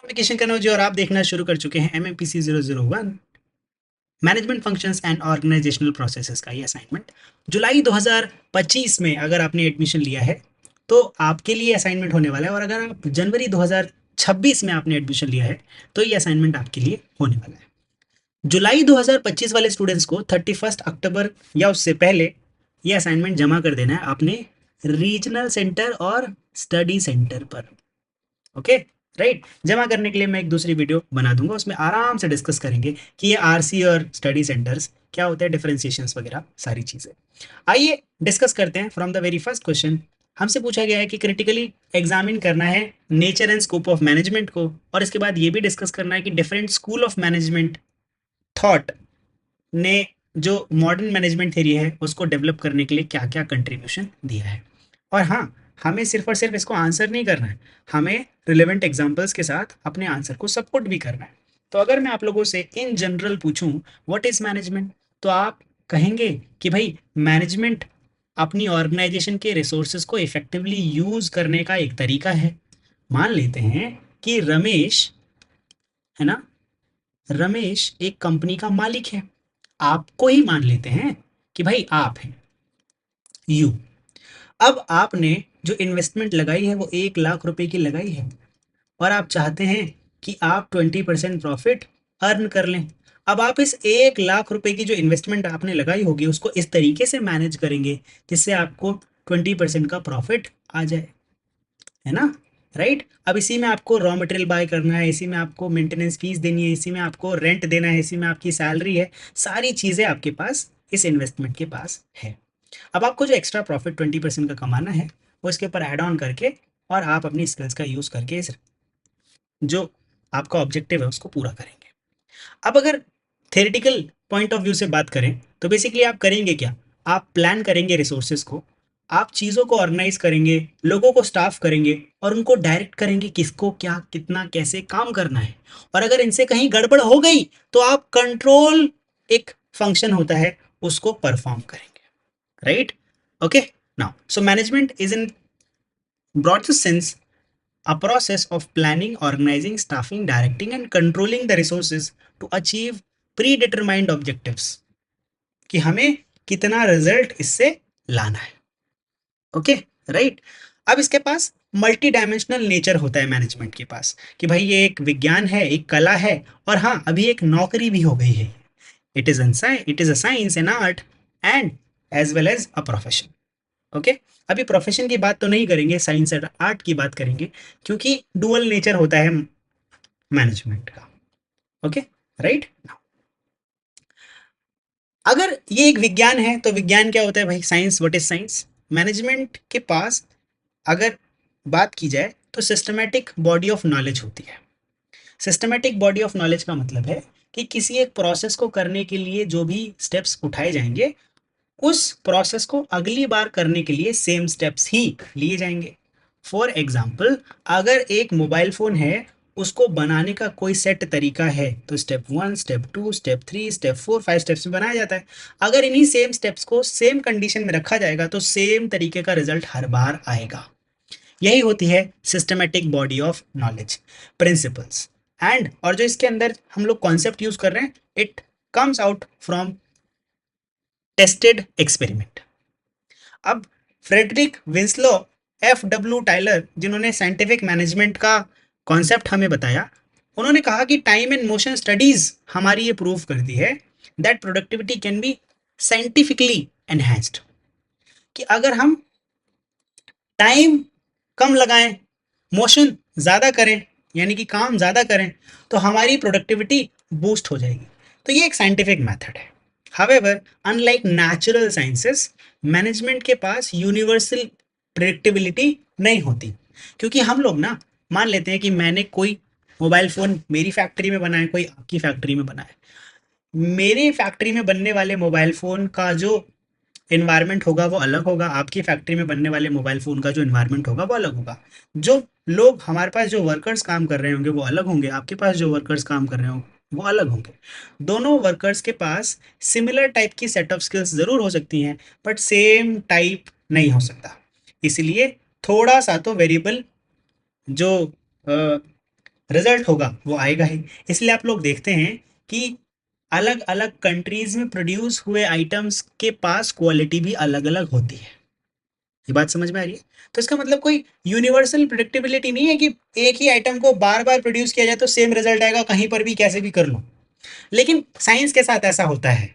किशन कनौजी और आप देखना शुरू कर चुके हैं MMPC 001 management functions and organisational processes का ये असाइनमेंट। जुलाई 2025 में अगर आपने एडमिशन लिया है तो आपके लिए असाइनमेंट होने वाला है, और अगर आप जनवरी 2026 में आपने एडमिशन लिया है तो ये असाइनमेंट आपके लिए होने वाला है। जुलाई 2025 वाले स्टूडेंट्स को 31 अक्टूबर या उससे पहले ये असाइनमेंट जमा कर देना है अपने रीजनल सेंटर और स्टडी सेंटर पर। Okay, right. जमा करने के लिए मैं एक दूसरी वीडियो बना दूंगा, उसमें आराम से डिस्कस करेंगे कि ये आरसी और स्टडी सेंटर्स क्या होते हैं, डिफरेंशिएशंस वगैरह सारी चीज़ें। आइए डिस्कस करते हैं from the very first question. हमसे पूछा गया है कि क्रिटिकली एग्जामिन करना है nature and scope of management को, और इसके बाद ये भी डिस्कस करना है कि different school of management thought ने जो मॉडर्न मैनेजमेंट थ्योरी है उसको डेवलप करने के लिए क्या क्या कंट्रीब्यूशन दिया है। और हाँ, हमें सिर्फ और सिर्फ इसको आंसर नहीं करना है, हमें रिलेवेंट एग्जांपल्स के साथ अपने आंसर को सपोर्ट भी करना है। तो अगर मैं आप लोगों से इन जनरल पूछूं व्हाट इज मैनेजमेंट, तो आप कहेंगे कि भाई मैनेजमेंट अपनी ऑर्गेनाइजेशन के रिसोर्सेज को इफेक्टिवली यूज करने का एक तरीका है। मान लेते हैं कि रमेश, है ना, रमेश एक कंपनी का मालिक है। आपको ही मान लेते हैं कि भाई आप हैं, यू। अब आपने जो इन्वेस्टमेंट लगाई है वो 1 लाख रुपए की लगाई है, और आप चाहते हैं कि आप 20% प्रॉफिट अर्न कर लें। अब आप इस 1 लाख रुपए की जो इन्वेस्टमेंट आपने लगाई होगी उसको इस तरीके से मैनेज करेंगे जिससे आपको 20% का प्रॉफिट आ जाए, है ना, राइट। अब इसी में आपको रॉ मटेरियल बाय करना है, इसी में आपको मेंटेनेंस फीस देनी है, इसी में आपको रेंट देना है, इसी में आपकी सैलरी है, सारी चीज़ें आपके पास इस इन्वेस्टमेंट के पास है। अब आपको जो एक्स्ट्रा प्रॉफिट 20% का कमाना है वो इसके ऊपर ऐड ऑन करके और आप अपनी स्किल्स का यूज़ करके इस जो आपका ऑब्जेक्टिव है उसको पूरा करेंगे। अब अगर थेरेटिकल पॉइंट ऑफ व्यू से बात करें तो बेसिकली आप करेंगे क्या, आप प्लान करेंगे रिसोर्सेज को, आप चीज़ों को ऑर्गेनाइज करेंगे, लोगों को स्टाफ करेंगे और उनको डायरेक्ट करेंगे किसको क्या कितना कैसे काम करना है। और अगर इनसे कहीं गड़बड़ हो गई तो आप कंट्रोल, एक फंक्शन होता है, उसको परफॉर्म करेंगे, right. Okay, now so management is in broadest sense a process of planning, organizing, staffing, directing and controlling the resources to achieve predetermined objectives, कि हमें कितना रिजल्ट इससे लाना है। Okay, right. अब इसके पास मल्टी डायमेंशनल नेचर होता है मैनेजमेंट के पास, कि भाई ये एक विज्ञान है, एक कला है, और हाँ अभी एक नौकरी भी हो गई है। It is a science an art and as well as a profession. Okay, अभी प्रोफेशन की बात तो नहीं करेंगे, साइंस एंड आर्ट की बात करेंगे, क्योंकि डुअल नेचर होता है मैनेजमेंट का। Okay, right. अगर ये एक विज्ञान है तो विज्ञान क्या होता है भाई, science. What is science? Management के पास अगर बात की जाए तो सिस्टमेटिक बॉडी ऑफ नॉलेज होती है। सिस्टमेटिक बॉडी ऑफ नॉलेज का मतलब है कि किसी एक प्रोसेस को करने के लिए जो भी स्टेप्स उठाए जाएंगे उस प्रोसेस को अगली बार करने के लिए सेम स्टेप्स ही लिए जाएंगे। फॉर एग्जाम्पल, अगर एक मोबाइल फोन है, उसको बनाने का कोई सेट तरीका है तो step 1, step 2, step 3, step 4, 5 steps में बनाया जाता है। अगर इन्हीं सेम स्टेप्स को सेम कंडीशन में रखा जाएगा तो सेम तरीके का रिजल्ट हर बार आएगा। यही होती है systematic body of knowledge, principles and, और जो इसके अंदर हम लोग कॉन्सेप्ट यूज कर रहे हैं, it comes out from tested experiment. अब फ्रेडरिक विंस्लो, F.W. टाइलर, जिन्होंने साइंटिफिक मैनेजमेंट का कॉन्सेप्ट हमें बताया, उन्होंने कहा कि टाइम एंड मोशन स्टडीज हमारी ये प्रूव करती है that productivity can be scientifically enhanced, कि अगर हम टाइम कम लगाएं, मोशन ज़्यादा करें, यानी कि काम ज़्यादा करें, तो हमारी प्रोडक्टिविटी बूस्ट हो जाएगी। तो ये एक साइंटिफिक मेथड है। However unlike natural sciences, management के पास यूनिवर्सल प्रेडिक्टेबिलिटी नहीं होती, क्योंकि हम लोग ना मान लेते हैं कि मैंने कोई मोबाइल फ़ोन मेरी फैक्ट्री में बना है, कोई आपकी फैक्ट्री में बना है। मेरी फैक्ट्री में बनने वाले मोबाइल फ़ोन का जो इन्वायरमेंट होगा वो अलग होगा, आपकी फैक्ट्री में बनने वाले मोबाइल फ़ोन का जो इन्वायरमेंट होगा वो अलग होगा। जो लोग हमारे पास जो वर्कर्स काम कर रहे होंगे वो अलग होंगे, आपके पास जो वर्कर्स काम कर रहे होंगे वो अलग होंगे। दोनों वर्कर्स के पास सिमिलर टाइप की सेट ऑफ स्किल्स ज़रूर हो सकती हैं, बट सेम टाइप नहीं हो सकता। इसलिए थोड़ा सा तो वेरिएबल जो रिजल्ट होगा वो आएगा ही। इसलिए आप लोग देखते हैं कि अलग अलग कंट्रीज में प्रोड्यूस हुए आइटम्स के पास क्वालिटी भी अलग अलग होती है। ये बात समझ में आ रही है? तो इसका मतलब कोई यूनिवर्सल प्रिडिक्टेबिलिटी नहीं है कि एक ही आइटम को बार बार प्रोड्यूस किया जाए तो सेम रिजल्ट आएगा, कहीं पर भी कैसे भी कर लो। लेकिन साइंस के साथ ऐसा होता है।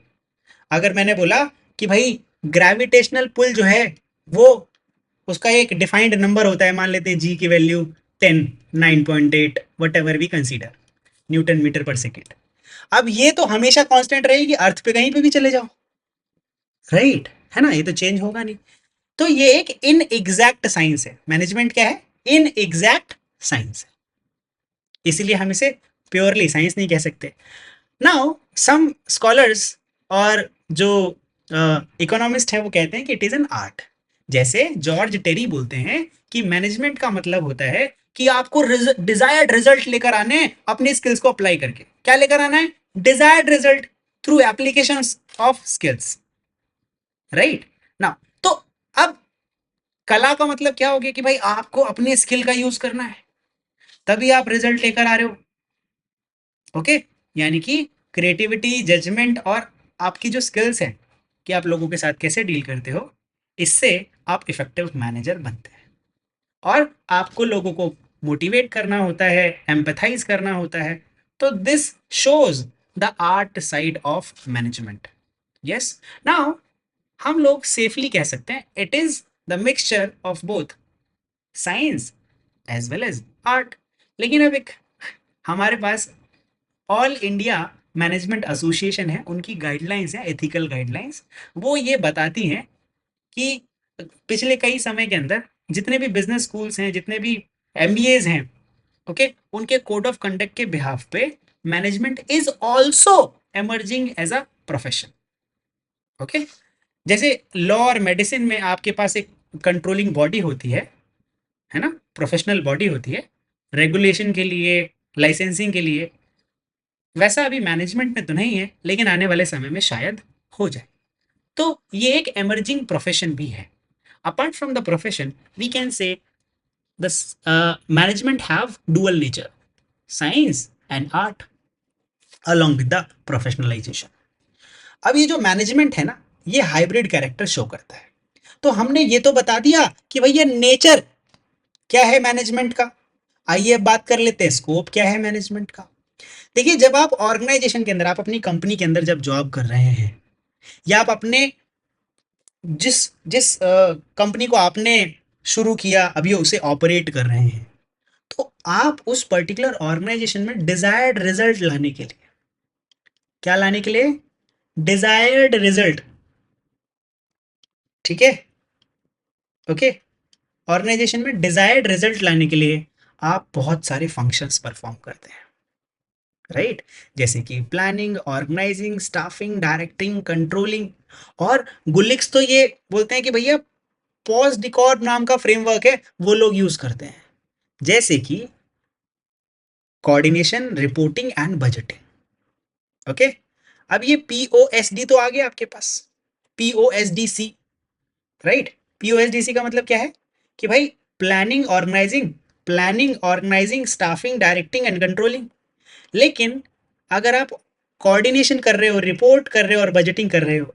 अगर मैंने बोला कि भाई ग्रेविटेशनल पुल जो है वो, उसका एक डिफाइंड नंबर होता है, मान लेते हैं जी की value 10, 9.8, whatever we consider, newton metre per second. अब ये तो हमेशा कांस्टेंट रहेगी, अर्थ पे कहीं पे भी चले जाओ, राइट है ना, ये तो चेंज होगा नहीं। तो ये एक इन एग्जैक्ट साइंस है। मैनेजमेंट क्या है? इन एग्जैक्ट साइंस है। इसीलिए हम इसे प्योरली साइंस नहीं कह सकते। नाउ सम स्कॉलर्स और जो इकोनॉमिस्ट है वो कहते हैं कि इट इज एन आर्ट। जैसे जॉर्ज टेरी बोलते हैं कि मैनेजमेंट का मतलब होता है कि आपको डिजायर्ड रिजल्ट लेकर आने हैं अपनी स्किल्स को अप्लाई करके। क्या लेकर आना है? Desired result through application of skills, right ना। तो अब कला का मतलब क्या हो गया कि भाई आपको अपनी स्किल का यूज करना है, तभी आप रिजल्ट लेकर आ रहे हो। ओके, यानी कि क्रिएटिविटी, जजमेंट और आपकी जो स्किल्स है कि आप लोगों के साथ कैसे डील करते हो, इससे आप इफेक्टिव मैनेजर बनते हैं। और आपको लोगों को मोटिवेट करना होता है, एम्पैथाइज करना होता है। तो this shows the art side of management. Yes, now हम लोग सेफली कह सकते हैं it is the mixture of both science as well as art. लेकिन अब एक हमारे पास ऑल इंडिया मैनेजमेंट एसोसिएशन है, उनकी गाइडलाइंस है, एथिकल गाइडलाइंस। वो ये बताती हैं कि पिछले कई समय के अंदर जितने भी बिजनेस स्कूल्स हैं, जितने भी एमबीएज हैं, ओके, उनके कोड ऑफ कंडक्ट के बिहाफ पे management is also emerging as a profession. Okay, जैसे लॉ और मेडिसिन में आपके पास एक कंट्रोलिंग बॉडी होती है ना, प्रोफेशनल बॉडी होती है रेगुलेशन के लिए, लाइसेंसिंग के लिए। वैसा अभी मैनेजमेंट में तो नहीं है, लेकिन आने वाले समय में शायद हो जाए। तो ये एक एमर्जिंग प्रोफेशन भी है। Apart from the profession we can say the management have dual nature, science and art along with the professionalization। अब ये जो मैनेजमेंट है ना, ये हाइब्रिड कैरेक्टर शो करता है। तो हमने ये तो बता दिया कि भाई ये नेचर क्या है मैनेजमेंट का। आइए अब बात कर लेते हैं स्कोप क्या है मैनेजमेंट का। देखिए, जब आप ऑर्गेनाइजेशन के अंदर, आप अपनी कंपनी के अंदर जब जॉब कर रहे हैं, या आप अपने जिस जिस कंपनी को आपने शुरू किया अभी उसे ऑपरेट कर रहे हैं, तो आप उस पर्टिकुलर ऑर्गेनाइजेशन में डिजायर्ड रिजल्ट लाने के लिए, क्या लाने के लिए? डिजायर्ड रिजल्ट, ठीक है, ओके। ऑर्गेनाइजेशन में डिजायर्ड रिजल्ट लाने के लिए आप बहुत सारे फंक्शंस परफॉर्म करते हैं, राइट? जैसे कि planning, organising, staffing, directing, controlling. और गुलिक्स तो ये बोलते हैं कि भैया पॉज डिकॉर्ड नाम का फ्रेमवर्क है, वो लोग यूज करते हैं, जैसे कि coordination, reporting and budgeting. Okay, अब ये पीओएसडी तो आ गया आपके पास, पीओएसडीसी, राइट? पीओएसडीसी का मतलब क्या है कि भाई planning organising staffing directing and controlling. लेकिन अगर आप कोऑर्डिनेशन कर रहे हो, रिपोर्ट कर रहे हो और बजटिंग कर रहे हो,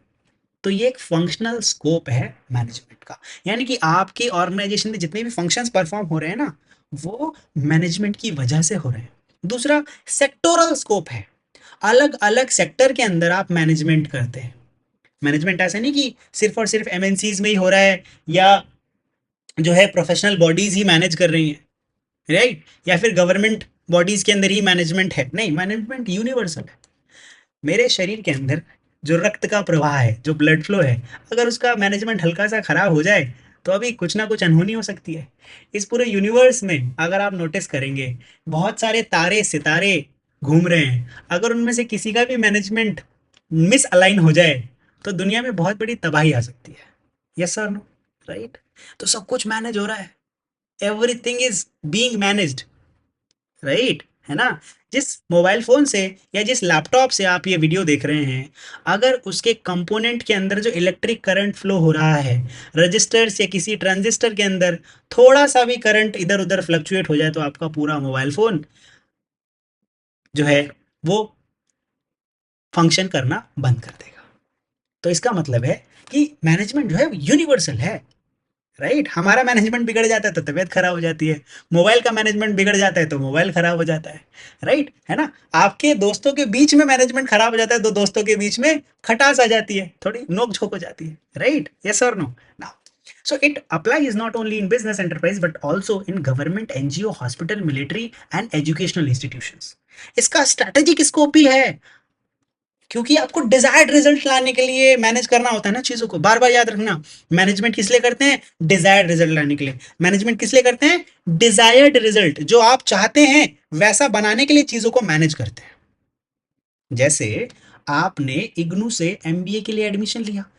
तो ये एक फंक्शनल स्कोप है मैनेजमेंट का। यानी कि आपके ऑर्गेनाइजेशन में जितने भी फंक्शंस परफॉर्म हो रहे हैं ना, वो मैनेजमेंट की वजह से हो रहे हैं। दूसरा सेक्टोरल स्कोप है, अलग अलग सेक्टर के अंदर आप मैनेजमेंट करते हैं। मैनेजमेंट ऐसा नहीं कि सिर्फ और सिर्फ एमएनसीज में ही हो रहा है, या जो है प्रोफेशनल बॉडीज ही मैनेज कर रही हैं, राइट? या फिर गवर्नमेंट बॉडीज के अंदर ही मैनेजमेंट है। नहीं, मैनेजमेंट यूनिवर्सल है। मेरे शरीर के अंदर जो रक्त का प्रवाह है, जो ब्लड फ्लो है, अगर उसका मैनेजमेंट हल्का सा खराब हो जाए तो अभी कुछ ना कुछ अनहोनी हो सकती है। इस पूरे यूनिवर्स में अगर आप नोटिस करेंगे, बहुत सारे तारे सितारे घूम रहे हैं, अगर उनमें से किसी का भी मैनेजमेंट मिस अलाइन हो जाए तो दुनिया में बहुत बड़ी तबाही आ सकती है। Yes sir, no, right? तो सब कुछ मैनेज हो रहा है, everything is being managed, right, है ना? जिस मोबाइल फोन से या जिस लैपटॉप से आप ये वीडियो देख रहे हैं, अगर उसके कंपोनेंट के अंदर जो इलेक्ट्रिक करंट फ्लो हो रहा है, रजिस्टर्स या किसी ट्रांजिस्टर के अंदर थोड़ा सा भी करंट इधर उधर फ्लक्चुएट हो जाए तो आपका पूरा मोबाइल फोन जो है वो फंक्शन करना बंद कर देगा। तो इसका मतलब है कि मैनेजमेंट जो है यूनिवर्सल है, राइट। हमारा मैनेजमेंट बिगड़ जाता है तो तबीयत खराब हो जाती है, मोबाइल का मैनेजमेंट बिगड़ जाता है तो मोबाइल खराब हो जाता है, राइट है ना। आपके दोस्तों के बीच में मैनेजमेंट खराब हो जाता है तो दोस्तों के बीच में खटास आ जाती है, थोड़ी नोक झोंक हो जाती है, राइट, यस और no. Now so it applies not only in business enterprise but also in government, NGO, hospital, military and educational institutions। इसका स्ट्रैटेजिक स्कोप भी है, क्योंकि आपको डिजायर्ड रिजल्ट लाने के लिए मैनेज करना होता है ना चीजों को, बार बार याद रखना। मैनेजमेंट किस लिए करते हैं? डिजायर्ड रिजल्ट लाने के लिए। मैनेजमेंट किस लिए करते हैं? डिजायर्ड रिजल्ट, जो आप चाहते हैं वैसा बनाने के लिए चीजों को मैनेज करते हैं। जैसे आपने इग्नू से एमबीए के लिए एडमिशन लिया,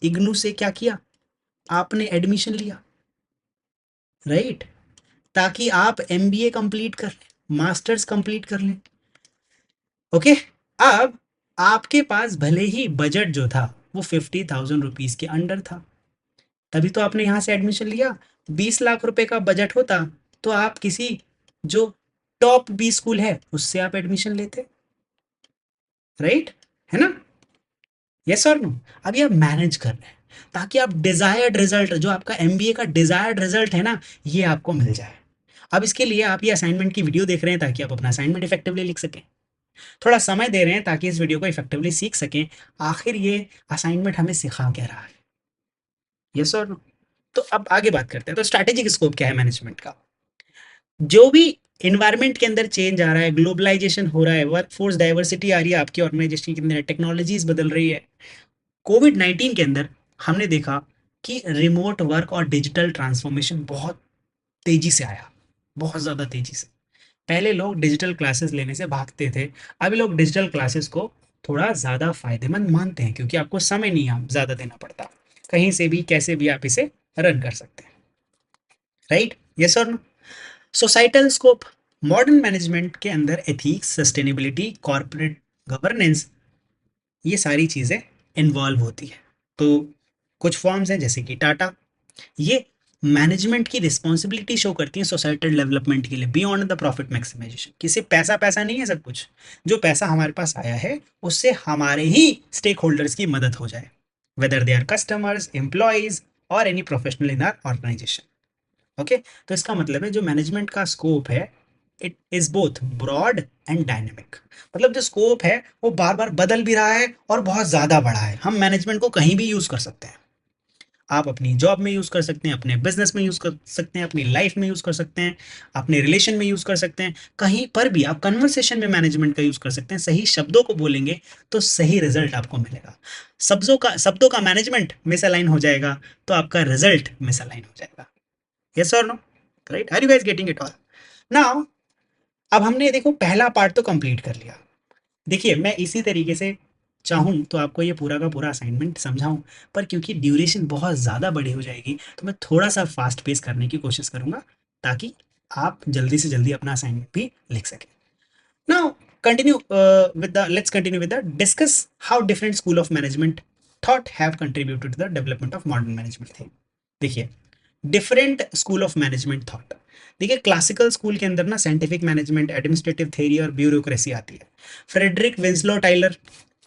इग्नू से क्या किया, आपने एडमिशन लिया, राइट, ताकि आप एमबीए कंप्लीट कर लें, मास्टर्स कंप्लीट कर लें, ओके। अब आपके पास भले ही बजट जो था वो 50,000 रुपीज के अंडर था, तभी तो आपने यहाँ से एडमिशन लिया। 20 लाख रुपए का बजट होता तो आप किसी जो टॉप बी स्कूल है उससे आप एडमिशन लेते, राइट, है ना, यस और नो। अभी आप मैनेज कर रहे हैं ताकि आप डिजायर्ड रिजल्ट, जो आपका एमबीए का डिजायर्ड रिजल्ट है ना, ये आपको मिल जाए। अब इसके लिए आप ये असाइनमेंट की वीडियो देख रहे हैं ताकि आप अपना असाइनमेंट इफेक्टिवली लिख सकें, थोड़ा समय दे रहे हैं ताकि इस वीडियो को इफेक्टिवली सीख सकें। आखिर ये असाइनमेंट हमें सिखा क्या रहा है, यस और नो। तो अब आगे बात करते हैं, तो स्ट्रैटेजिक स्कोप क्या है मैनेजमेंट का। जो भी इन्वायरमेंट के अंदर चेंज आ रहा है, ग्लोबलाइजेशन हो रहा है, वर्कफोर्स डाइवर्सिटी आ रही है आपकी ऑर्गेनाइजेशन के अंदर, टेक्नोलॉजीज बदल रही है। कोविड-19 के अंदर हमने देखा कि रिमोट वर्क और डिजिटल ट्रांसफॉर्मेशन बहुत तेजी से आया, बहुत ज़्यादा तेजी से। पहले लोग डिजिटल क्लासेस लेने से भागते थे, अभी लोग डिजिटल क्लासेस को थोड़ा ज़्यादा फायदेमंद मानते हैं, क्योंकि आपको समय नहीं आप ज़्यादा देना पड़ता, कहीं से भी कैसे भी आप इसे रन कर सकते हैं, राइट, यस और no. Societal scope, modern management के अंदर एथिक्स, सस्टेनेबिलिटी, कॉर्पोरेट गवर्नेंस, ये सारी चीज़ें इन्वॉल्व होती है। तो कुछ फॉर्म्स हैं जैसे कि टाटा, ये मैनेजमेंट की रिस्पॉन्सिबिलिटी शो करती है सोसाइटल डेवलपमेंट के लिए, बियॉन्ड द प्रॉफिट मैक्सिमाइजेशन। किसी पैसा पैसा नहीं है सब कुछ, जो पैसा हमारे पास आया है उससे हमारे ही स्टेक होल्डर्स की मदद हो जाए, whether they are customers, employees और any professional in our organisation, okay. तो इसका मतलब है जो मैनेजमेंट का स्कोप है, it is both broad and dynamic. मतलब जो स्कोप है वो बार बार बदल भी रहा है और बहुत ज़्यादा बड़ा है। हम मैनेजमेंट को कहीं भी यूज़ कर सकते हैं, आप अपनी जॉब में यूज़ कर सकते हैं, अपने बिजनेस में यूज़ कर सकते हैं, अपनी लाइफ में यूज़ कर सकते हैं, अपने रिलेशन में यूज़ कर सकते हैं, कहीं पर भी आप कन्वर्सेशन में मैनेजमेंट का यूज़ कर सकते हैं। सही शब्दों को बोलेंगे तो सही रिजल्ट आपको मिलेगा। शब्दों का मैनेजमेंट मिसअलाइन हो जाएगा तो आपका रिजल्ट मिसअलाइन हो जाएगा, यस और no, right, are you guys getting it all now. अब हमने देखो पहला पार्ट तो कंप्लीट कर लिया। देखिए मैं इसी तरीके से चाहूँ तो आपको ये पूरा का पूरा असाइनमेंट समझाऊँ, पर क्योंकि ड्यूरेशन बहुत ज़्यादा बड़ी हो जाएगी तो मैं थोड़ा सा फास्ट पेस करने की कोशिश करूँगा ताकि आप जल्दी से जल्दी अपना असाइनमेंट भी लिख सकें। Now continue with the let's continue with the discuss how different school of management thought have contributed to the development of modern management thing. देखिए different school of management thought. देखिए क्लासिकल स्कूल के अंदर ना scientific management, administrative theory और bureaucracy आती है। Frederick Winslow Taylor,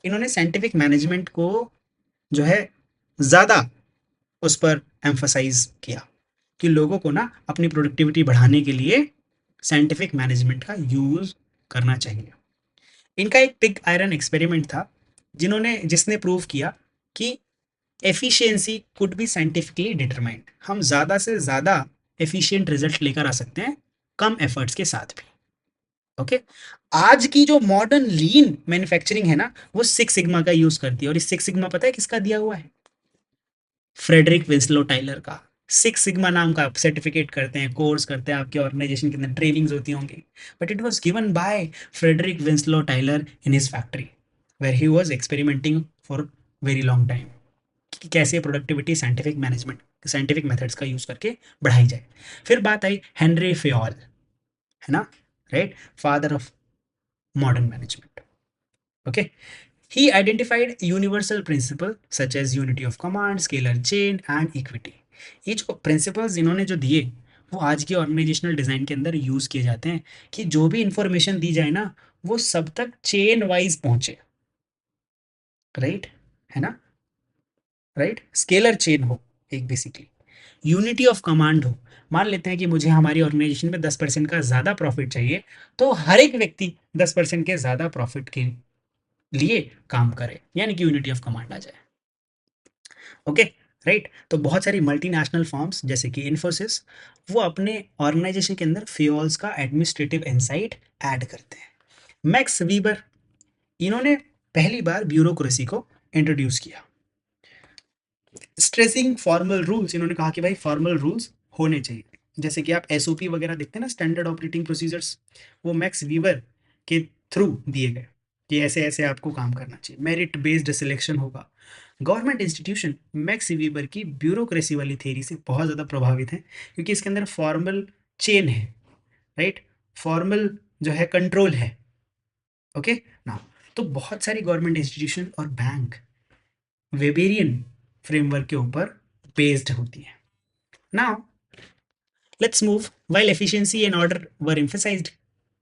इन्होंने scientific management को जो है ज़्यादा उस पर एम्फसाइज किया कि लोगों को ना अपनी प्रोडक्टिविटी बढ़ाने के लिए साइंटिफिक मैनेजमेंट का यूज़ करना चाहिए। इनका एक पिग आयरन एक्सपेरिमेंट था जिसने प्रूव किया कि efficiency could be scientifically determined. हम ज़्यादा से ज़्यादा एफिशिएंट रिजल्ट लेकर आ सकते हैं कम एफर्ट्स के साथ भी, ओके। आज की जो मॉडर्न लीन मैन्युफैक्चरिंग है ना, वो सिक्स सिग्मा का यूज करती है, और इस सिक्स सिग्मा पता है किसका दिया हुआ है? फ्रेडरिक विंसलो टाइलर का। सिक्स सिग्मा नाम का सर्टिफिकेट करते हैं, कोर्स करते हैं, आपके ऑर्गेनाइजेशन के अंदर ट्रेनिंग्स होती होंगी, but it was given by Frederick Winslow Taylor in his factory where he was experimenting for very long time कि कैसे प्रोडक्टिविटी साइंटिफिक मेथड्स का यूज करके बढ़ाई जाए। फिर बात आई हेनरी फेयोल, है ना, right, father of modern management, okay. He identified universal principle such as unity of command, scalar chain and equity। ये जो principles इन्होंने जो दिए वो आज की ऑर्गेनाइजेशनल डिज़ाइन के अंदर यूज़ किए जाते हैं कि जो भी इंफॉर्मेशन दी जाए ना, वो सब तक चेन वाइज पहुंचे, राइट, है ना, राइट, स्केलर चेन हो एक बेसिकली, यूनिटी ऑफ कमांड हो। मान लेते हैं कि मुझे हमारी ऑर्गेनाइजेशन में 10% का ज़्यादा प्रॉफिट चाहिए, तो हर एक व्यक्ति 10% के ज़्यादा प्रॉफिट के लिए काम करे, यानी कि यूनिटी ऑफ कमांड आ जाए। Okay, right. तो बहुत सारी मल्टीनेशनल फर्म्स जैसे कि इन्फोसिस, वो अपने ऑर्गेनाइजेशन के अंदर फियोल्स का एडमिनिस्ट्रेटिव इनसाइट ऐड करते हैं। मैक्स वीबर, इन्होंने पहली बार ब्यूरोक्रेसी को इंट्रोड्यूस किया। स्ट्रेसिंग फॉर्मल रूल्स, इन्होंने कहा कि भाई फॉर्मल रूल्स होने चाहिए, जैसे कि आप एसओपी वगैरह देखते हैं ना, स्टैंडर्ड ऑपरेटिंग प्रोसीजर्स, वो मैक्स वीवर के थ्रू दिए गए कि ऐसे ऐसे आपको काम करना चाहिए, मेरिट बेस्ड सिलेक्शन होगा। गवर्नमेंट इंस्टीट्यूशन मैक्स वीवर की ब्यूरोक्रेसी वाली थ्योरी से बहुत ज़्यादा प्रभावित है, क्योंकि इसके अंदर फॉर्मल चेन है, राइट, फॉर्मल जो है कंट्रोल है। ओके ना, तो बहुत सारी गवर्नमेंट इंस्टीट्यूशन और बैंक वेबेरियन फ्रेमवर्क के ऊपर बेस्ड होती है। Now let's move, while efficiency and order were emphasised,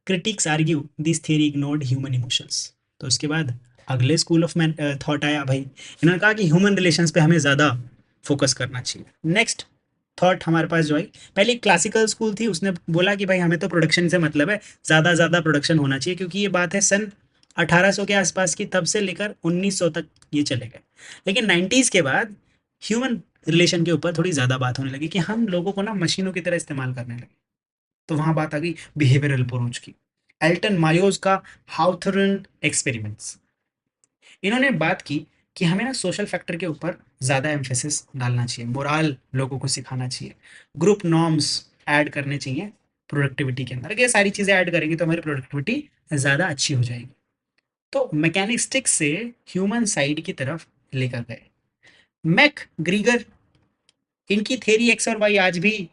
critics argue this theory ignored human emotions। तो उसके बाद अगले स्कूल ऑफ मैन थॉट आया भाई, इन्होंने कहा कि ह्यूमन रिलेशंस पे हमें ज़्यादा फोकस करना चाहिए। नेक्स्ट थॉट हमारे पास जो आई, पहले क्लासिकल स्कूल थी, उसने बोला कि भाई हमें तो प्रोडक्शन से मतलब है, ज़्यादा ज़्यादा प्रोडक्शन होना चाहिए, क्योंकि ये बात है सन 1800 के आसपास की, तब से लेकर 1900 तक ये चले गए। लेकिन 90s के बाद ह्यूमन रिलेशन के ऊपर थोड़ी ज़्यादा बात होने लगी कि हम लोगों को ना मशीनों की तरह इस्तेमाल करने लगे, तो वहां बात आ गई बिहेवियरल अप्रोच की। एल्टन मायोज का हाउथरन एक्सपेरिमेंट्स, इन्होंने बात की कि हमें ना सोशल फैक्टर के ऊपर ज़्यादा एम्फेसिस डालना चाहिए, मोरल लोगों को सिखाना चाहिए, ग्रुप नॉर्म्स ऐड करने चाहिए प्रोडक्टिविटी के अंदर। अगर ये सारी चीज़ें ऐड करेंगे तो हमारी प्रोडक्टिविटी ज़्यादा अच्छी हो जाएगी। तो मैकेनिस्टिक से ह्यूमन साइड की तरफ लेकर गए। मैक ग्रीगर, इनकी थेरी एक्स और वाई आज भी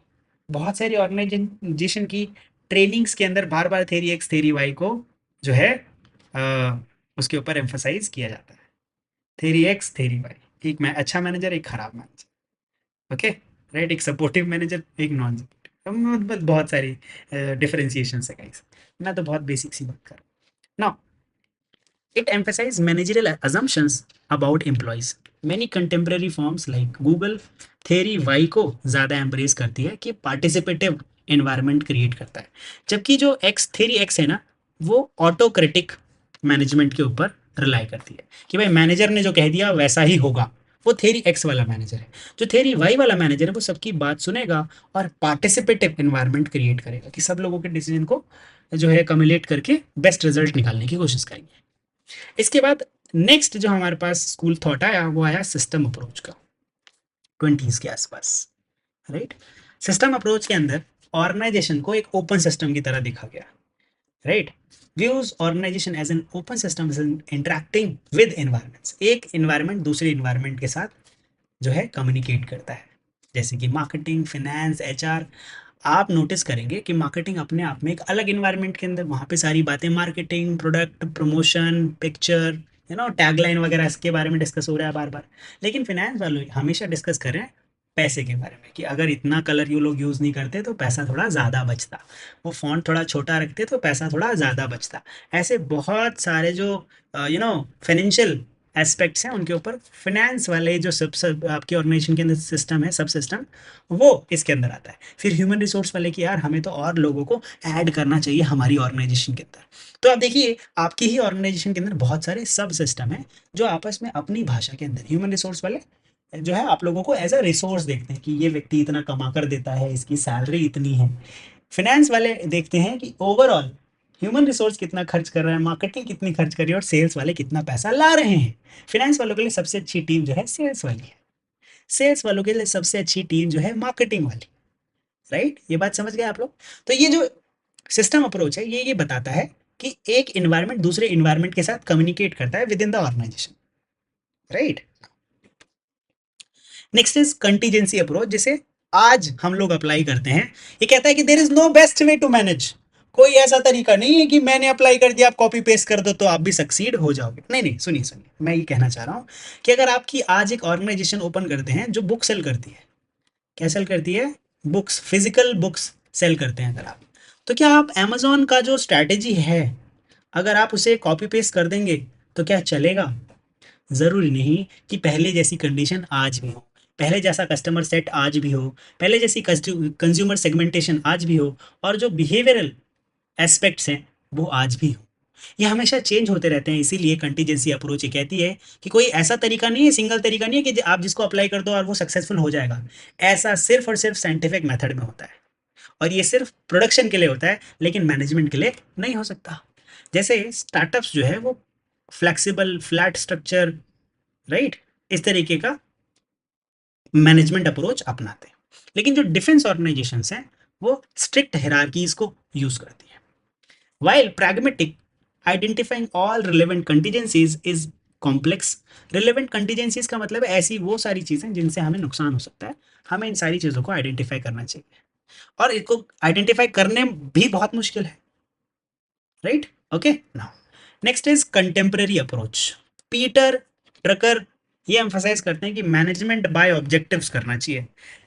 बहुत सारी ऑर्गेनाइजेशन की ट्रेनिंग्स के अंदर बार बार थेरी एक्स थेरी वाई को जो है उसके ऊपर एम्फसाइज किया जाता है। थेरी एक्स थेरी वाई, एक मैं अच्छा मैनेजर, एक खराब मैनेजर, ओके, राइट, एक सपोर्टिव मैनेजर, एक नॉन सपोर्टिव, मतलब बहुत सारी डिफरेंशिएशन है गाइस, मैं तो बहुत बेसिक सी बात कर रहा हूँ। Now it emphasizes managerial assumptions about employees. Many contemporary firms like Google theory Y को ज़्यादा एम्ब्रेस करती है कि पार्टिसिपेटिव एनवायरनमेंट क्रिएट करता है, जबकि जो एक्स थेरी एक्स है ना, वो ऑटोक्रेटिक मैनेजमेंट के ऊपर रिलाई करती है कि भाई मैनेजर ने जो कह दिया वैसा ही होगा। वो थेरी एक्स वाला मैनेजर है। जो थेरी वाई वाला मैनेजर है वो सबकी बात सुनेगा और पार्टिसिपेटिव एनवायरनमेंट क्रिएट करेगा कि सब लोगों के डिसीजन को जो है कम्युलेट करके बेस्ट रिजल्ट निकालने की कोशिश करेंगे। इसके बाद नेक्स्ट जो हमारे पास स्कूल थॉट आया वो आया सिस्टम अप्रोच का, 20s के आसपास, राइट। सिस्टम अप्रोच के अंदर ऑर्गेनाइजेशन को एक ओपन सिस्टम की तरह देखा गया, right. Views organization as an open system interacting with environments, एक एनवायरमेंट दूसरे एनवायरमेंट के साथ जो है कम्युनिकेट करता है, जैसे कि मार्केटिंग, फाइनेंस, एचआर। आप नोटिस करेंगे कि मार्केटिंग अपने आप में एक अलग इन्वायरमेंट के अंदर, वहाँ पे सारी बातें marketing, product promotion, picture, tagline वगैरह इसके बारे में डिस्कस हो रहा है बार बार। लेकिन फाइनेंस वालों हमेशा डिस्कस कर रहे हैं पैसे के बारे में कि अगर इतना कलर ये लोग यूज़ नहीं करते तो पैसा थोड़ा ज़्यादा बचता, वो फॉन्ट थोड़ा छोटा रखते तो पैसा थोड़ा ज़्यादा बचता। ऐसे बहुत सारे जो फाइनेंशियल एस्पेक्ट्स हैं उनके ऊपर फाइनेंस वाले जो सब आपकी ऑर्गेनाइजेशन के अंदर सिस्टम है, सब सिस्टम, वो इसके अंदर आता है। फिर ह्यूमन रिसोर्स वाले कि यार हमें तो और लोगों को ऐड करना चाहिए हमारी ऑर्गेनाइजेशन के अंदर। तो आप देखिए आपकी ही ऑर्गेनाइजेशन के अंदर बहुत सारे सब सिस्टम हैं जो आपस में अपनी भाषा के अंदर, ह्यूमन रिसोर्स वाले जो है आप लोगों को एज अ रिसोर्स देखते हैं कि ये व्यक्ति इतना कमा कर देता है, इसकी सैलरी इतनी है। फाइनेंस वाले देखते हैं कि ओवरऑल ह्यूमन रिसोर्स कितना खर्च कर रहा है, मार्केटिंग कितनी खर्च कर रही है, और सेल्स वाले कितना पैसा ला रहे हैं। फाइनेंस वालों के लिए सबसे अच्छी टीम जो है सेल्स वाली है, सेल्स वालों के लिए सबसे अच्छी टीम जो है मार्केटिंग वाली, राइट। ये बात समझ गए आप लोग। तो ये जो सिस्टम अप्रोच है ये बताता है कि एक इन्वायरमेंट दूसरे इन्वायरमेंट के साथ कम्युनिकेट करता है within the organization, right. Next is contingency approach, जिसे आज हम लोग अप्लाई करते हैं। ये कहता है कि there is no best way to manage, कोई ऐसा तरीका नहीं है कि मैंने अप्लाई कर दिया आप कॉपी पेस्ट कर दो तो आप भी सक्सीड हो जाओगे। नहीं नहीं, सुनिए सुनिए, मैं ये कहना चाह रहा हूँ कि अगर आपकी आज एक ऑर्गेनाइजेशन ओपन करते हैं जो बुक सेल करती है, क्या सेल करती है, बुक्स, फिजिकल बुक्स सेल करते हैं अगर आप, तो क्या आप अमेज़न का जो स्ट्रैटेजी है, अगर आप उसे कॉपी पेस्ट कर देंगे तो क्या चलेगा? ज़रूरी नहीं कि पहले जैसी कंडीशन आज भी हो, पहले जैसा कस्टमर सेट आज भी हो, पहले जैसी कंज्यूमर सेगमेंटेशन आज भी हो, और जो बिहेवियरल एस्पेक्ट्स हैं वो आज भी हो। ये हमेशा चेंज होते रहते हैं, इसीलिए कंटीजेंसी अप्रोच ये कहती है कि कोई ऐसा तरीका नहीं है, सिंगल तरीका नहीं है कि आप जिसको अप्लाई कर दो और वो सक्सेसफुल हो जाएगा। ऐसा सिर्फ और सिर्फ साइंटिफिक मेथड में होता है, और ये सिर्फ प्रोडक्शन के लिए होता है, लेकिन मैनेजमेंट के लिए नहीं हो सकता। जैसे स्टार्टअप्स जो है वो फ्लेक्सिबल फ्लैट स्ट्रक्चर, राइट, इस तरीके का मैनेजमेंट अप्रोच अपनाते हैं, लेकिन जो डिफेंस ऑर्गेनाइजेशंस हैं वो स्ट्रिक्ट हायरार्कीज को यूज करती हैं। While pragmatic, identifying all relevant contingencies is complex. Relevant contingencies का मतलब है ऐसी वो सारी चीज़ें जिनसे हमें नुकसान हो सकता है, हमें इन सारी चीज़ों को आइडेंटिफाई करना चाहिए, और इसको आइडेंटिफाई करने भी बहुत मुश्किल है, right? Okay, now next is contemporary approach. Peter trucker ये एम्फसाइज करते हैं कि मैनेजमेंट बाय ऑब्जेक्टिव्स करना चाहिए।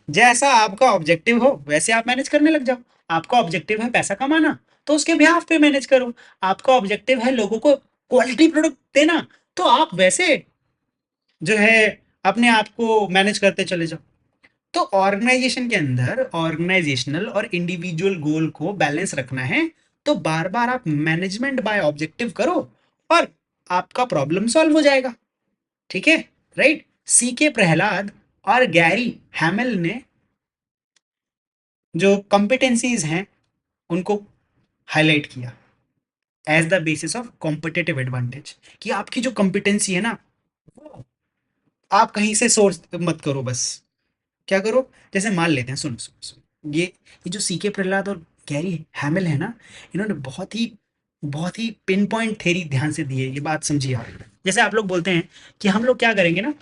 जैसा आपका ऑब्जेक्टिव हो वैसे आप मैनेज करने लग जाओ। आपका ऑब्जेक्टिव है पैसा कमाना, तो उसके बिहाफ पे मैनेज करो। आपका ऑब्जेक्टिव है लोगों को क्वालिटी प्रोडक्ट देना, तो आप वैसे जो है अपने आप को मैनेज करते चले जाओ। तो ऑर्गेनाइजेशन के अंदर ऑर्गेनाइजेशनल और इंडिविजुअल गोल को बैलेंस रखना है, तो बार बार आप मैनेजमेंट बाय ऑब्जेक्टिव करो और आपका प्रॉब्लम सॉल्व हो जाएगा। ठीक है, राइट? सी के प्रहलाद और गैरी हैमिल ने जो कॉम्पिटेंसीज हैं उनको हाईलाइट किया as the basis of competitive advantage, कि आपकी जो कॉम्पिटेंसी है ना, वो आप कहीं से सोर्स मत करो। बस क्या करो, जैसे मान लेते हैं, सुनो सुनो सुनो, ये जो सी के प्रहलाद और गैरी हैमिल है ना, इन्होंने बहुत ही पिन पॉइंट थेरी ध्यान से दी है। ये बात समझिए आप। जैसे आप लोग बोलते हैं कि हम लोग क्या करेंगे ना,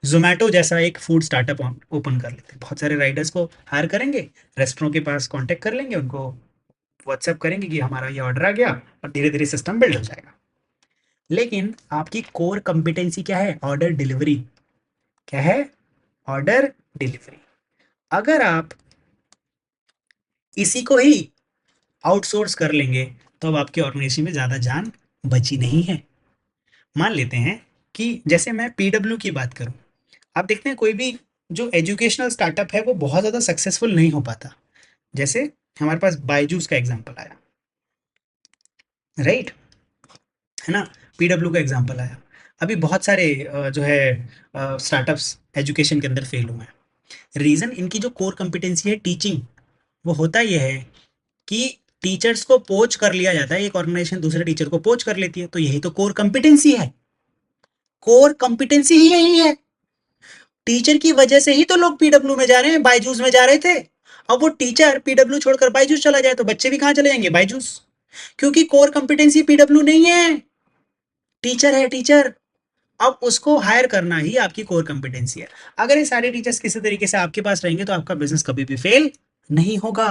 जोमेटो जैसा एक फूड स्टार्टअप ओपन कर लेते हैं, बहुत सारे राइडर्स को हायर करेंगे, रेस्टोरों के पास कांटेक्ट कर लेंगे, उनको व्हाट्सएप करेंगे कि हमारा ये ऑर्डर आ गया, और धीरे धीरे सिस्टम बिल्ड हो जाएगा। लेकिन आपकी कोर कंपिटेंसी क्या है? Order delivery. क्या है? Order delivery. अगर आप इसी को ही आउटसोर्स कर लेंगे तो अब आपकी ऑर्गेनाइजेशन में ज़्यादा जान बची नहीं है। मान लेते हैं कि जैसे मैं पीडब्ल्यू की बात करूं, आप देखते हैं कोई भी जो एजुकेशनल स्टार्टअप है वो बहुत ज़्यादा सक्सेसफुल नहीं हो पाता। जैसे हमारे पास बायजूस का एग्जाम्पल आया, राइट, है ना? पीडब्ल्यू का एग्जाम्पल आया। अभी बहुत सारे जो है स्टार्टअप्स एजुकेशन के अंदर फेल हुए हैं। रीज़न इनकी जो कोर कंपिटेंसी है टीचिंग, वो होता यह है कि टीचर्स को पोच कर लिया जाता है, एक ऑर्गेनाइजेशन दूसरे टीचर को पोच कर लेती है, तो यही तो कोर कंपिटेंसी है। कोर कंपिटेंसी ही यही है। टीचर की वजह से ही तो लोग पीडब्ल्यू में जा रहे हैं, बायजूस में जा रहे थे। अब वो टीचर पीडब्ल्यू छोड़कर बायजूस चला जाए तो बच्चे भी कहां चले जाएंगे? बायजूस। क्योंकि कोर कंपिटेंसी पीडब्ल्यू नहीं है, टीचर है टीचर। अब उसको हायर करना ही आपकी कोर कंपिटेंसी है। अगर ये सारे टीचर्स किसी तरीके से आपके पास रहेंगे तो आपका बिजनेस कभी भी फेल नहीं होगा।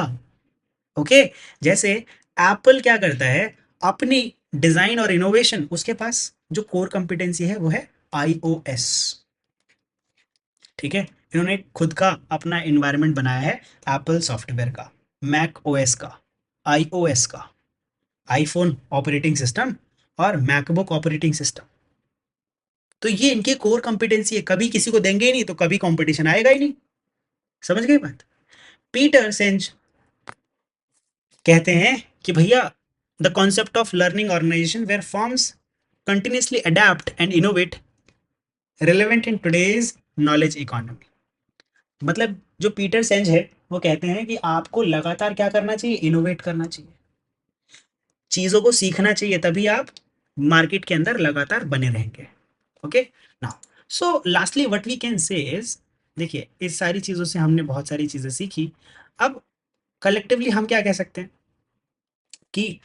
ओके, जैसे एप्पल क्या करता है, अपनी डिजाइन और इनोवेशन, उसके पास जो कोर कंपिटेंसी है वो है आईओएस। ठीक है, इन्होंने खुद का अपना इन्वायरमेंट बनाया है एप्पल सॉफ्टवेयर का, मैक ओएस का, आईओएस का, आईफोन ऑपरेटिंग सिस्टम और मैकबुक ऑपरेटिंग सिस्टम। तो ये इनकी कोर कंपिटेंसी है, कभी किसी को देंगे ही नहीं तो कभी कंपटीशन आएगा ही नहीं। समझ गए बात? पीटर सेंज कहते हैं कि भैया, the concept of learning organization where firms continuously adapt and innovate relevant in today's knowledge economy. मतलब जो पीटर सेंज है वो कहते हैं कि आपको लगातार क्या करना चाहिए? इनोवेट करना चाहिए, चीज़ों को सीखना चाहिए, तभी आप मार्केट के अंदर लगातार बने रहेंगे। Okay, now so lastly what we can say is, देखिए इस सारी चीज़ों से हमने बहुत सारी चीज़ें सीखी। अब कलेक्टिवली हम क्या कह सकते हैं कि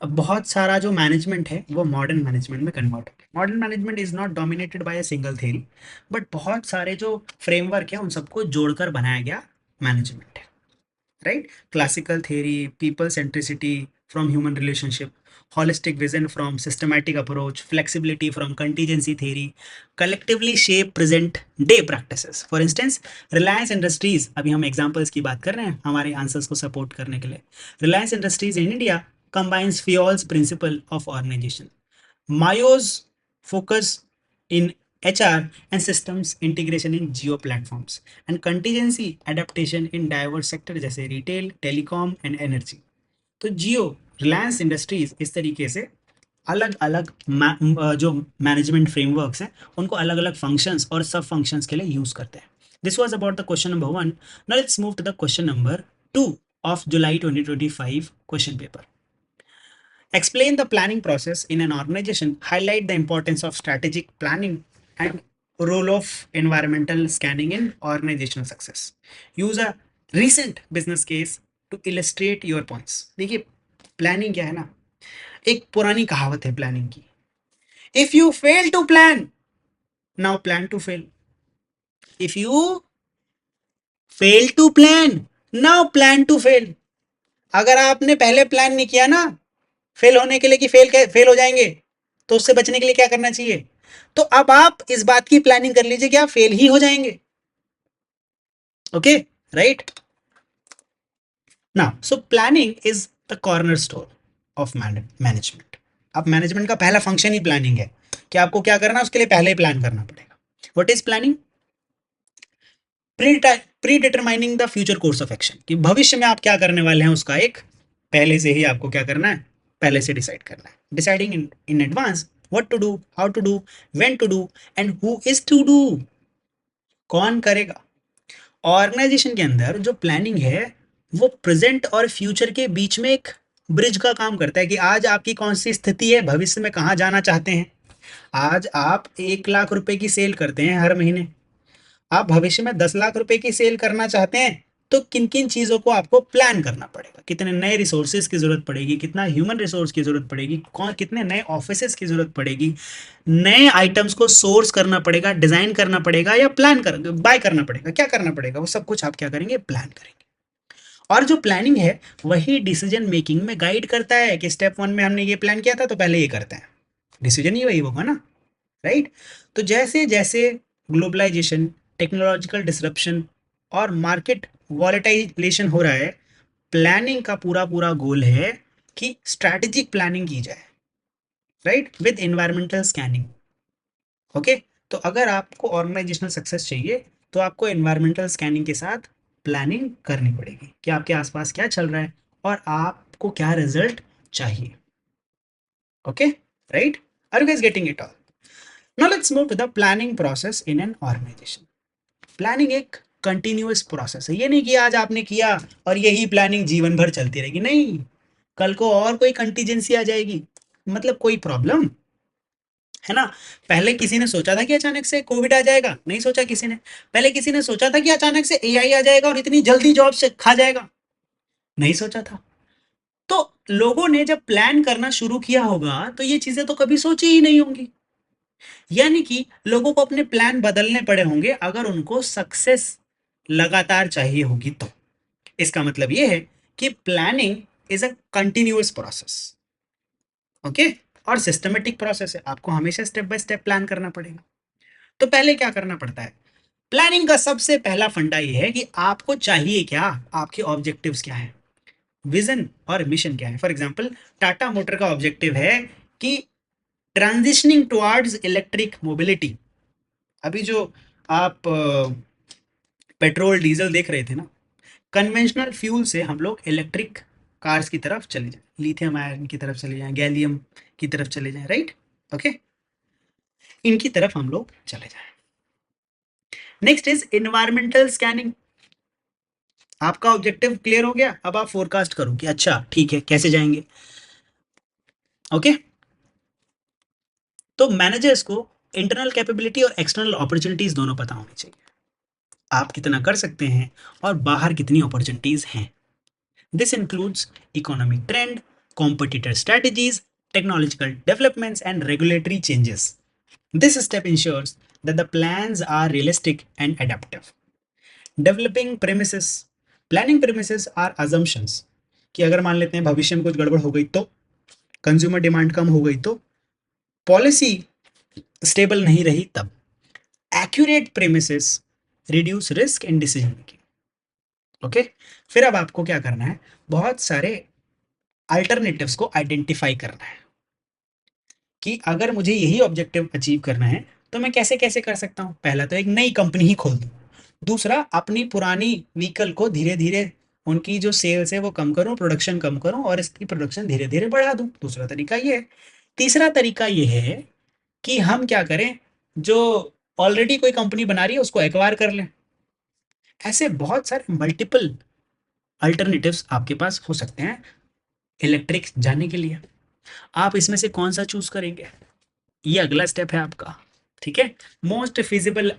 बहुत सारा जो मैनेजमेंट है वो मॉडर्न मैनेजमेंट में कन्वर्ट हो गया। Modern management is not dominated by a single theory, but बहुत सारे जो फ्रेमवर्क है उन सबको जोड़कर बनाया गया मैनेजमेंट है, right? Classical theory, people centricity, from human relationship, holistic vision from systematic approach, flexibility from contingency theory, collectively shape present day practices. For instance, Reliance Industries, अभी हम examples की बात कर रहे हैं हमारे answers को support करने के लिए. Reliance Industries in India combines FIOL's principle of organization. Mayo's focus in HR and systems integration in geo platforms and contingency adaptation in diverse sector जैसे retail, telecom and energy. तो जियो Reliance industries इस तरीके से अलग अलग जो मैनेजमेंट फ्रेमवर्क्स हैं उनको अलग अलग फंक्शंस और सब फंक्शंस के लिए यूज करते हैं. This was about the question number 1. Now let's move to the question number 2 of July 2025 question paper. Explain the planning process in an organization. Highlight the importance of strategic planning and role of environmental scanning in organizational success. Use a recent business case to illustrate your points. देखिए planning क्या है ना, एक पुरानी कहावत है planning की. If you fail to plan, now plan to fail. If you fail to plan, now plan to fail. अगर आपने पहले प्लान नहीं किया ना फेल होने के लिए कि फेल हो जाएंगे, तो उससे बचने के लिए क्या करना चाहिए, तो अब आप इस बात की प्लानिंग कर लीजिए कि आप फेल ही हो जाएंगे. Okay, right. Now so planning is the cornerstone of management. अब मैनेजमेंट का पहला फंक्शन ही प्लानिंग है कि आपको क्या करना है, उसके लिए पहले ही प्लान करना पड़ेगा. What is planning? Pre determining the future course of action, कि भविष्य में आप क्या करने वाले हैं उसका एक पहले से ही आपको क्या करना है, पहले से डिसाइड करना है. Deciding in advance what to do, how to do, when to do and who is to do. कौन करेगा. ऑर्गेनाइजेशन के अंदर जो प्लानिंग है वो प्रेजेंट और फ्यूचर के बीच में एक ब्रिज का काम करता है कि आज आपकी कौन सी स्थिति है, भविष्य में कहाँ जाना चाहते हैं. आज आप 1 लाख रुपए की सेल करते हैं हर महीने, आप भविष्य में 10 लाख रुपए की सेल करना चाहते हैं, तो किन किन चीज़ों को आपको प्लान करना पड़ेगा. कितने नए रिसोर्सेज की जरूरत पड़ेगी, कितना ह्यूमन रिसोर्स की जरूरत पड़ेगी, कौन कितने नए ऑफिसेज की जरूरत पड़ेगी, नए आइटम्स को सोर्स करना पड़ेगा, डिजाइन करना पड़ेगा या प्लान कर बाय करना पड़ेगा, क्या करना पड़ेगा, वो सब कुछ आप क्या करेंगे, प्लान करेंगे. और जो प्लानिंग है वही डिसीजन मेकिंग में गाइड करता है कि स्टेप 1 में हमने ये प्लान किया था तो पहले ये करते हैं, डिसीजन ही वही होगा ना, राइट. तो जैसे जैसे ग्लोबलाइजेशन, टेक्नोलॉजिकल डिसरप्शन और मार्केट वॉलेटाइलेशन हो रहा है, प्लानिंग का पूरा पूरा गोल है कि स्ट्रैटेजिक प्लानिंग की जाए, right, with environmental scanning. Okay, तो अगर आपको ऑर्गेनाइजेशनल सक्सेस चाहिए तो आपको एनवायरमेंटल स्कैनिंग के साथ प्लानिंग करनी पड़ेगी कि आपके आसपास क्या चल रहा है और आपको क्या रिजल्ट चाहिए. Okay, right. Are you guys getting it all? Now let's move to the planning process in an organization. Planning एक कंटिन्यूअस प्रोसेस है. ये नहीं कि आज आपने किया और यही प्लानिंग जीवन भर चलती रहेगी, नहीं. कल को और कोई कंटीजेंसी आ जाएगी, मतलब कोई प्रॉब्लम, है ना. पहले किसी ने सोचा था कि अचानक से कोविड आ जाएगा, नहीं सोचा किसी ने. पहले किसी ने सोचा था कि अचानक से एआई आ जाएगा और इतनी जल्दी जॉब से खा जाएगा, नहीं सोचा था. तो लोगों ने जब प्लान करना शुरू किया होगा तो ये चीजें तो कभी सोची ही नहीं होंगी. यानी कि लोगों को अपने प्लान बदलने पड़े होंगे अगर उनको सक्सेस लगातार चाहिए होगी तो. इसका मतलब ये है कि planning is a continuous process. Okay, और सिस्टमेटिक प्रोसेस है, आपको हमेशा स्टेप बाय स्टेप प्लान करना पड़ेगा. तो पहले क्या करना पड़ता है, प्लानिंग का सबसे पहला फंडा ये है कि आपको चाहिए क्या, आपके ऑब्जेक्टिव्स क्या है, विजन और मिशन क्या है. फॉर एग्जांपल टाटा मोटर का ऑब्जेक्टिव है कि ट्रांजिशनिंग टुवर्ड्स इलेक्ट्रिक मोबिलिटी. अभी जो आप पेट्रोल डीजल देख रहे थे ना, कन्वेंशनल फ्यूल से हम लोग इलेक्ट्रिक कार्स की तरफ चले जाएं, लिथियम आयन की तरफ चले जाएं, गैलियम की तरफ चले जाएं, राइट. ओके, इनकी तरफ हम लोग चले जाएं. Next is environmental scanning. आपका ऑब्जेक्टिव क्लियर हो गया, अब आप फोरकास्ट करो कि अच्छा ठीक है कैसे जाएंगे. ओके, तो मैनेजर्स को इंटरनल कैपेबिलिटी और एक्सटर्नल अपॉर्चुनिटीज दोनों पता होनी चाहिए. आप कितना कर सकते हैं और बाहर कितनी अपॉर्चुनिटीज हैं. This includes economic trend, competitor strategies, technological developments and regulatory changes. This step ensures that the plans are realistic and adaptive. Developing premises. Planning premises are assumptions. कि अगर मान लेते हैं भविष्य में कुछ गड़बड़ हो गई तो, कंज्यूमर डिमांड कम हो गई तो, पॉलिसी स्टेबल नहीं रही तब। Accurate premises reduce risk and decision making. Okay, फिर अब आपको क्या करना है, बहुत सारे अल्टरनेटिव्स को आइडेंटिफाई करना है कि अगर मुझे यही ऑब्जेक्टिव अचीव करना है तो मैं कैसे कैसे कर सकता हूँ। पहला तो एक नई कंपनी ही खोल दूँ, दूसरा अपनी पुरानी व्हीकल को धीरे धीरे उनकी जो सेल्स है वो कम करूँ, प्रोडक्शन कम करूँ और इसकी प्रोडक्शन धीरे धीरे बढ़ा दूँ, दूसरा तरीका ये है। तीसरा तरीका ये है कि हम क्या करें, जो ऑलरेडी कोई कंपनी बना रही है उसको एक्वायर कर लें। ऐसे बहुत सारे मल्टीपल अल्टरनेटिव्स आपके पास हो सकते हैं इलेक्ट्रिक जाने के लिए। आप इसमें से कौन सा चूज करेंगे, ये अगला स्टेप है आपका। ठीक है, मोस्ट फिजिबल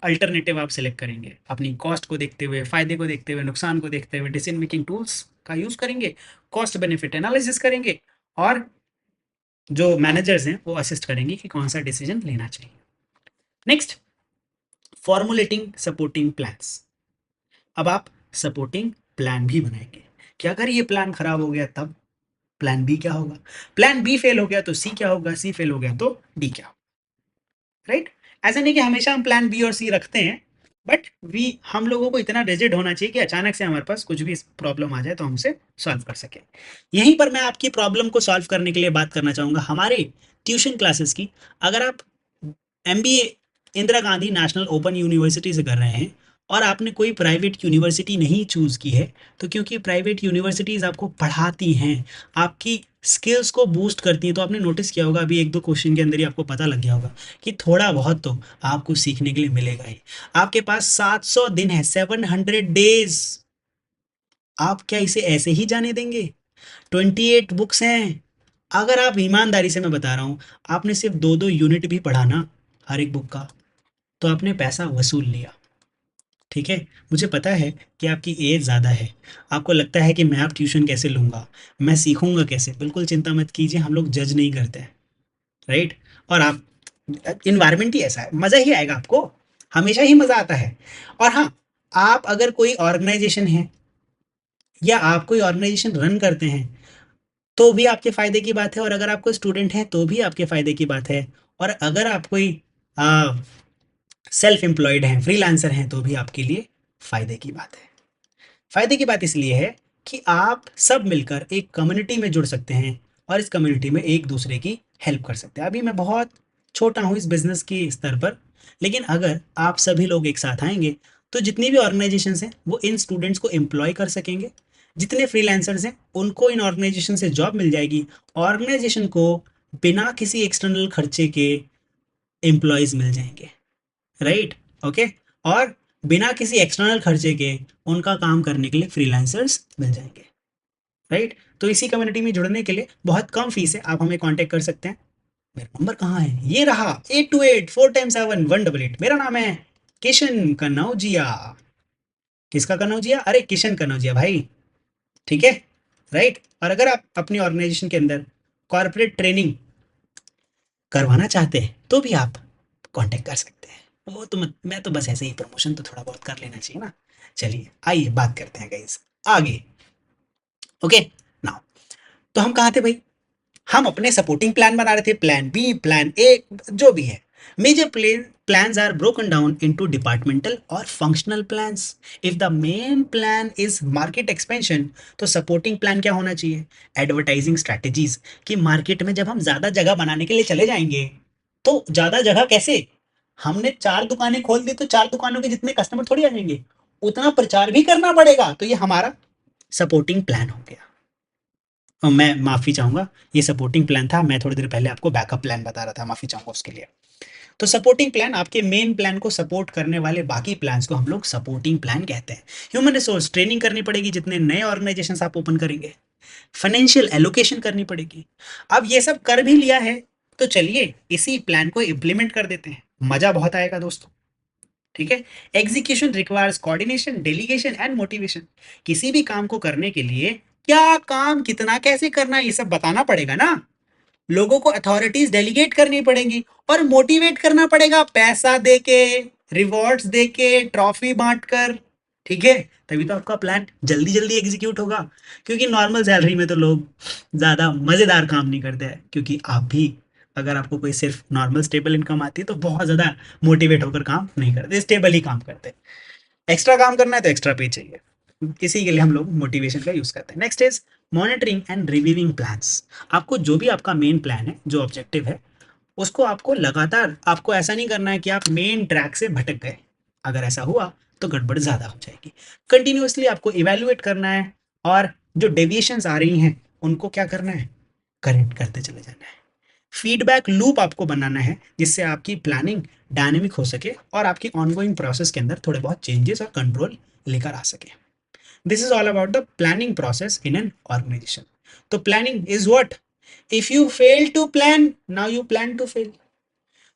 अल्टरनेटिव आप सिलेक्ट करेंगे, अपनी कॉस्ट को देखते हुए, फायदे को देखते हुए, नुकसान को देखते हुए, डिसीजन मेकिंग टूल्स का यूज करेंगे, कॉस्ट बेनिफिट एनालिसिस करेंगे और जो मैनेजर्स हैं वो असिस्ट करेंगे कि कौन सा डिसीजन लेना चाहिए। Next, formulating supporting plans. अब आप सपोर्टिंग प्लान भी बनाएंगे कि अगर ये प्लान खराब हो गया तब प्लान बी क्या होगा, प्लान बी फेल हो गया तो सी क्या होगा, सी फेल हो गया तो डी क्या होगा। राइट, ऐसा नहीं कि हमेशा हम प्लान बी और सी रखते हैं, बट वी हम लोगों को इतना रिजिड होना चाहिए कि अचानक से हमारे पास कुछ भी प्रॉब्लम आ जाए तो हम उसे सॉल्व कर सके। यहीं पर मैं आपकी प्रॉब्लम को सॉल्व करने के लिए बात करना चाहूंगा हमारे ट्यूशन क्लासेस की। अगर आप MBA Indira Gandhi national open university से कर रहे हैं और आपने कोई प्राइवेट यूनिवर्सिटी नहीं चूज की है, तो क्योंकि प्राइवेट यूनिवर्सिटीज आपको पढ़ाती हैं, आपकी स्किल्स को बूस्ट करती हैं, तो आपने नोटिस किया होगा अभी एक दो क्वेश्चन के अंदर ही आपको पता लग गया होगा कि थोड़ा बहुत तो आपको सीखने के लिए मिलेगा ही। आपके पास 700 दिन है, 700 डेज। आप क्या इसे ऐसे ही जाने देंगे? 28 बुक्स हैं। अगर आप ईमानदारी से मैं बता रहा हूँ, आपने सिर्फ दो दो यूनिट भी पढ़ाना हर एक बुक का, तो आपने पैसा वसूल लिया। ठीक है, मुझे पता है कि आपकी एज ज़्यादा है, आपको लगता है कि मैं आप ट्यूशन कैसे लूँगा, मैं सीखूंगा कैसे। बिल्कुल चिंता मत कीजिए, हम लोग जज नहीं करते हैं। राइट, और आप इन्वायरमेंट ही ऐसा है, मज़ा ही आएगा आपको, हमेशा ही मज़ा आता है। और हाँ, आप अगर कोई ऑर्गेनाइजेशन है या आप कोई ऑर्गेनाइजेशन रन करते हैं तो भी आपके फ़ायदे की बात है, और अगर आप कोई स्टूडेंट हैं तो भी आपके फ़ायदे की बात है, और अगर आप कोई सेल्फ एम्प्लॉयड हैं, फ्रीलांसर हैं, तो भी आपके लिए फ़ायदे की बात है। फ़ायदे की बात इसलिए है कि आप सब मिलकर एक कम्युनिटी में जुड़ सकते हैं और इस कम्युनिटी में एक दूसरे की हेल्प कर सकते हैं। अभी मैं बहुत छोटा हूँ इस बिज़नेस की स्तर पर, लेकिन अगर आप सभी लोग एक साथ आएंगे तो जितनी भी ऑर्गेनाइजेशंस हैं वो इन स्टूडेंट्स को एम्प्लॉय कर सकेंगे, जितने फ्रीलांसर्स हैं उनको इन ऑर्गेनाइजेशन से जॉब मिल जाएगी, ऑर्गेनाइजेशन को बिना किसी एक्सटर्नल खर्चे के एम्प्लॉयज़ मिल जाएंगे। राइट, ओके, और बिना किसी एक्सटर्नल खर्चे के उनका काम करने के लिए फ्रीलांसर्स मिल जाएंगे। राइट, तो इसी कम्युनिटी में जुड़ने के लिए बहुत कम फीस है, आप हमें कांटेक्ट कर सकते हैं। मेरा नंबर कहाँ है, ये रहा, 8284 टाइम 7 1 मेरा नाम है किशन कनौजिया। किसका कनौजिया? अरे किशन कनौजिया भाई। ठीक है, राइट। और अगर आप अपनी ऑर्गेनाइजेशन के अंदर कॉर्पोरेट ट्रेनिंग करवाना चाहते हैं तो भी आप कांटेक्ट कर सकते हैं। वो तो मैं तो बस ऐसे ही प्रमोशन तो थोड़ा बहुत कर लेना चाहिए ना। चलिए आइए बात करते हैं गाइस आगे। ओके, नाउ, तो हम कहाँ थे भाई? हम अपने सपोर्टिंग प्लान बना रहे थे, प्लान बी, प्लान ए, जो भी है। Major plans are broken down into departmental or functional plans. If the main plan is market expansion, तो सपोर्टिंग प्लान क्या होना चाहिए? एडवर्टाइजिंग स्ट्रैटेजीज, कि मार्केट में जब हम ज्यादा जगह बनाने के लिए चले जाएंगे तो ज्यादा जगह कैसे? हमने 4 दुकानें खोल दी तो 4 दुकानों के जितने कस्टमर थोड़ी आ जाएंगे, उतना प्रचार भी करना पड़ेगा, तो ये हमारा सपोर्टिंग प्लान हो गया। मैं माफ़ी चाहूँगा, ये सपोर्टिंग प्लान था, मैं थोड़ी देर पहले आपको बैकअप प्लान बता रहा था, माफ़ी चाहूँगा उसके लिए। तो सपोर्टिंग प्लान आपके मेन प्लान को सपोर्ट करने वाले बाकी प्लान्स को हम लोग सपोर्टिंग प्लान कहते हैं। ह्यूमन रिसोर्स ट्रेनिंग करनी पड़ेगी जितने नए ऑर्गेनाइजेशन आप ओपन करेंगे, फाइनेंशियल एलोकेशन करनी पड़ेगी। अब ये सब कर भी लिया है तो चलिए इसी प्लान को इम्प्लीमेंट कर देते हैं, मजा बहुत आएगा दोस्तों। ठीक है, execution requires coordination, delegation and motivation. किसी भी काम को करने के लिए क्या काम कितना कैसे करना है ये सब बताना पड़ेगा ना, लोगों को अथॉरिटीज डेलीगेट करनी पड़ेंगी और मोटिवेट करना पड़ेगा पैसा देके, रिवॉर्ड्स देके, ट्रॉफी बांटकर। ठीक है, तभी तो आपका प्लान जल्दी जल्दी एग्जीक्यूट होगा। क्योंकि नॉर्मल सैलरी में तो लोग ज़्यादा मज़ेदार काम नहीं करते हैं, क्योंकि आप भी, अगर आपको कोई सिर्फ नॉर्मल स्टेबल इनकम आती है तो बहुत ज़्यादा मोटिवेट होकर काम नहीं करते, स्टेबल ही काम करते। एक्स्ट्रा काम करना है तो एक्स्ट्रा पे चाहिए, इसी के लिए हम लोग मोटिवेशन का यूज़ करते हैं। Next is monitoring and reviewing plans. आपको जो भी आपका मेन प्लान है, जो ऑब्जेक्टिव है, उसको आपको लगातार, आपको ऐसा नहीं करना है कि आप मेन ट्रैक से भटक गए। अगर ऐसा हुआ तो गड़बड़ ज़्यादा हो जाएगी। कंटिन्यूअसली आपको इवेल्युएट करना है, और जो डेविएशंस आ रही हैं उनको क्या करना है, करेक्ट करते चले जाना है। फीडबैक लूप आपको बनाना है, जिससे आपकी प्लानिंग डायनेमिक हो सके और आपकी ऑनगोइंग प्रोसेस के अंदर थोड़े बहुत चेंजेस और कंट्रोल लेकर आ सके। This is all about the planning process in an organisation. तो planning is what, if you fail to plan, now you plan to fail.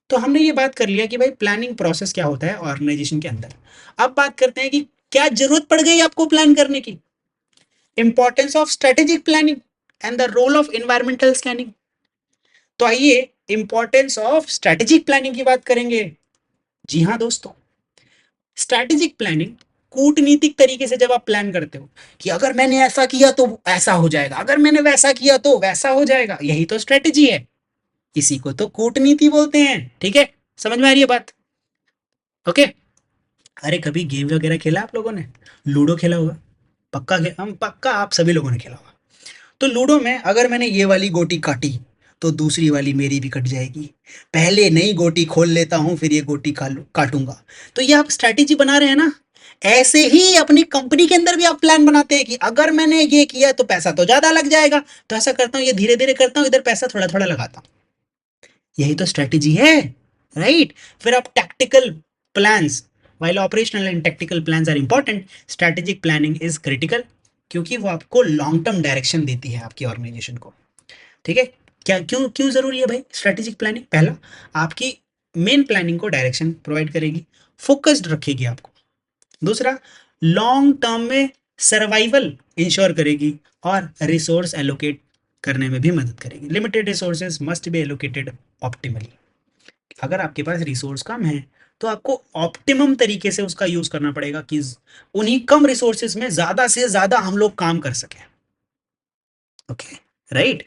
तो हमने ये बात कर लिया कि भाई प्लानिंग प्रोसेस क्या होता है ऑर्गेनाइजेशन के अंदर। अब बात करते हैं कि क्या जरूरत पड़ गई आपको प्लान करने की, importance of strategic planning and the role of environmental scanning. तो आइए इंपॉर्टेंस ऑफ स्ट्रेटेजिक प्लानिंग की बात करेंगे। जी हाँ दोस्तों, स्ट्रेटेजिक प्लानिंग कूटनीतिक तरीके से जब आप प्लान करते हो कि अगर मैंने ऐसा किया तो ऐसा हो जाएगा, अगर मैंने वैसा किया तो वैसा हो जाएगा, यही तो स्ट्रेटेजी है, इसी को तो कूटनीति बोलते हैं। ठीक है, समझ में आ रही है बात? ओके। अरे कभी गेम वगैरह खेला आप लोगों ने? लूडो खेला होगा, पक्का हम पक्का आप सभी लोगों ने खेला होगा। तो लूडो में अगर मैंने ये वाली गोटी काटी तो दूसरी वाली मेरी भी कट जाएगी, पहले नई गोटी खोल लेता हूँ फिर ये गोटी काटूंगा। तो ये आप स्ट्रैटेजी बना रहे हैं ना। ऐसे ही अपनी कंपनी के अंदर भी आप प्लान बनाते हैं कि अगर मैंने ये किया तो पैसा तो ज्यादा लग जाएगा, तो ऐसा करता हूँ, ये धीरे धीरे करता हूँ, इधर पैसा थोड़ा थोड़ा लगाता हूँ। यही तो स्ट्रैटेजी है, राइट? फिर आप tactical plans, while operational and tactical plans are important, strategic planning is critical, क्योंकि वो आपको लॉन्ग टर्म डायरेक्शन देती है आपकी ऑर्गेनाइजेशन को। ठीक है, क्या क्यों क्यों जरूरी है भाई स्ट्रैटेजिक प्लानिंग? पहला, आपकी मेन प्लानिंग को डायरेक्शन प्रोवाइड करेगी, फोकस्ड रखेगी आपको। दूसरा, लॉन्ग टर्म में सर्वाइवल इंश्योर करेगी, और रिसोर्स एलोकेट करने में भी मदद करेगी। Limited resources must be allocated optimally. अगर आपके पास रिसोर्स कम है तो आपको ऑप्टिमम तरीके से उसका यूज करना पड़ेगा कि उन्हीं कम रिसोर्सेज में ज्यादा से ज्यादा हम लोग काम कर सकें। Okay, right?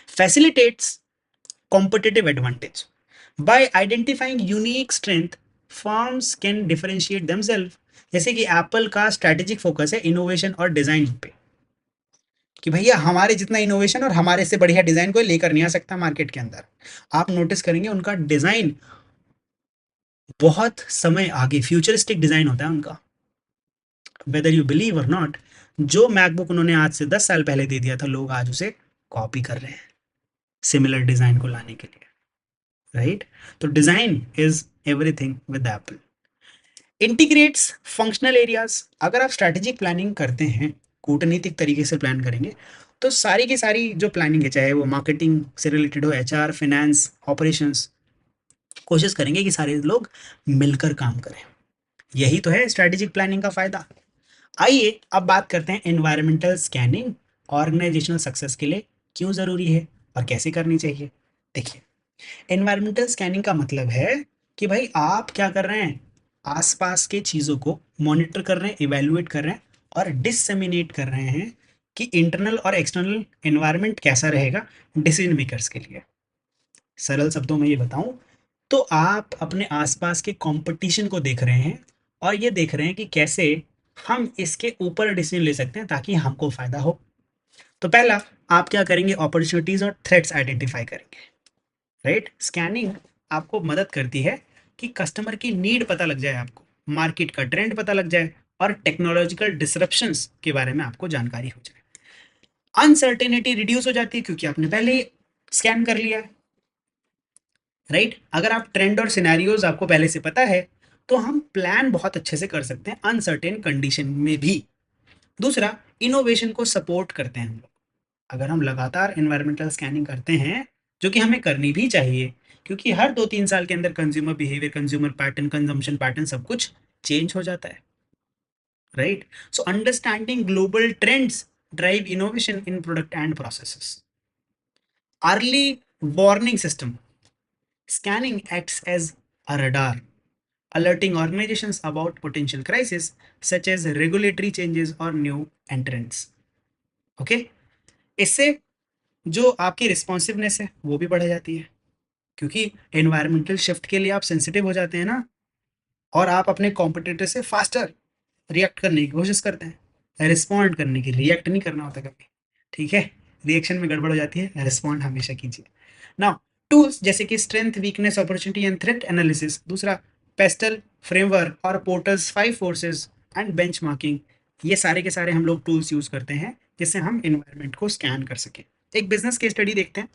Facilitates competitive advantage. By identifying unique strength, firms can differentiate themselves. जैसे कि एप्पल का स्ट्रैटेजिक फोकस है इनोवेशन और डिजाइन पे, कि भैया हमारे जितना इनोवेशन और हमारे से बढ़िया डिजाइन कोई लेकर नहीं आ सकता मार्केट के अंदर। आप नोटिस करेंगे उनका डिजाइन बहुत समय आगे, फ्यूचरिस्टिक डिजाइन होता है उनका। वेदर यू बिलीव और नॉट, जो मैकबुक उन्होंने आज से 10 साल पहले दे दिया था, लोग आज उसे कॉपी कर रहे हैं सिमिलर डिजाइन को लाने के लिए, राइट? तो design is everything with Apple. Integrates functional areas. अगर आप स्ट्रैटेजिक प्लानिंग करते हैं, कूटनीतिक तरीके से प्लान करेंगे, तो सारी की सारी जो प्लानिंग है, चाहे वो मार्केटिंग से रिलेटेड हो, एचआर, फाइनेंस, ऑपरेशंस, कोशिश करेंगे कि सारे लोग मिलकर काम करें। यही तो है स्ट्रैटेजिक प्लानिंग का फायदा। आइए अब बात करते हैं एनवायरमेंटल स्कैनिंग ऑर्गेनाइजेशनल सक्सेस के लिए क्यों ज़रूरी है और कैसे करनी चाहिए। देखिए, एनवायरमेंटल स्कैनिंग का मतलब है कि भाई आप क्या कर रहे हैं, आसपास के चीज़ों को मॉनिटर कर रहे हैं, इवेल्युएट कर रहे हैं और डिसमिनेट कर रहे हैं कि इंटरनल और एक्सटर्नल एनवायरनमेंट कैसा रहेगा डिसीजन मेकर्स के लिए। सरल शब्दों में ये बताऊं तो आप अपने आसपास के कंपटीशन को देख रहे हैं, और ये देख रहे हैं कि कैसे हम इसके ऊपर डिसीजन ले सकते हैं ताकि हमको फायदा हो। तो पहला, आप क्या करेंगे, अपॉर्चुनिटीज और थ्रेट्स आइडेंटिफाई करेंगे, राइट? स्कैनिंग आपको मदद करती है कि कस्टमर की नीड पता लग जाए आपको, मार्केट का ट्रेंड पता लग जाए, और टेक्नोलॉजिकल डिसरप्शंस के बारे में आपको जानकारी हो जाए। अनसर्टेनिटी रिड्यूस हो जाती है क्योंकि आपने पहले ही स्कैन कर लिया है, राइट? अगर आप ट्रेंड और सिनेरियोज आपको पहले से पता है तो हम प्लान बहुत अच्छे से कर सकते हैं अनसर्टेन कंडीशन में भी। दूसरा, इनोवेशन को सपोर्ट करते हैं हम लोग। अगर हम लगातार एनवायरमेंटल स्कैनिंग करते हैं, जो कि हमें करनी भी चाहिए, क्योंकि हर 2-3 साल के अंदर consumer behaviour, consumer pattern, consumption pattern सब कुछ चेंज हो जाता है, right? So understanding global trends drive innovation in product and processes. Early warning system, scanning acts as a radar, alerting organizations about potential crisis such as regulatory changes or new entrants. Okay, इससे जो आपकी responsiveness है वो भी बढ़ जाती है, क्योंकि एनवायरमेंटल शिफ्ट के लिए आप सेंसिटिव हो जाते हैं ना, और आप अपने कॉम्पिटिटर से फास्टर रिएक्ट करने की कोशिश करते हैं, रिस्पॉन्ड करने की, रिएक्ट नहीं करना होता कभी, ठीक है, रिएक्शन में गड़बड़ हो जाती है, रिस्पॉन्ड हमेशा कीजिए। नाउ टूल्स जैसे कि strength, weakness, opportunity and threat analysis, दूसरा पेस्टल फ्रेमवर्क और पोर्टर्स 5 फोर्सेस एंड बेंचमार्किंग, ये सारे के सारे हम लोग टूल्स यूज करते हैं जिससे हम एनवायरनमेंट को स्कैन कर सकें। एक बिजनेस केस स्टडी देखते हैं,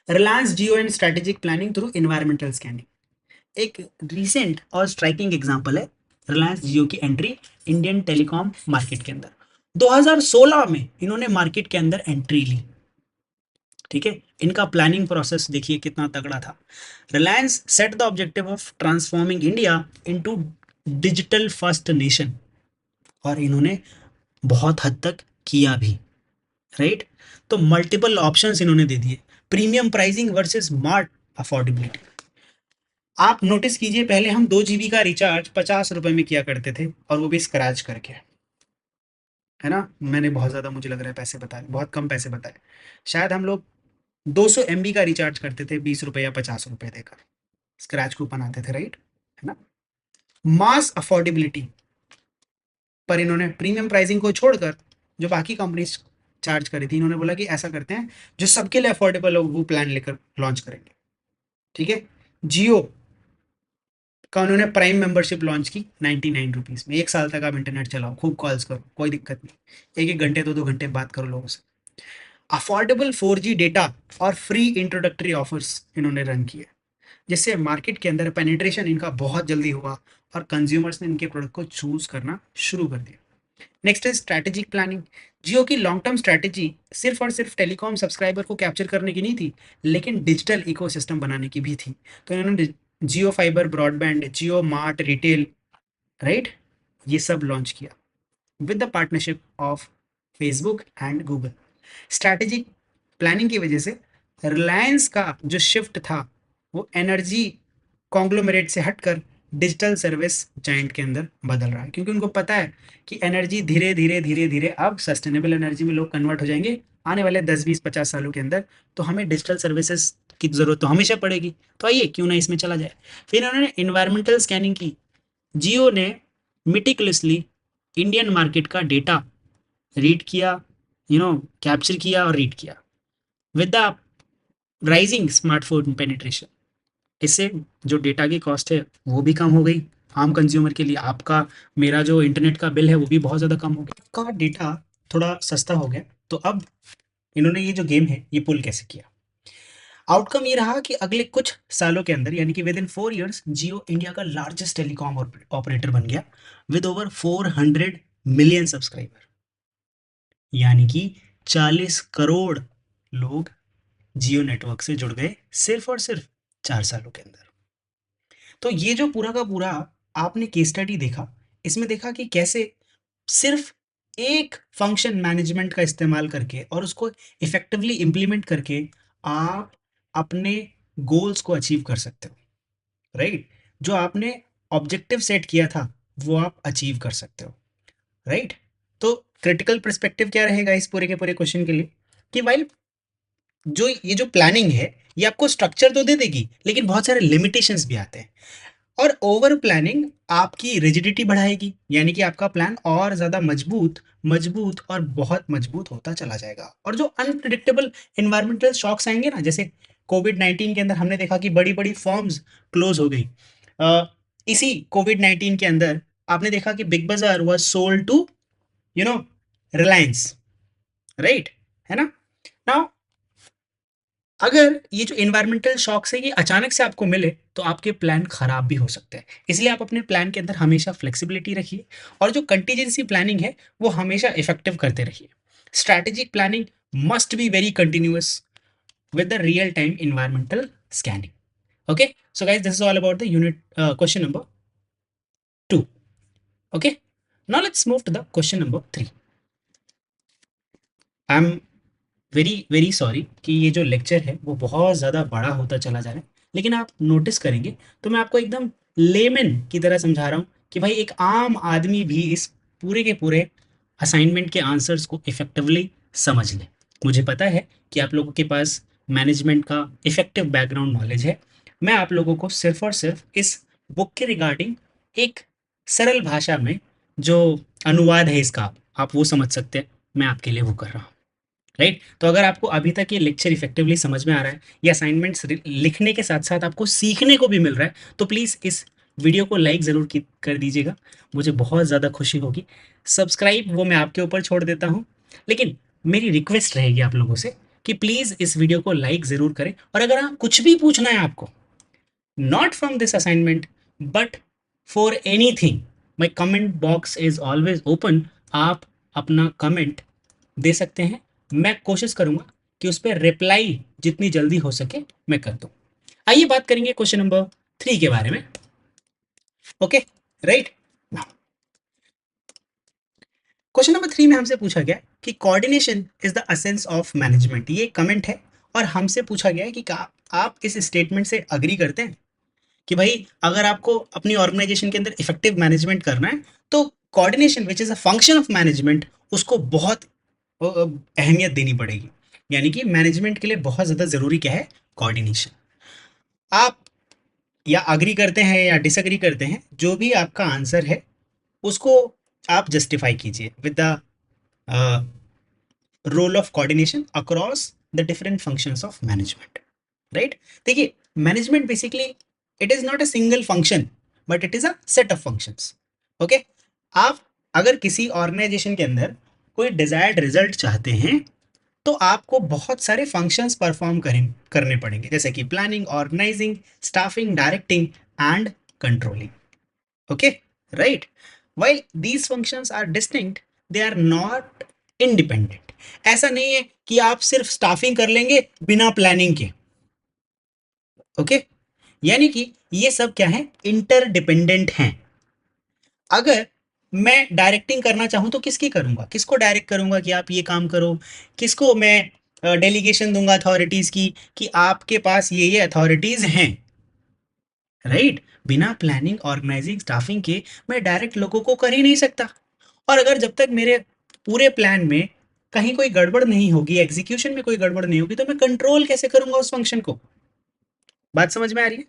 Reliance Jio and strategic planning through environmental scanning. एक रिसेंट और स्ट्राइकिंग एग्जांपल है रिलायंस जियो की एंट्री इंडियन टेलीकॉम मार्केट के अंदर। 2016 में इन्होंने मार्केट के अंदर एंट्री ली, ठीक है। इनका प्लानिंग प्रोसेस देखिए कितना तगड़ा था। Reliance set the objective of transforming India into digital first nation, और इन्होंने बहुत हद तक किया भी, राइट। तो मल्टीपल ऑप्शंस इन्होंने दे दिए, premium pricing versus smart affordability. आप नोटिस कीजिए, पहले हम 2 GB का रिचार्ज 50 रुपए में किया करते थे, और वो भी स्क्रैच करके, है ना। मैंने बहुत ज़्यादा, मुझे लग रहा है पैसे बताए, बहुत कम पैसे बताए। शायद हम लोग 200 MB का रिचार्ज करते थे 20 रुपए या 50 रुपए देकर, स्क्रैच कूपन आते थे, राइट, है ना। मास अफोर्डेबिलिटी पर इन्होंने प्रीमियम प्राइसिंग को छोड़कर जो बाकी कंपनीज चार्ज करी थी, इन्होंने बोला कि ऐसा करते हैं जो सबके लिए अफोर्डेबल हो वो प्लान लेकर लॉन्च करेंगे, ठीक है। जियो का उन्होंने प्राइम मेंबरशिप लॉन्च की 99 रुपीज़ में, 1 साल तक आप इंटरनेट चलाओ, खूब कॉल्स करो, कोई दिक्कत नहीं, 1-1 घंटे 2-2 घंटे बात करो लोगों से। अफोर्डेबल 4G डेटा और फ्री इंट्रोडक्टरी ऑफर्स इन्होंने रन किए, जिससे मार्केट के अंदर पेनिट्रेशन इनका बहुत जल्दी हुआ और कंज्यूमर्स ने इनके प्रोडक्ट को चूज करना शुरू कर दिया। नेक्स्ट है स्ट्रैटेजिक प्लानिंग। जियो की लॉन्ग टर्म स्ट्रैटेजी सिर्फ और सिर्फ टेलीकॉम सब्सक्राइबर को कैप्चर करने की नहीं थी, लेकिन डिजिटल इकोसिस्टम बनाने की भी थी। तो इन्होंने जियो फाइबर ब्रॉडबैंड, जियो मार्ट रिटेल, राइट, ये सब लॉन्च किया with the partnership of Facebook and Google. Strategic planning की वजह से रिलायंस का जो शिफ्ट था वो एनर्जी कॉन्ग्लोमरेट से हटकर डिजिटल सर्विस जाइंट के अंदर बदल रहा है, क्योंकि उनको पता है कि एनर्जी धीरे धीरे धीरे धीरे अब सस्टेनेबल एनर्जी में लोग कन्वर्ट हो जाएंगे आने वाले 10-20-50 सालों के अंदर। तो हमें डिजिटल सर्विसेज की जरूरत तो हमेशा पड़ेगी, तो आइए क्यों ना इसमें चला जाए। फिर उन्होंने इन्वायरमेंटल स्कैनिंग की। जियो ने मिटिकुलसली इंडियन मार्केट का डेटा रीड किया, कैप्चर किया और रीड किया with the rising smartphone penetration. इससे जो डेटा की कॉस्ट है वो भी कम हो गई आम कंज्यूमर के लिए। आपका, मेरा जो इंटरनेट का बिल है वो भी बहुत ज़्यादा कम हो गया, आपका डेटा थोड़ा सस्ता हो गया। तो अब इन्होंने ये जो गेम है ये पुल कैसे किया। आउटकम ये रहा कि अगले कुछ सालों के अंदर, यानी कि with in 4 years, Jio India का लार्जेस्ट टेलीकॉम ऑपरेटर बन गया विद ओवर 400 मिलियन सब्सक्राइबर, यानी कि 40 करोड़ लोग जियो नेटवर्क से जुड़ गए सिर्फ और सिर्फ 4 सालों के अंदर। तो ये जो पूरा का पूरा आपने केस स्टडी देखा, इसमें देखा कि कैसे सिर्फ एक फंक्शन मैनेजमेंट का इस्तेमाल करके और उसको इफेक्टिवली इम्प्लीमेंट करके आप अपने गोल्स को अचीव कर सकते हो, राइट। जो आपने ऑब्जेक्टिव सेट किया था वो आप अचीव कर सकते हो, राइट। तो क्रिटिकल पर्सपेक्टिव क्या रहेगा इस पूरे के पूरे क्वेश्चन के लिए, कि वाइल जो ये जो प्लानिंग है ये आपको स्ट्रक्चर तो दे देगी, लेकिन बहुत सारे लिमिटेशंस भी आते हैं। और ओवर प्लानिंग आपकी रिजिडिटी बढ़ाएगी, यानी कि आपका प्लान और ज़्यादा मजबूत मजबूत और बहुत मजबूत होता चला जाएगा। और जो अनप्रिडिक्टेबल इन्वायरमेंटल शॉक्स आएंगे ना, जैसे कोविड-19 के अंदर हमने देखा कि बड़ी बड़ी फर्म्स क्लोज हो गई। इसी कोविड-19 के अंदर आपने देखा कि Big Bazaar was sold to you know Reliance, right, है ना। नाउ अगर ये जो एनवायरमेंटल शॉक्स है ये अचानक से आपको मिले तो आपके प्लान खराब भी हो सकते हैं, इसलिए आप अपने प्लान के अंदर हमेशा फ्लेक्सिबिलिटी रखिए, और जो कंटीजेंसी प्लानिंग है वो हमेशा इफेक्टिव करते रहिए। Strategic planning must be very continuous with the real time environmental scanning. Okay, so guys, this is all about the unit question number 2. Okay, now let's move to the question number 3. I'm very very sorry कि ये जो lecture है वो बहुत ज़्यादा बड़ा होता चला जा रहा है, लेकिन आप नोटिस करेंगे तो मैं आपको एकदम लेमन की तरह समझा रहा हूँ कि भाई एक आम आदमी भी इस पूरे के पूरे असाइनमेंट के आंसर्स को इफेक्टिवली समझ ले। मुझे पता है कि आप लोगों के पास मैनेजमेंट का इफेक्टिव बैकग्राउंड नॉलेज है। मैं आप लोगों को सिर्फ और सिर्फ इस बुक के रिगार्डिंग एक सरल भाषा में जो अनुवाद है इसका आप वो समझ सकते हैं, मैं आपके लिए वो कर रहा हूँ। राइट, तो अगर आपको अभी तक ये लेक्चर इफेक्टिवली समझ में आ रहा है या असाइनमेंट्स लिखने के साथ साथ आपको सीखने को भी मिल रहा है, तो प्लीज़ इस वीडियो को लाइक ज़रूर कर दीजिएगा, मुझे बहुत ज़्यादा खुशी होगी। सब्सक्राइब वो मैं आपके ऊपर छोड़ देता हूँ, लेकिन मेरी रिक्वेस्ट रहेगी आप लोगों से कि प्लीज़ इस वीडियो को लाइक ज़रूर करें। और अगर आप कुछ भी पूछना है आपको, not from this assignment but for anything, my comment box is always open. आप अपना कमेंट दे सकते हैं, मैं कोशिश करूंगा कि उस पर रिप्लाई जितनी जल्दी हो सके मैं कर दूं। आइए बात करेंगे क्वेश्चन नंबर 3 के बारे में। Okay, right. क्वेश्चन नंबर 3 में हमसे पूछा गया कि coordination is the essence of management. ये कमेंट है और हमसे पूछा गया है कि आप इस स्टेटमेंट से अग्री करते हैं कि भाई अगर आपको अपनी ऑर्गेनाइजेशन के अंदर इफेक्टिव मैनेजमेंट करना है तो coordination which is a function of management उसको बहुत अहमियत देनी पड़ेगी। यानी कि मैनेजमेंट के लिए बहुत ज़्यादा ज़रूरी क्या है, कोऑर्डिनेशन। आप या अग्री करते हैं या डिसअग्री करते हैं, जो भी आपका आंसर है उसको आप जस्टिफाई कीजिए with the role of coordination across the different functions of management. Right, देखिए management basically it is not a single function but it is a set of functions. Okay, आप अगर किसी ऑर्गेनाइजेशन के अंदर कोई डिजायर्ड रिजल्ट चाहते हैं तो आपको बहुत सारे फंक्शंस परफॉर्म करने पड़ेंगे, जैसे कि planning, organising, staffing, directing and controlling. Okay, right. while these functions are distinct, they are not independent। ऐसा नहीं है कि आप सिर्फ स्टाफिंग कर लेंगे बिना प्लानिंग के। ओके, यानी कि ये सब क्या है, इंटरडिपेंडेंट हैं। अगर मैं डायरेक्टिंग करना चाहूं तो किसकी करूंगा, किसको डायरेक्ट करूंगा कि आप ये काम करो, किसको मैं डेलीगेशन दूंगा अथॉरिटीज की कि आपके पास ये अथॉरिटीज हैं। राइट, बिना प्लानिंग, ऑर्गेनाइजिंग, स्टाफिंग के मैं डायरेक्ट लोगों को कर ही नहीं सकता। और अगर जब तक मेरे पूरे प्लान में कहीं कोई गड़बड़ नहीं होगी, एग्जीक्यूशन में कोई गड़बड़ नहीं होगी, तो मैं कंट्रोल कैसे करूंगा उस फंक्शन को। बात समझ में आ रही है,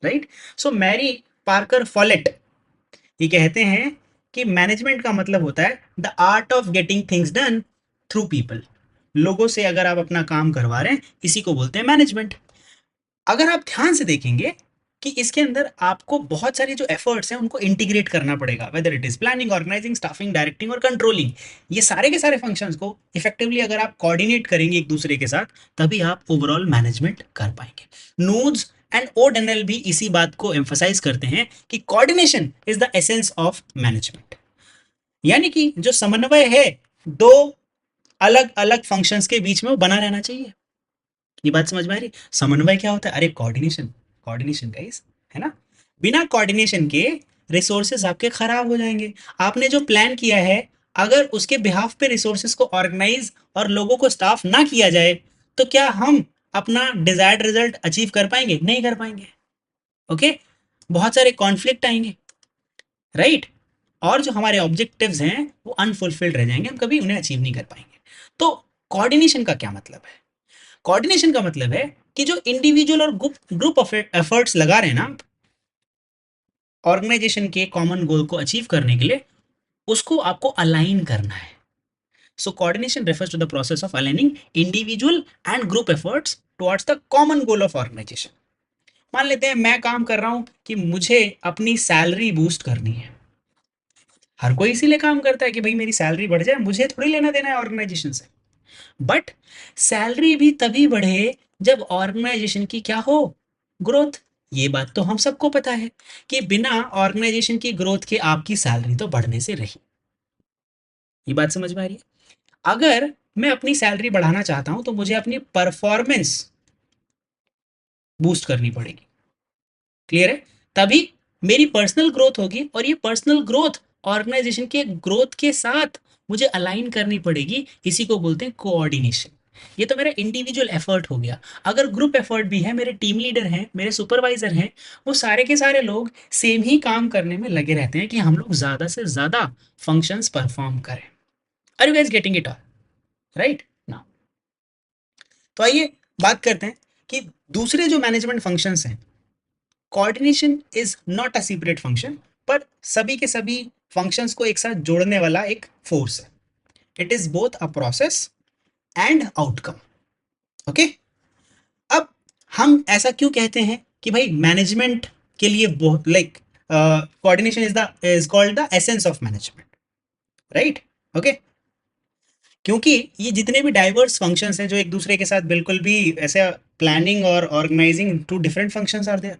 राइट। सो मैरी पार्कर फॉलेट ये कहते हैं कि मैनेजमेंट का मतलब होता है the art of getting things done through people. लोगों से अगर आप अपना काम करवा रहे हैं, इसी को बोलते हैं मैनेजमेंट। अगर आप ध्यान से देखेंगे कि इसके अंदर आपको बहुत सारे जो एफर्ट्स हैं उनको इंटीग्रेट करना पड़ेगा, whether it is planning, organising, staffing, directing और कंट्रोलिंग। ये सारे के सारे फंक्शंस को इफेक्टिवली अगर आप कोऑर्डिनेट करेंगे एक दूसरे के साथ, तभी आप ओवरऑल मैनेजमेंट कर पाएंगे। नोड्स एंड ओडनएल भी इसी बात को एम्फसाइज करते हैं कि coordination is the essence of management. यानी कि जो समन्वय है दो अलग अलग फंक्शंस के बीच में वो बना रहना चाहिए। ये बात समझ में आ रही, समन्वय क्या होता है, अरे कोऑर्डिनेशन, कोऑर्डिनेशन गाइस, है ना। बिना कोऑर्डिनेशन के रिसोर्सेज आपके खराब हो जाएंगे। आपने जो प्लान किया है, अगर उसके बिहाफ पे रिसोर्सेज को ऑर्गेनाइज और लोगों को स्टाफ ना किया जाए, तो क्या हम अपना डिजायर्ड रिजल्ट अचीव कर पाएंगे, नहीं कर पाएंगे। ओके, बहुत सारे कॉन्फ्लिक्ट आएंगे, राइट। और जो हमारे ऑब्जेक्टिव्स हैं वो अनफुलफिल्ड रह जाएंगे, हम कभी उन्हें अचीव नहीं कर पाएंगे। तो कोऑर्डिनेशन का क्या मतलब है, कोऑर्डिनेशन का मतलब है कि जो इंडिविजुअल और ग्रुप ऑफ एफर्ट्स लगा रहे हैं ना ऑर्गेनाइजेशन के कॉमन गोल को अचीव करने के लिए, उसको आपको अलाइन करना है। So coordination refers to the process of aligning individual and group efforts towards the common goal of organization. मान लेते हैं मैं काम कर रहा हूं कि मुझे अपनी सैलरी बूस्ट करनी है। हर कोई इसीलिए काम करता है कि भाई मेरी सैलरी बढ़ जाए, मुझे थोड़ी लेना देना है ऑर्गेनाइजेशन से। बट सैलरी भी तभी बढ़े जब ऑर्गेनाइजेशन की क्या हो, ग्रोथ। ये बात तो हम सबको पता है कि बिना ऑर्गेनाइजेशन की ग्रोथ के आपकी सैलरी तो बढ़ने से रही। ये बात समझ में आ रही है। अगर मैं अपनी सैलरी बढ़ाना चाहता हूं तो मुझे अपनी परफॉर्मेंस बूस्ट करनी पड़ेगी। क्लियर है, तभी मेरी पर्सनल ग्रोथ होगी और ये पर्सनल ग्रोथ ऑर्गेनाइजेशन के ग्रोथ के साथ मुझे अलाइन करनी पड़ेगी। इसी को बोलते हैं कोऑर्डिनेशन। ये तो मेरा इंडिविजुअल एफर्ट हो गया। अगर ग्रुप एफर्ट भी है, मेरे टीम लीडर हैं, मेरे सुपरवाइजर हैं, वो सारे के सारे लोग सेम ही काम करने में लगे रहते हैं कि हम लोग ज़्यादा से ज़्यादा फंक्शंस परफॉर्म करें। Are you guys getting it all? Right now, तो आइए बात करते हैं कि दूसरे जो मैनेजमेंट फंक्शंस हैं, coordination is not a separate function, पर सभी के सभी फंक्शंस को एक साथ जोड़ने वाला एक फोर्स है। It is both a process and outcome. Okay, अब हम ऐसा क्यों कहते हैं कि भाई मैनेजमेंट के लिए बहुत like coordination is called the essence of management, right? Okay, क्योंकि ये जितने भी डाइवर्स फंक्शंस हैं जो एक दूसरे के साथ बिल्कुल भी ऐसे प्लानिंग और organizing two different functions are there,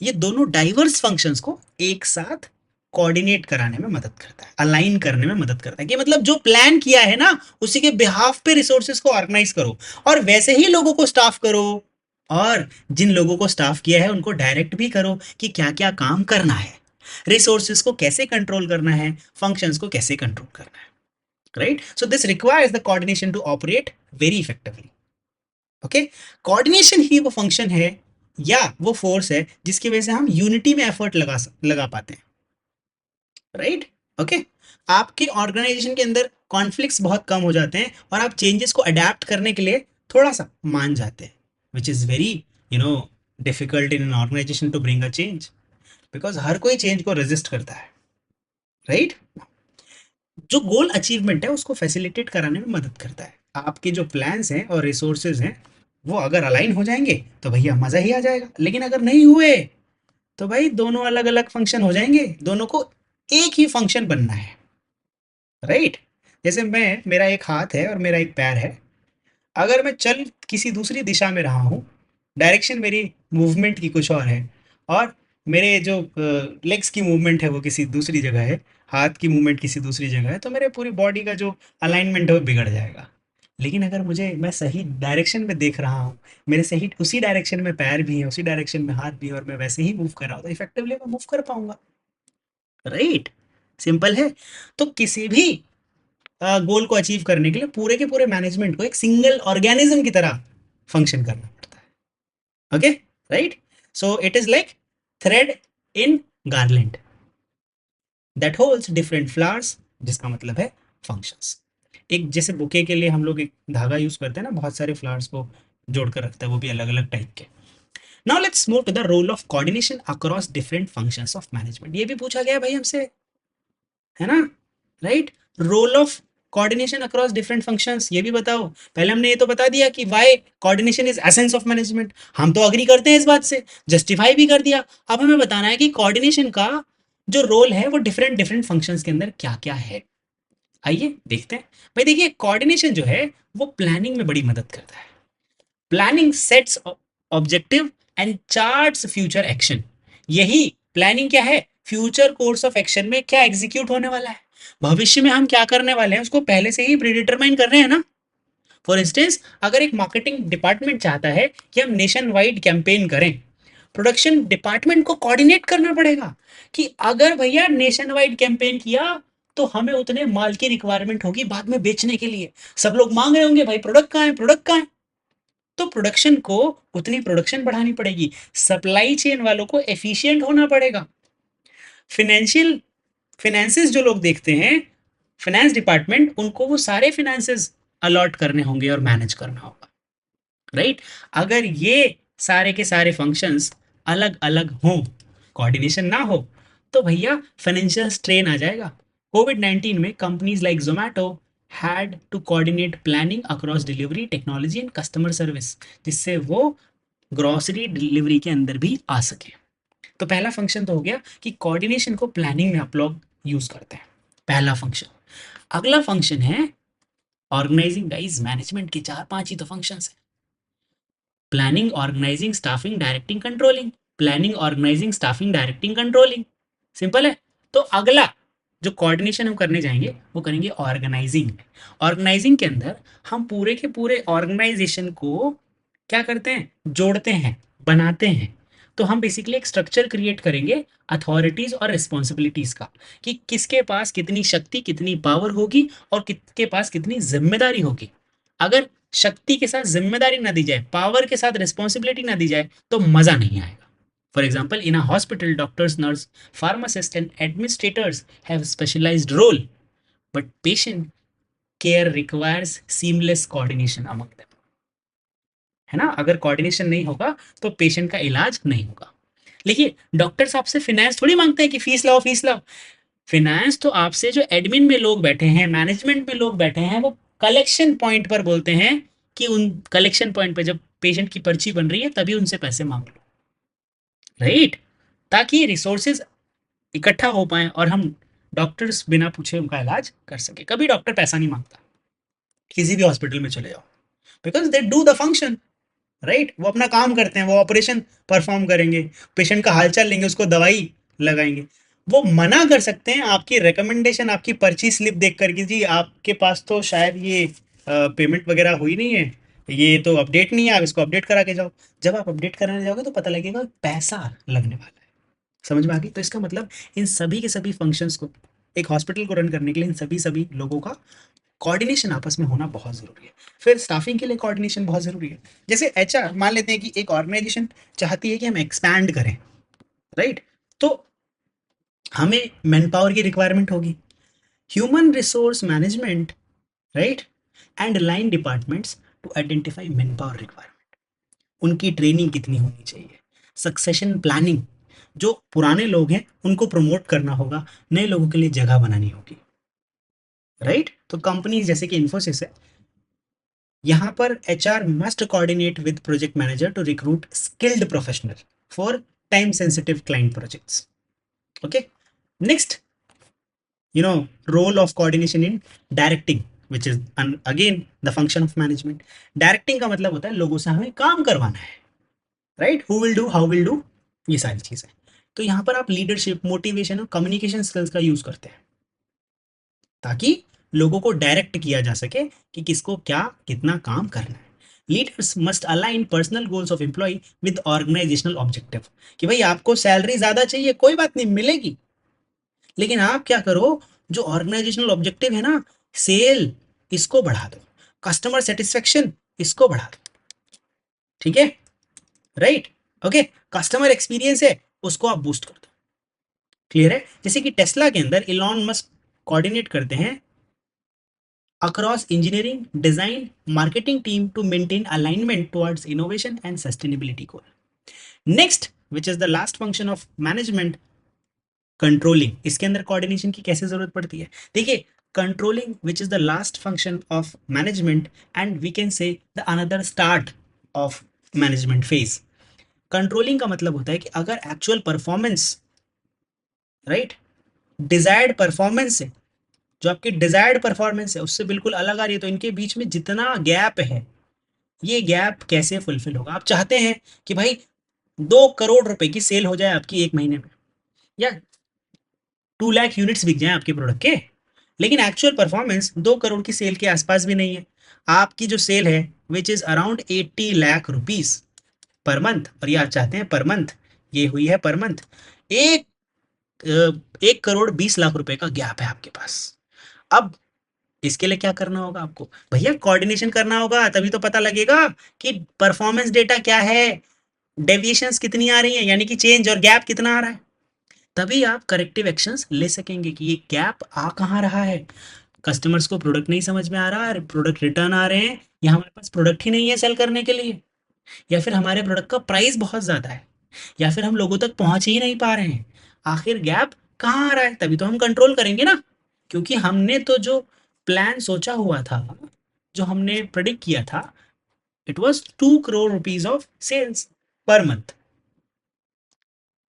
ये दोनों डाइवर्स फंक्शंस को एक साथ कोऑर्डिनेट कराने में मदद करता है, अलाइन करने में मदद करता है। कि मतलब जो प्लान किया है ना, उसी के बिहाफ पे रिसोर्सेज को ऑर्गेनाइज करो और वैसे ही लोगों को स्टाफ करो, और जिन लोगों को स्टाफ किया है उनको डायरेक्ट भी करो कि क्या क्या काम करना है, रिसोर्सेज को कैसे कंट्रोल करना है, फंक्शंस को कैसे कंट्रोल करना है, right? So this requires the coordination to operate very effectively. Okay, coordination ही वो फंक्शन है या वो फोर्स है जिसकी वजह से हम यूनिटी में एफर्ट लगा पाते हैं, राइट? ओके, आपके ऑर्गेनाइजेशन के अंदर कॉन्फ्लिक्ट्स बहुत कम हो जाते हैं और आप चेंजेस को अडेप्ट करने के लिए थोड़ा सा मान जाते हैं, which is very you know difficult in an organisation to bring a change, because हर कोई चेंज को रेजिस्ट करता है, राइट? जो गोल अचीवमेंट है उसको फैसिलिटेट कराने में मदद करता है। आपके जो प्लान्स हैं और रिसोर्सेज हैं वो अगर अलाइन हो जाएंगे तो भैया मज़ा ही आ जाएगा, लेकिन अगर नहीं हुए तो भाई दोनों अलग अलग फंक्शन हो जाएंगे, दोनों को एक ही फंक्शन बनना है, राइट? जैसे मैं, मेरा एक हाथ है और मेरा एक पैर है, अगर मैं चल किसी दूसरी दिशा में रहा हूँ, डायरेक्शन मेरी मूवमेंट की कुछ और है, और मेरे जो लेग्स की मूवमेंट है वो किसी दूसरी जगह है, हाथ की मूवमेंट किसी दूसरी जगह है, तो मेरे पूरी बॉडी का जो अलाइनमेंट है वो बिगड़ जाएगा। लेकिन अगर मुझे, मैं सही डायरेक्शन में देख रहा हूँ, मेरे सही उसी डायरेक्शन में पैर भी है, उसी डायरेक्शन में हाथ भी है, और मैं वैसे ही मूव कर रहा हूँ, तो इफेक्टिवली मैं मूव कर पाऊंगा, राइट? सिंपल है। तो किसी भी गोल को अचीव करने के लिए पूरे के पूरे मैनेजमेंट को एक सिंगल ऑर्गेनिज्म की तरह फंक्शन करना पड़ता है। Okay, right? So it is like thread in garland that holds different flowers, जिसका मतलब है फंक्शंस। एक जैसे बुके के लिए हम लोग एक धागा यूज करते हैं ना, बहुत सारे फ्लावर्स को जोड़कर रखता है, वो भी अलग अलग टाइप के। Now let's move to the role of coordination across different functions of management. ये भी पूछा गया भाई हमसे, है ना? Right, role of coordination across different functions, ये भी बताओ। पहले हमने ये तो बता दिया कि why coordination is essence of management, हम तो अग्री करते हैं इस बात से, जस्टिफाई भी कर दिया। अब हमें बताना है कि कोऑर्डिनेशन का जो रोल है वो डिफरेंट डिफरेंट फंक्शंस के अंदर क्या क्या है। आइए देखते हैं। भाई देखिए, कोऑर्डिनेशन जो है वो प्लानिंग में बड़ी मदद करता है। Planning sets objective and charts future action. यही प्लानिंग क्या है? फ्यूचर कोर्स ऑफ एक्शन में क्या एग्जीक्यूट होने वाला है, भविष्य में हम क्या करने वाले हैं, उसको पहले से ही प्रीडिटरमाइन कर रहे हैं ना। फॉर इंस्टेंस, अगर एक मार्केटिंग डिपार्टमेंट चाहता है कि हम नेशन वाइड कैंपेन करें, प्रोडक्शन डिपार्टमेंट को कोऑर्डिनेट करना पड़ेगा कि अगर भैया नेशन वाइड कैंपेन किया तो हमें उतने माल की रिक्वायरमेंट होगी बाद में बेचने के लिए, सब लोग मांग रहे होंगे भाई प्रोडक्ट कहाँ है, प्रोडक्ट कहाँ है, तो प्रोडक्शन को उतनी प्रोडक्शन बढ़ानी पड़ेगी, सप्लाई चेन वालों को एफिशिएंट होना पड़ेगा, फिनेंशियल फिनेंसेस जो लोग देखते हैं, फाइनेंस डिपार्टमेंट, उनको वो सारे फिनेंसेस अलॉट करने होंगे और मैनेज करना होगा, राइट? अगर ये सारे के सारे फंक्शंस अलग अलग हों, कोऑर्डिनेशन ना हो, तो भैया फाइनेंशियल स्ट्रेन आ जाएगा। कोविड-19 में companies like Zomato had to coordinate planning across delivery technology and customer service, जिससे वो ग्रोसरी डिलीवरी के अंदर भी आ सके। तो पहला फंक्शन तो हो गया कि कोऑर्डिनेशन को प्लानिंग में आप लोग यूज करते हैं, पहला फंक्शन। अगला फंक्शन है ऑर्गेनाइजिंग। गाइस, मैनेजमेंट के 4-5 ही तो फंक्शंस हैं। Planning, organising, staffing, directing, controlling. Planning, organising, staffing, directing, controlling. Simple है। तो अगला जो कोऑर्डिनेशन हम करने जाएंगे वो करेंगे ऑर्गेनाइजिंग। ऑर्गेनाइजिंग के अंदर हम पूरे के पूरे ऑर्गेनाइजेशन को क्या करते हैं? जोड़ते हैं, बनाते हैं। तो हम बेसिकली एक स्ट्रक्चर क्रिएट करेंगे अथॉरिटीज और रिस्पॉन्सिबिलिटीज का, कि किसके पास कितनी शक्ति, कितनी पावर होगी और किसके पास कितनी जिम्मेदारी होगी। अगर शक्ति के साथ जिम्मेदारी ना दी जाए, पावर के साथ रिस्पॉन्सिबिलिटी ना दी जाए, तो मजा नहीं आएगा. For example, in a hospital, doctors, nurse, pharmacists, and administrators have specialized role, but patient care requires seamless coordination among them. है ना? अगर कोऑर्डिनेशन नहीं होगा तो पेशेंट का इलाज नहीं होगा. देखिए, डॉक्टर्स आपसे फिनेंस थोड़ी मांगते हैं कि फीस लाओ फीस लाओ. फिनेंस तो आपसे जो एडमिन में लोग बैठे हैं, मैनेजमेंट में लोग बैठे हैं, वो कलेक्शन पॉइंट पर बोलते हैं कि उन कलेक्शन पॉइंट पर जब पेशेंट की पर्ची बन रही है तभी उनसे पैसे मांग लो, राइट? ताकि रिसोर्सेज इकट्ठा हो पाए और हम डॉक्टर्स बिना पूछे उनका इलाज कर सके. कभी डॉक्टर पैसा नहीं मांगता, किसी भी हॉस्पिटल में चले जाओ, because they do the function, right? वो अपना काम करते हैं, वो ऑपरेशन परफॉर्म करेंगे, पेशेंट का हालचाल लेंगे, उसको दवाई लगाएंगे. वो मना कर सकते हैं आपकी रिकमेंडेशन, आपकी पर्ची स्लिप देख कर कि जी आपके पास तो शायद ये पेमेंट वगैरह हुई नहीं है, ये तो अपडेट नहीं है, आप इसको अपडेट करा के जाओ. जब आप अपडेट कराने जाओगे तो पता लगेगा पैसा लगने वाला है. समझ में आ गई? तो इसका मतलब इन सभी के सभी फंक्शंस को, एक हॉस्पिटल को रन करने के लिए इन सभी सभी लोगों का कोऑर्डिनेशन आपस में होना बहुत ज़रूरी है. फिर स्टाफिंग के लिए कोऑर्डिनेशन बहुत ज़रूरी है. जैसे एचआर, मान लेते हैं कि एक ऑर्गेनाइजेशन चाहती है कि हम एक्सपैंड करें, राइट? तो हमें मैन पावर की रिक्वायरमेंट होगी. Human resource management, right, and line departments to identify man power requirement. उनकी ट्रेनिंग कितनी होनी चाहिए, सक्सेशन प्लानिंग, जो पुराने लोग हैं उनको प्रमोट करना होगा, नए लोगों के लिए जगह बनानी होगी, राइट? तो कंपनी जैसे कि इन्फोसिस है, यहाँ पर HR must coordinate with project manager to recruit skilled professional for time sensitive client projects. Okay, next, role of coordination in directing, which is again the function of management. Directing का मतलब होता है लोगों से हमें काम करवाना है, right? Who will do, how will do, ये सारी चीजें. तो यहाँ पर आप लीडरशिप, मोटिवेशन और कम्युनिकेशन स्किल्स का यूज करते हैं ताकि लोगों को डायरेक्ट किया जा सके कि किसको क्या कितना काम करना है. Leaders must align personal goals of employee with organizational objective. कि भाई आपको सैलरी ज्यादा चाहिए, कोई बात नहीं, मिलेगी, लेकिन आप क्या करो, जो ऑर्गेनाइजेशनल ऑब्जेक्टिव है ना, सेल, इसको बढ़ा दो, कस्टमर सेटिस्फेक्शन, इसको बढ़ा दो, ठीक है, राइट? ओके, कस्टमर एक्सपीरियंस है, उसको आप बूस्ट कर दो. क्लियर है? जैसे कि टेस्ला के अंदर इलॉन मस्क कोऑर्डिनेट करते हैं across engineering, design, marketing team to maintain alignment towards innovation and sustainability goal. Next, which is the last function of management, controlling. इसके अंदर coordination की कैसे जरूरत पड़ती है? देखिए, controlling, which is the last function of management, and we can say the another start of management phase. Controlling का मतलब होता है कि अगर actual performance, right, desired performance है, जो आपकी डिजायर्ड परफॉर्मेंस है उससे बिल्कुल अलग आ रही है, तो इनके बीच में जितना गैप है, ये गैप कैसे फुलफिल होगा? आप चाहते हैं कि भाई 2 करोड़ रुपए की सेल हो जाए आपकी एक महीने में, या 2 लाख यूनिट्स बिक जाए आपके प्रोडक्ट के, लेकिन एक्चुअल परफॉर्मेंस 2 करोड़ की सेल के आसपास भी नहीं है. आपकी जो सेल है which is around 80 lakh rupees per month, और ये आप चाहते हैं पर मंथ, ये हुई है पर मंथ, एक 1 करोड़ 20 लाख रुपए का गैप है आपके पास. अब इसके लिए क्या करना होगा आपको? भैया कोऑर्डिनेशन करना होगा, तभी तो पता लगेगा कि परफॉर्मेंस डेटा क्या है, डेविएशंस कितनी आ रही है, यानी कि चेंज और गैप कितना आ रहा है. तभी आप करेक्टिव एक्शंस ले सकेंगे कि ये गैप आ कहाँ रहा है. कस्टमर्स को प्रोडक्ट नहीं समझ में आ रहा है, प्रोडक्ट रिटर्न आ रहे हैं, या हमारे पास प्रोडक्ट ही नहीं है सेल करने के लिए, या फिर हमारे प्रोडक्ट का प्राइस बहुत ज़्यादा है, या फिर हम लोगों तक पहुंच ही नहीं पा रहे हैं. आखिर गैप कहाँ आ रहा है? तभी तो हम कंट्रोल करेंगे ना, क्योंकि हमने तो जो प्लान सोचा हुआ था, जो हमने प्रेडिक्ट किया था, it was 2 crore rupees of sales per month.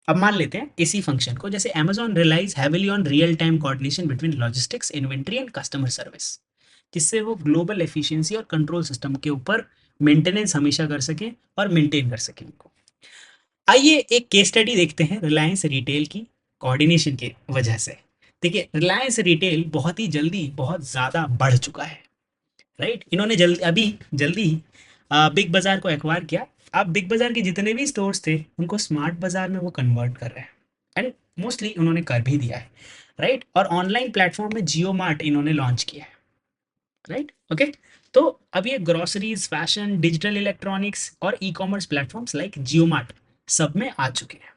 अब मान लेते हैं इसी फंक्शन को, जैसे Amazon relies heavily on real time coordination between logistics, inventory and customer service, जिससे वो ग्लोबल एफिशिएंसी और कंट्रोल सिस्टम के ऊपर मेंटेनेंस हमेशा कर सकें और मेंटेन कर सकें इनको. आइए एक केस स्टडी देखते हैं रिलायंस रिटेल की कोऑर्डिनेशन की वजह से. देखिए, रिलायंस रिटेल बहुत ही जल्दी बहुत ज़्यादा बढ़ चुका है, राइट? इन्होंने जल्दी ही बिग बाजार को एक्वायर किया. अब बिग बाजार के जितने भी स्टोर्स थे उनको स्मार्ट बाजार में वो कन्वर्ट कर रहे हैं, एंड मोस्टली उन्होंने कर भी दिया है, राइट? और ऑनलाइन प्लेटफॉर्म में जियो मार्ट इन्होंने लॉन्च किया है. Right, okay. तो अब ये ग्रोसरीज, फैशन, डिजिटल इलेक्ट्रॉनिक्स और e commerce platforms like JioMart सब में आ चुके हैं।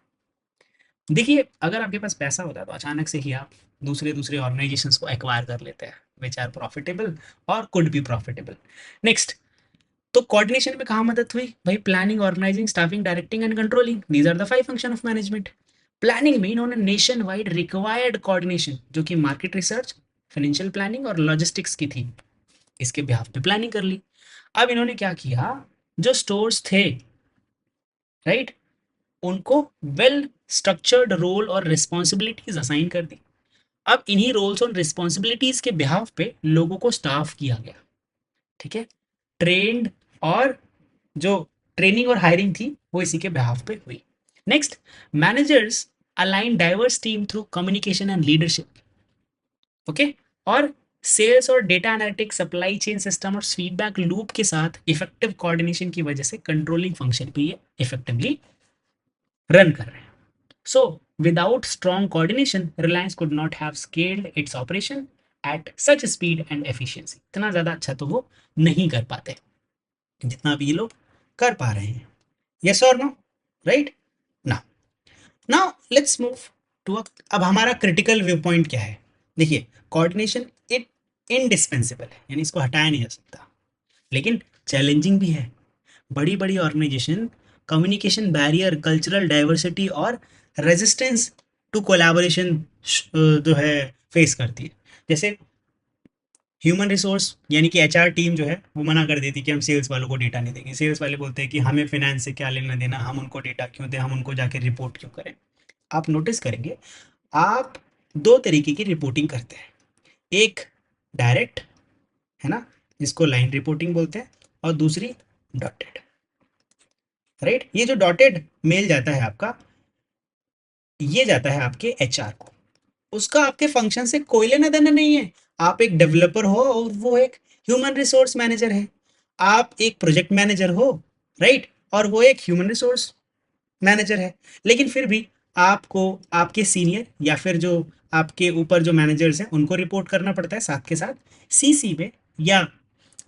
देखिए, अगर आपके पास पैसा होता है तो अचानक से ही आप दूसरे दूसरे ऑर्गेनाइजेशंस को एक्वायर कर लेते हैं विच आर प्रॉफिटेबल और कुड बी प्रॉफिटेबल। नेक्स्ट, तो कोऑर्डिनेशन में कहाँ मदद हुई भाई? Planning, organising, staffing, directing and controlling, these are the 5 function of management. Planning में इन्होंने नेशन वाइड रिक्वायर्ड कोऑर्डिनेशन, जो कि मार्केट रिसर्च, फाइनेंशियल प्लानिंग और लॉजिस्टिक्स की थी, इसके बिहाफ पे प्लानिंग कर ली। अब इन्होंने क्या किया, जो स्टोर्स थे, राइट, उनको वेल स्ट्रक्चर्ड रोल और रिस्पॉन्सिबिलिटीज असाइन कर दी। अब इन्हीं रोल्स और रिस्पॉन्सिबिलिटीज के बिहाफ पे लोगों को स्टाफ किया गया, ठीक है, ट्रेंड, और जो ट्रेनिंग और हायरिंग थी वो इसी के बिहाफ पे हुई। Next, managers align diverse team through communication and leadership, okay, और सेल्स और data analytics, supply chain system और फीडबैक लूप के साथ इफेक्टिव कोऑर्डिनेशन की वजह से कंट्रोलिंग फंक्शन भी ये इफेक्टिवली रन कर रहे हैं। So without strong coordination, Reliance could not have scaled its operation at such speed and efficiency. इतना ज्यादा अच्छा तो वो नहीं कर पाते जितना भी ये लोग कर पा रहे हैं। यस और नो? राइट ना? नाउ लेट्स मूव टू, अब हमारा क्रिटिकल व्यू पॉइंट क्या है? देखिए, कोऑर्डिनेशन इट इनडिस्पेंसिबल है, यानी इसको हटाया नहीं जा सकता, लेकिन चैलेंजिंग भी है। बड़ी बड़ी organization communication barrier, cultural diversity और रेजिस्टेंस टू कोलैबोरेशन जो है फेस करती है। जैसे ह्यूमन रिसोर्स यानी कि एचआर टीम जो है वो मना कर देती है कि हम सेल्स वालों को डेटा नहीं देंगे। सेल्स वाले बोलते हैं कि हमें फाइनेंस से क्या लेना देना, हम उनको डेटा क्यों दें, हम उनको जाके रिपोर्ट क्यों करें। आप नोटिस करेंगे, आप दो तरीके की रिपोर्टिंग करते हैं, एक डायरेक्ट, है ना, जिसको लाइन रिपोर्टिंग बोलते हैं, और दूसरी डॉटेड, राइट। ये जो डॉटेड मेल जाता है आपका, ये जाता है आपके एचआर को, उसका आपके फंक्शन से कोई लेना देना नहीं है। आप एक डेवलपर हो और वो एक ह्यूमन रिसोर्स मैनेजर है। आप एक प्रोजेक्ट मैनेजर हो, राइट, और वो एक ह्यूमन रिसोर्स मैनेजर है। लेकिन फिर भी आपको आपके सीनियर या फिर जो आपके ऊपर जो मैनेजर्स हैं उनको रिपोर्ट करना पड़ता है, साथ के साथ सीसी में या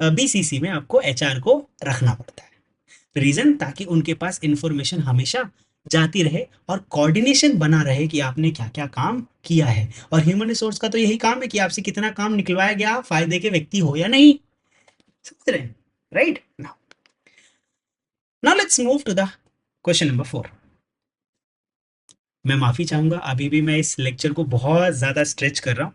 बीसीसी में आपको एचआर को रखना पड़ता है। रीजन, ताकि उनके पास इंफॉर्मेशन हमेशा जाती रहे और कोऑर्डिनेशन बना रहे कि आपने क्या क्या काम किया है। और ह्यूमन रिसोर्स का तो यही काम है कि आपसे कितना काम निकलवाया गया, फायदे के व्यक्ति हो या नहीं। समझ रहे हैं? Right now, let's move to the question number 4। मैं माफी चाहूंगा, अभी भी मैं इस लेक्चर को बहुत ज्यादा स्ट्रेच कर रहा हूँ।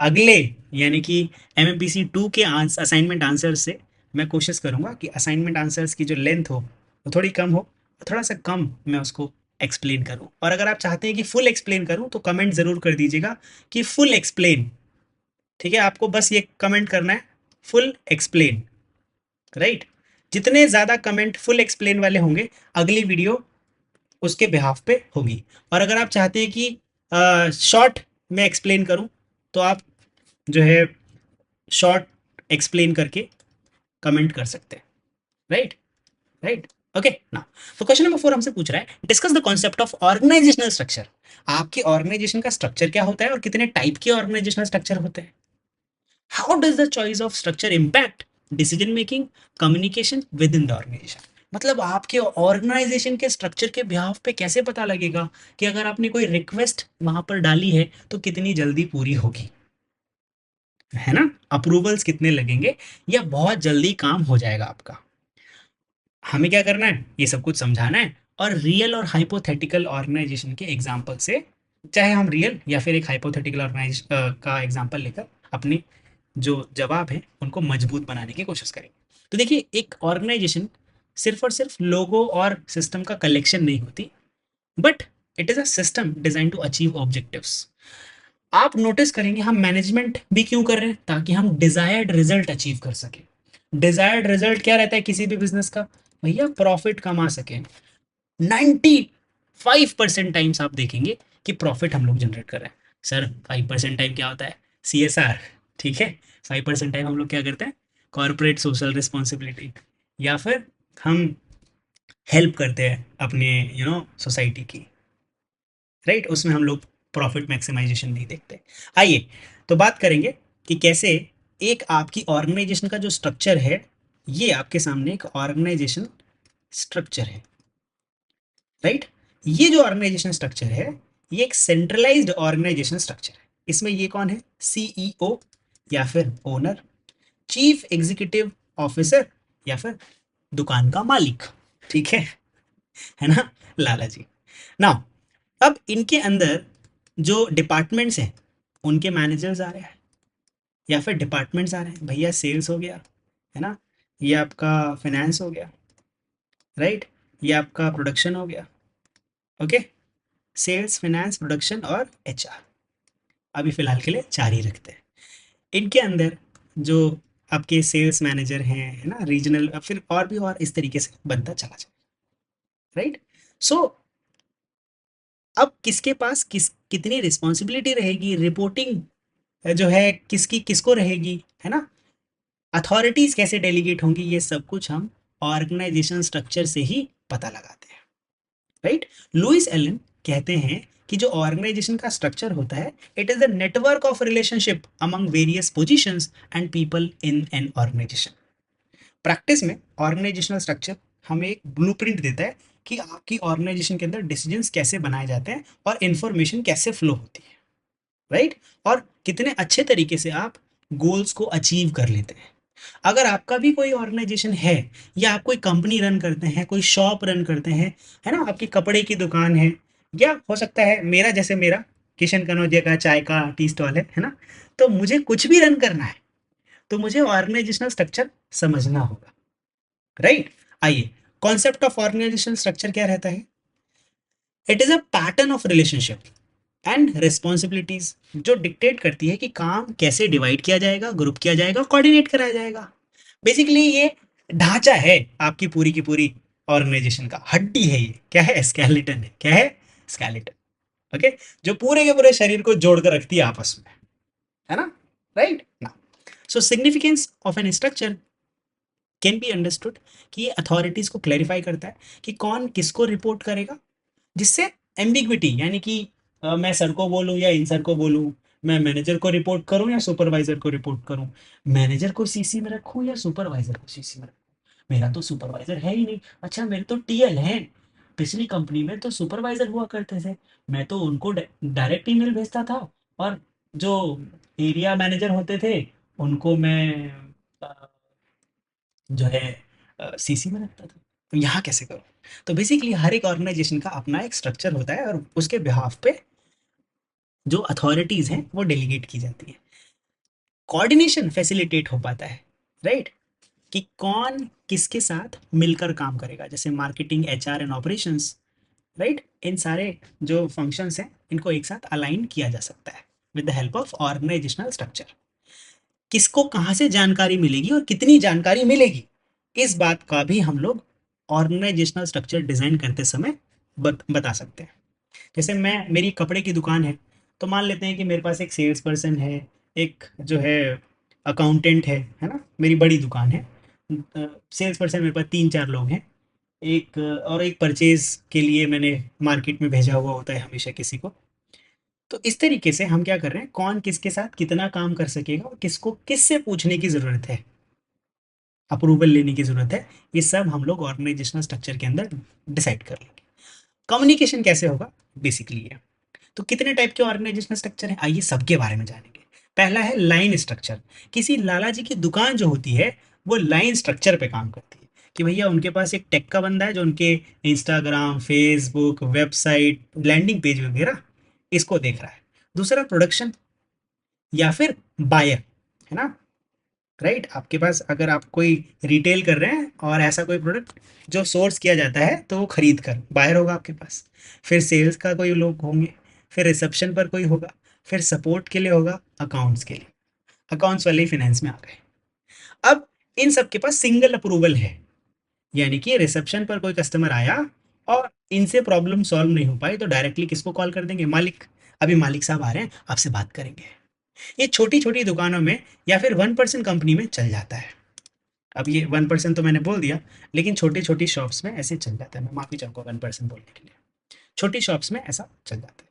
अगले यानी कि एमएमपीसी 2 के असाइनमेंट आंसर से मैं कोशिश करूंगा कि असाइनमेंट आंसर्स की जो लेंथ हो वो थोड़ी कम हो, थोड़ा सा कम मैं उसको एक्सप्लेन करूं। और अगर आप चाहते हैं कि फुल एक्सप्लेन करूं तो कमेंट जरूर कर दीजिएगा कि फुल एक्सप्लेन, ठीक है। आपको बस ये कमेंट करना है, फुल एक्सप्लेन, राइट। जितने ज्यादा कमेंट फुल एक्सप्लेन वाले होंगे, अगली वीडियो उसके बिहाफ पे होगी। और अगर आप चाहते हैं कि शॉर्ट में एक्सप्लेन करूं तो आप जो है शॉर्ट एक्सप्लेन करके कमेंट कर सकते हैं, राइट, राइट, ओके ना। तो क्वेश्चन नंबर 4 हमसे पूछ रहा है, discuss the concept of organizational structure. आपके ऑर्गेनाइजेशन का स्ट्रक्चर क्या होता है और कितने टाइप के ऑर्गेनाइजेशनल स्ट्रक्चर होते हैं? How does the choice of structure impact decision making, communication within the organization? मतलब आपके ऑर्गेनाइजेशन के स्ट्रक्चर के बिहाफ पे कैसे पता लगेगा कि अगर आपने कोई रिक्वेस्ट वहां पर डाली है तो कितनी जल्दी पूरी होगी, है ना, अप्रूवल्स कितने लगेंगे, या बहुत जल्दी काम हो जाएगा आपका। हमें क्या करना है, ये सब कुछ समझाना है और रियल और हाइपोथेटिकल ऑर्गेनाइजेशन के एग्जांपल से, चाहे हम रियल या फिर एक हाइपोथेटिकल ऑर्गेनाइजेशन का एग्जांपल लेकर अपने जो जवाब है उनको मजबूत बनाने की कोशिश करेंगे। तो देखिए, एक ऑर्गेनाइजेशन सिर्फ और सिर्फ लोगो और सिस्टम का कलेक्शन नहीं होती, but it is a system design to achieve objectives. आप नोटिस करेंगे हम मैनेजमेंट भी क्यों कर रहे हैं, ताकि हम डिजायर्ड रिजल्ट अचीव कर सके। डिजायर्ड रिजल्ट क्या रहता है किसी भी बिजनेस का? भैया प्रॉफिट कमा सके। 95% टाइम्स आप देखेंगे कि प्रॉफिट हम लोग जनरेट कर रहे हैं। सर 5% टाइम क्या होता है? सीएसआर, ठीक है। 5% टाइम हम लोग क्या करते हैं? कॉर्पोरेट सोशल रिस्पॉन्सिबिलिटी, या फिर हम हेल्प करते हैं अपने सोसाइटी की, राइट। उसमें हम लोग प्रॉफिट मैक्सिमाइजेशन नहीं देखते। आइए तो बात करेंगे कि कैसे एक आपकी ऑर्गेनाइजेशन का जो स्ट्रक्चर है, ये आपके सामने एक ऑर्गेनाइजेशन स्ट्रक्चर है, राइट। ये जो ऑर्गेनाइजेशन स्ट्रक्चर है, ये एक सेंट्रलाइज्ड ऑर्गेनाइजेशन स्ट्रक्चर है। इसमें ये कौन है, सीईओ या फिर ओनर, चीफ एग्जीक्यूटिव ऑफिसर या फिर दुकान का मालिक, ठीक है ना, लाला जी। नाउ अब इनके अंदर जो डिपार्टमेंट्स हैं उनके मैनेजर्स आ रहे हैं या फिर डिपार्टमेंट्स आ रहे हैं, भैया सेल्स हो गया, है ना, ये आपका फाइनेंस हो गया, राइट, ये आपका प्रोडक्शन हो गया, ओके, सेल्स फाइनेंस प्रोडक्शन और एचआर, अभी फिलहाल के लिए चार ही रखते हैं। इनके अंदर जो आपके सेल्स मैनेजर हैं, है ना, रीजनल, फिर और भी और इस तरीके से बनता चला जाए, राइट। सो अब किसके पास कितनी रिस्पॉन्सिबिलिटी रहेगी, रिपोर्टिंग जो है किसकी किसको रहेगी, है ना, अथॉरिटीज कैसे डेलीगेट होंगी, ये सब कुछ हम ऑर्गेनाइजेशन स्ट्रक्चर से ही पता लगाते हैं, राइट। लुइस एलन कहते हैं कि जो ऑर्गेनाइजेशन का स्ट्रक्चर होता है, it is the network of relationship among various positions and people in an organization. Practice में ऑर्गेनाइजेशनल स्ट्रक्चर हमें एक ब्लूप्रिंट देता है कि आपकी ऑर्गेनाइजेशन के अंदर डिसीजंस कैसे बनाए जाते हैं और इंफॉर्मेशन कैसे फ्लो होती है, राइट, और कितने अच्छे तरीके से आप गोल्स को अचीव कर लेते हैं। अगर आपका भी कोई ऑर्गेनाइजेशन है या आप कोई कंपनी रन करते हैं, कोई शॉप रन करते हैं, है ना, आपकी कपड़े की दुकान है, या हो सकता है मेरा जैसे मेरा किशन कनौजिया का चाय का टी स्टॉल है ना, तो मुझे कुछ भी रन करना है तो मुझे ऑर्गेनाइजेशनल स्ट्रक्चर समझना होगा, राइट। आइए, कॉन्सेप्ट ऑफ ऑर्गेनाइजेशनल स्ट्रक्चर क्या रहता है, it is a pattern of relationship and responsibilities जो डिक्टेट करती है कि काम कैसे डिवाइड किया जाएगा, ग्रुप किया जाएगा, कोऑर्डिनेट कराया जाएगा। बेसिकली ये ढांचा है आपकी पूरी की पूरी ऑर्गेनाइजेशन का, हड्डी है ये, क्या है, स्केलेटन है, क्या है, स्केलेटन, ओके, जो पूरे के पूरे शरीर को जोड़कर रखती है आपस में, है ना, राइट ना। So significance of an structure can be understood कि ये अथॉरिटीज को क्लैरिफाई करता है कि कौन किसको रिपोर्ट करेगा, जिससे एम्बिग्विटी, यानी कि मैं सर को बोलूँ या इन सर को बोलूँ, मैं मैनेजर को रिपोर्ट करूँ या सुपरवाइजर को रिपोर्ट करूँ, मैनेजर को सीसी में रखूँ या सुपरवाइजर को सीसी में रखूँ, मेरा तो सुपरवाइजर है ही नहीं, अच्छा मेरे तो टीएल हैं, पिछली कंपनी में तो सुपरवाइजर हुआ करते थे, मैं तो उनको डायरेक्ट ईमेल भेजता था, और जो एरिया मैनेजर होते थे उनको मैं अ, जो है सीसी में रखता था, तो यहाँ कैसे करूँ। तो बेसिकली हर एक ऑर्गेनाइजेशन का अपना एक स्ट्रक्चर होता है और उसके बिहाफ पे जो अथॉरिटीज हैं वो डेलीगेट की जाती है, कोऑर्डिनेशन फैसिलिटेट हो पाता है, राइट, कि कौन किसके साथ मिलकर काम करेगा, जैसे marketing, HR and operations, right, इन सारे जो फंक्शंस हैं इनको एक साथ अलाइन किया जा सकता है with the help of organizational structure. किसको कहाँ से जानकारी मिलेगी और कितनी जानकारी मिलेगी, इस बात का भी हम लोग ऑर्गेनाइजेशनल स्ट्रक्चर डिजाइन करते समय बता सकते हैं। जैसे मैं, मेरी कपड़े की दुकान है, तो मान लेते हैं कि मेरे पास एक सेल्स पर्सन है, एक जो है अकाउंटेंट है ना, मेरी बड़ी दुकान है, सेल्स पर्सन मेरे पास तीन चार लोग हैं, एक और एक परचेज के लिए मैंने मार्केट में भेजा हुआ होता है हमेशा किसी को। तो इस तरीके से हम क्या कर रहे हैं, कौन किसके साथ कितना काम कर सकेगा और किसको किससे पूछने की जरूरत है, अप्रूवल लेने की जरूरत है, ये सब हम लोग ऑर्गेनाइजेशनल स्ट्रक्चर के अंदर डिसाइड कर लेंगे। कम्युनिकेशन कैसे होगा, बेसिकली ये। तो कितने टाइप के ऑर्गेनाइजेशनल स्ट्रक्चर हैं, आइए सबके बारे में जानेंगे। पहला है लाइन स्ट्रक्चर। किसी लाला जी की दुकान जो होती है वो लाइन स्ट्रक्चर पे काम करती है, कि भैया उनके पास एक टेक का बंदा है जो उनके Instagram, Facebook, website, landing page वगैरह इसको देख रहा है। दूसरा प्रोडक्शन या फिर बायर, है ना, राइट, आपके पास अगर आप कोई रिटेल कर रहे हैं और ऐसा कोई प्रोडक्ट जो सोर्स किया जाता है तो वो खरीद कर बायर होगा आपके पास, फिर सेल्स का कोई लोग होंगे, फिर रिसेप्शन पर कोई होगा, फिर सपोर्ट के लिए होगा, अकाउंट्स के लिए, अकाउंट्स वाले ही फाइनेंस में आ गए। अब इन सब के पास सिंगल अप्रूवल है, यानी कि रिसेप्शन पर कोई कस्टमर आया और इनसे प्रॉब्लम सॉल्व नहीं हो पाई तो डायरेक्टली किसको कॉल कर देंगे, मालिक, अभी मालिक साहब आ रहे हैं आपसे बात करेंगे। ये छोटी छोटी दुकानों में या फिर 1% कंपनी में चल जाता है। अब ये 1% तो मैंने बोल दिया, लेकिन छोटी छोटी शॉप्स में ऐसे चल जाता है, मैं माफी चाहूंगा 1% बोलने के लिए, छोटी शॉप्स में ऐसा चल जाता है।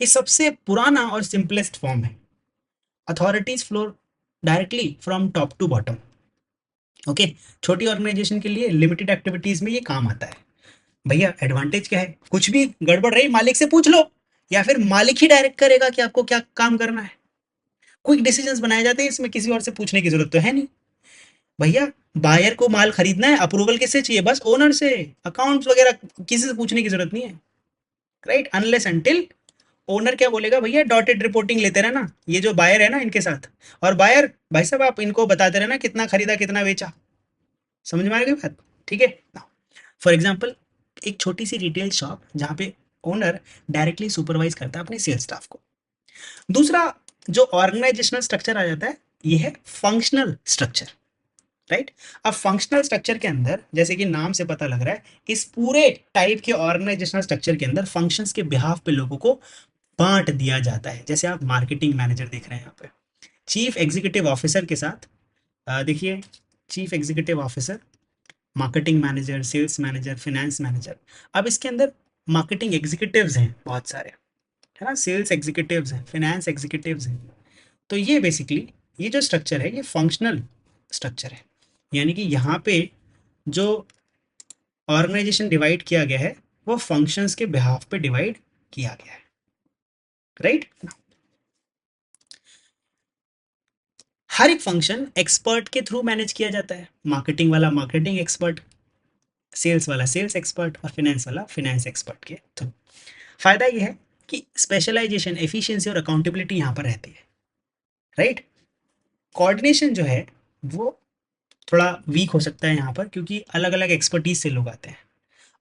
ये सबसे पुराना और सिंपलेस्ट फॉर्म है। Authorities flow directly from top to bottom. Okay, छोटी ऑर्गेनाइजेशन के लिए लिमिटेड एक्टिविटीज में ये काम आता है। भैया एडवांटेज क्या है, कुछ भी गड़बड़ रही मालिक से पूछ लो, या फिर मालिक ही डायरेक्ट करेगा कि आपको क्या काम करना है। क्विक डिसीजंस बनाए जाते हैं इसमें, किसी और से पूछने की जरूरत तो है नहीं। भैया बायर को माल खरीदना है, अप्रूवल किससे चाहिए, बस ओनर से। अकाउंट्स वगैरह किसी से पूछने की जरूरत नहीं है, राइट, अनलेस अंटिल ओनर क्या बोलेगा, भैया डॉटेड रिपोर्टिंग लेते रहना ये जो बायर है ना इनके साथ, और बायर भाई साहब आप इनको बताते रहना कितना खरीदा कितना बेचा। समझ में आ गई बात, ठीक है। फॉर एग्जाम्पल एक छोटी सी रिटेल शॉप जहाँ पे ओनर डायरेक्टली सुपरवाइज करता है अपने सेल्स स्टाफ को। दूसरा जो ऑर्गेनाइजेशनल स्ट्रक्चर आ जाता है, ये है फंक्शनल स्ट्रक्चर, राइट। अब फंक्शनल स्ट्रक्चर के अंदर जैसे कि नाम से पता लग रहा है, इस पूरे टाइप के ऑर्गेनाइजेशनल स्ट्रक्चर के अंदर फंक्शंस के बिहाफ पे लोगों को बांट दिया जाता है। जैसे आप मार्केटिंग मैनेजर देख रहे हैं यहाँ पे, चीफ एग्जीक्यूटिव ऑफिसर के साथ देखिए, chief executive officer, marketing manager, sales manager, finance manager. अब इसके अंदर मार्केटिंग एग्जीक्यूटिव्स हैं बहुत सारे, है ना, सेल्स एग्जीक्यूटिव्स हैं, फाइनेंस एग्जीक्यूटिव्स हैं। तो ये बेसिकली ये जो स्ट्रक्चर है ये फंक्शनल स्ट्रक्चर है, यानी कि यहाँ पे जो ऑर्गेनाइजेशन डिवाइड किया गया है वो फंक्शंस के बिहाफ पे डिवाइड किया गया है, राइट। हर एक फंक्शन एक्सपर्ट के थ्रू मैनेज किया जाता है, मार्केटिंग वाला मार्केटिंग एक्सपर्ट, सेल्स वाला सेल्स एक्सपर्ट, और फाइनेंस वाला फाइनेंस एक्सपर्ट के थ्रू। फायदा ये है कि स्पेशलाइजेशन, एफिशिएंसी और अकाउंटेबिलिटी यहाँ पर रहती है, राइट। कोऑर्डिनेशन जो है वो थोड़ा वीक हो सकता है यहाँ पर, क्योंकि अलग अलग एक्सपर्टीज से लोग आते हैं।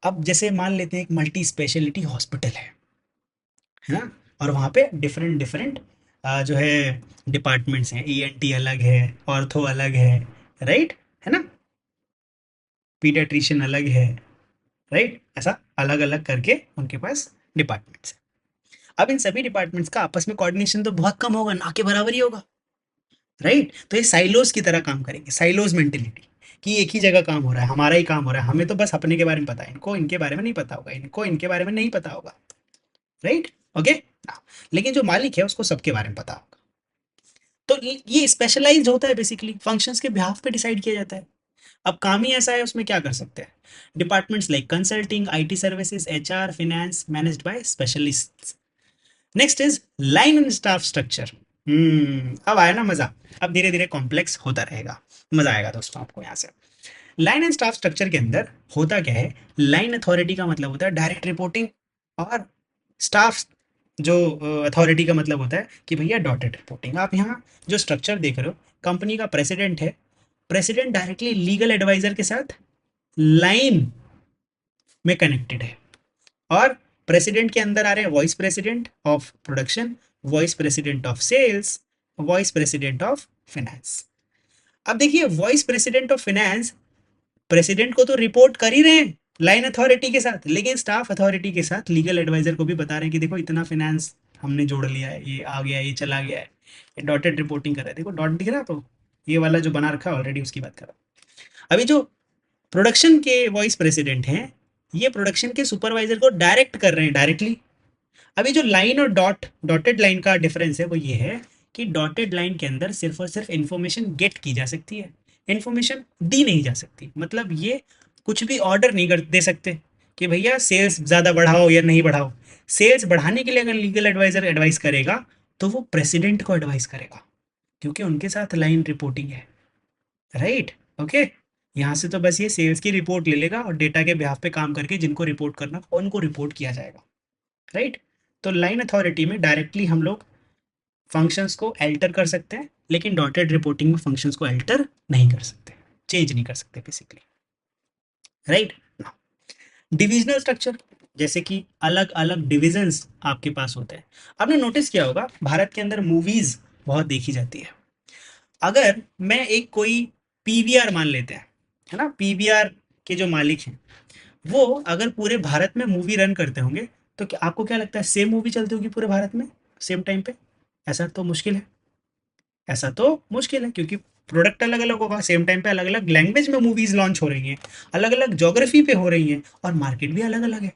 अब जैसे मान लेते हैं एक मल्टी स्पेशलिटी हॉस्पिटल है ना, और वहाँ पे डिफरेंट डिफरेंट जो है डिपार्टमेंट्स हैं, ईएनटी अलग है, ऑर्थो अलग है, राइट, है ना, पीडियाट्रिशियन अलग है, राइट, ऐसा अलग अलग करके उनके पास डिपार्टमेंट्स हैं। अब इन सभी डिपार्टमेंट्स का आपस में कोऑर्डिनेशन तो बहुत कम होगा, ना के बराबर ही होगा, राइट। तो ये साइलोज की तरह काम करेंगे, साइलोज मेंटेलिटी, कि एक ही जगह काम हो रहा है, हमारा ही काम हो रहा है, हमें तो बस अपने के बारे में पता है, इनको इनके बारे में नहीं पता होगा, इनको इनके बारे में नहीं पता होगा, राइट, ओके। लेकिन जो मालिक है उसको सबके बारे में पता होगा। तो ये स्पेशलाइज्ड होता है, बेसिकली फंक्शंस के बिहाफ पे डिसाइड किया जाता है। अब काम ही ऐसा है, उसमें क्या कर सकते हैं। Departments like consulting, IT services, HR, finance, managed by specialists. Next is line and staff structure. अब आया ना मजा, अब धीरे धीरे कॉम्प्लेक्स होता रहेगा, मजा आएगा दोस्तों आपको यहाँ से। लाइन एंड स्टाफ स्ट्रक्चर के अंदर होता क्या है, लाइन अथॉरिटी का मतलब होता है डायरेक्ट रिपोर्टिंग, और स्टाफ जो अथॉरिटी का मतलब होता है कि भैया डॉटेड रिपोर्टिंग। आप यहाँ जो स्ट्रक्चर देख रहे हो, कंपनी का प्रेसिडेंट है, प्रेसिडेंट डायरेक्टली लीगल एडवाइजर के साथ लाइन में कनेक्टेड है, और प्रेसिडेंट के अंदर आ रहे हैं vice president of production, vice president of sales, vice president of finance. अब देखिए vice president of finance president को तो रिपोर्ट कर ही रहे हैं लाइन अथॉरिटी के साथ, लेकिन स्टाफ अथॉरिटी के साथ लीगल एडवाइजर को भी बता रहे हैं कि देखो इतना फाइनेंस हमने जोड़ लिया है, ये आ गया, ये चला गया है, ये डॉटेड रिपोर्टिंग कर रहा है, देखो डॉट दिख रहा है आपको, ये वाला जो बना रखा है ऑलरेडी उसकी बात कर रहा हूं। अभी जो प्रोडक्शन के वाइस प्रेसिडेंट हैं, ये प्रोडक्शन के सुपरवाइजर को डायरेक्ट कर रहे हैं, डायरेक्टली। अभी जो लाइन और डॉटेड लाइन का डिफरेंस है वो ये है कि डॉटेड लाइन के अंदर सिर्फ और सिर्फ इंफॉर्मेशन गेट की जा सकती है, इंफॉर्मेशन दी नहीं जा सकती। मतलब ये कुछ भी ऑर्डर नहीं कर दे सकते कि भैया सेल्स ज़्यादा बढ़ाओ या नहीं बढ़ाओ। सेल्स बढ़ाने के लिए अगर लीगल एडवाइजर एडवाइस करेगा तो वो प्रेसिडेंट को एडवाइस करेगा, क्योंकि उनके साथ लाइन रिपोर्टिंग है, राइट, ओके। यहाँ से तो बस ये सेल्स की रिपोर्ट ले लेगा और डेटा के बिहाफ पे काम करके जिनको रिपोर्ट करना उनको रिपोर्ट किया जाएगा, राइट। तो लाइन अथॉरिटी में डायरेक्टली हम लोग फंक्शंस को एल्टर कर सकते हैं, लेकिन डॉटेड रिपोर्टिंग में फंक्शंस को एल्टर नहीं कर सकते, चेंज नहीं कर सकते बेसिकली, राइट। डिविजनल स्ट्रक्चर, जैसे कि अलग अलग डिविजन्स आपके पास होते हैं। आपने नोटिस किया होगा भारत के अंदर मूवीज बहुत देखी जाती है। अगर मैं एक कोई पीवीआर मान लेते हैं, है ना, पीवीआर के जो मालिक हैं वो अगर पूरे भारत में मूवी रन करते होंगे, तो क्या आपको क्या लगता है सेम मूवी चलती होगी पूरे भारत में सेम टाइम पे? ऐसा तो मुश्किल है, ऐसा तो मुश्किल है, क्योंकि प्रोडक्ट अलग अलग होगा, सेम टाइम पे अलग अलग लैंग्वेज में मूवीज लॉन्च हो रही हैं, अलग अलग जोग्राफी पे हो रही हैं, और मार्केट भी अलग अलग है।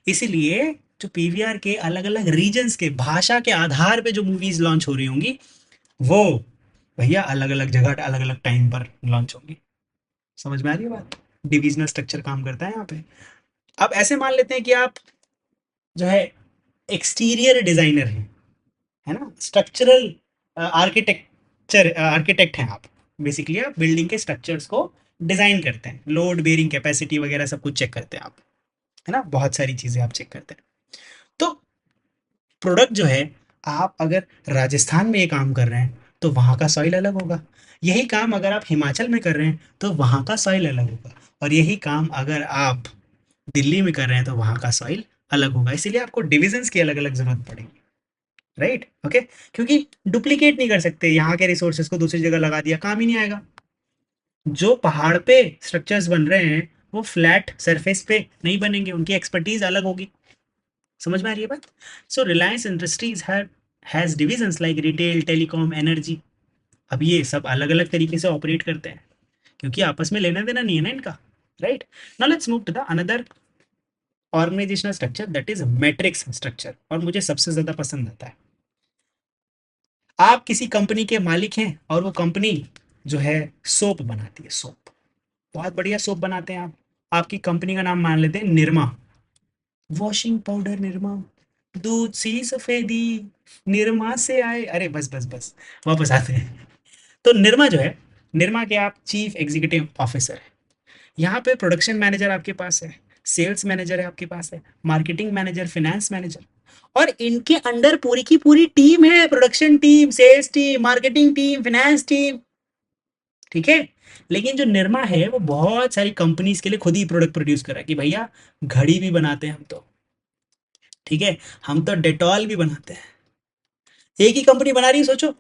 इसीलिए जो पीवीआर के अलग अलग रीजन्स के भाषा के आधार पे जो मूवीज लॉन्च हो रही होंगी, वो भैया अलग अलग जगह अलग अलग टाइम पर लॉन्च होंगी। समझ में आ रही है बात? डिविजनल स्ट्रक्चर काम करता है यहाँ पे। अब ऐसे मान लेते हैं कि आप जो है एक्सटीरियर डिजाइनर है ना, स्ट्रक्चरल आर्किटेक्ट हैं आप। बेसिकली आप बिल्डिंग के स्ट्रक्चर्स को डिजाइन करते हैं, लोड बेरिंग कैपेसिटी वगैरह सब कुछ चेक करते हैं आप, है ना, बहुत सारी चीजें आप चेक करते हैं। तो प्रोडक्ट जो है, आप अगर राजस्थान में ये काम कर रहे हैं तो वहाँ का सॉइल अलग होगा। यही काम अगर आप हिमाचल में कर रहे हैं तो वहाँ का सॉइल अलग होगा। और यही काम अगर आप दिल्ली में कर रहे हैं तो वहाँ का सॉइल अलग होगा। इसीलिए आपको डिविजन्स की अलग अलग जरूरत पड़ेगी। Right, okay. क्योंकि डुप्लीकेट नहीं कर सकते, यहाँ के रिसोर्सेज को दूसरी जगह लगा दिया काम ही नहीं आएगा। जो पहाड़ पे स्ट्रक्चर्स बन रहे हैं वो फ्लैट सरफेस पे नहीं बनेंगे, उनकी एक्सपर्टीज अलग होगी। समझ में आ रही है बात? So Reliance Industries has divisions like retail, telecom, energy. अब ये सब अलग अलग तरीके से ऑपरेट करते हैं क्योंकि आपस में लेना देना नहीं है ना इनका। Right, now let's move to the another organizational structure, that is matrix structure. और मुझे सबसे ज्यादा पसंद आता है। आप किसी कंपनी के मालिक हैं और वो कंपनी जो है सोप बनाती है, सोप, बहुत बढ़िया सोप बनाते हैं आप। आपकी कंपनी का नाम मान लेते हैं निरमा, वॉशिंग पाउडर निरमा, दूध सी सफेदी निरमा से आए। अरे बस बस बस, वापस आते हैं। तो निरमा जो है, निरमा के आप चीफ एग्जीक्यूटिव ऑफिसर है। यहाँ पे प्रोडक्शन मैनेजर आपके पास है, सेल्स मैनेजर है आपके पास है, मार्केटिंग मैनेजर, फाइनेंस मैनेजर, और इनके अंडर पूरी की पूरी टीम है, production team, sales team, marketing team, finance team. ठीक है। लेकिन जो निरमा है वो बहुत सारी कंपनीज के लिए खुद ही प्रोडक्ट प्रोड्यूस कर रहा है कि भैया घड़ी भी बनाते हैं हम तो, ठीक है, हम तो डेटॉल भी बनाते हैं। एक ही कंपनी बना रही है, सोचो।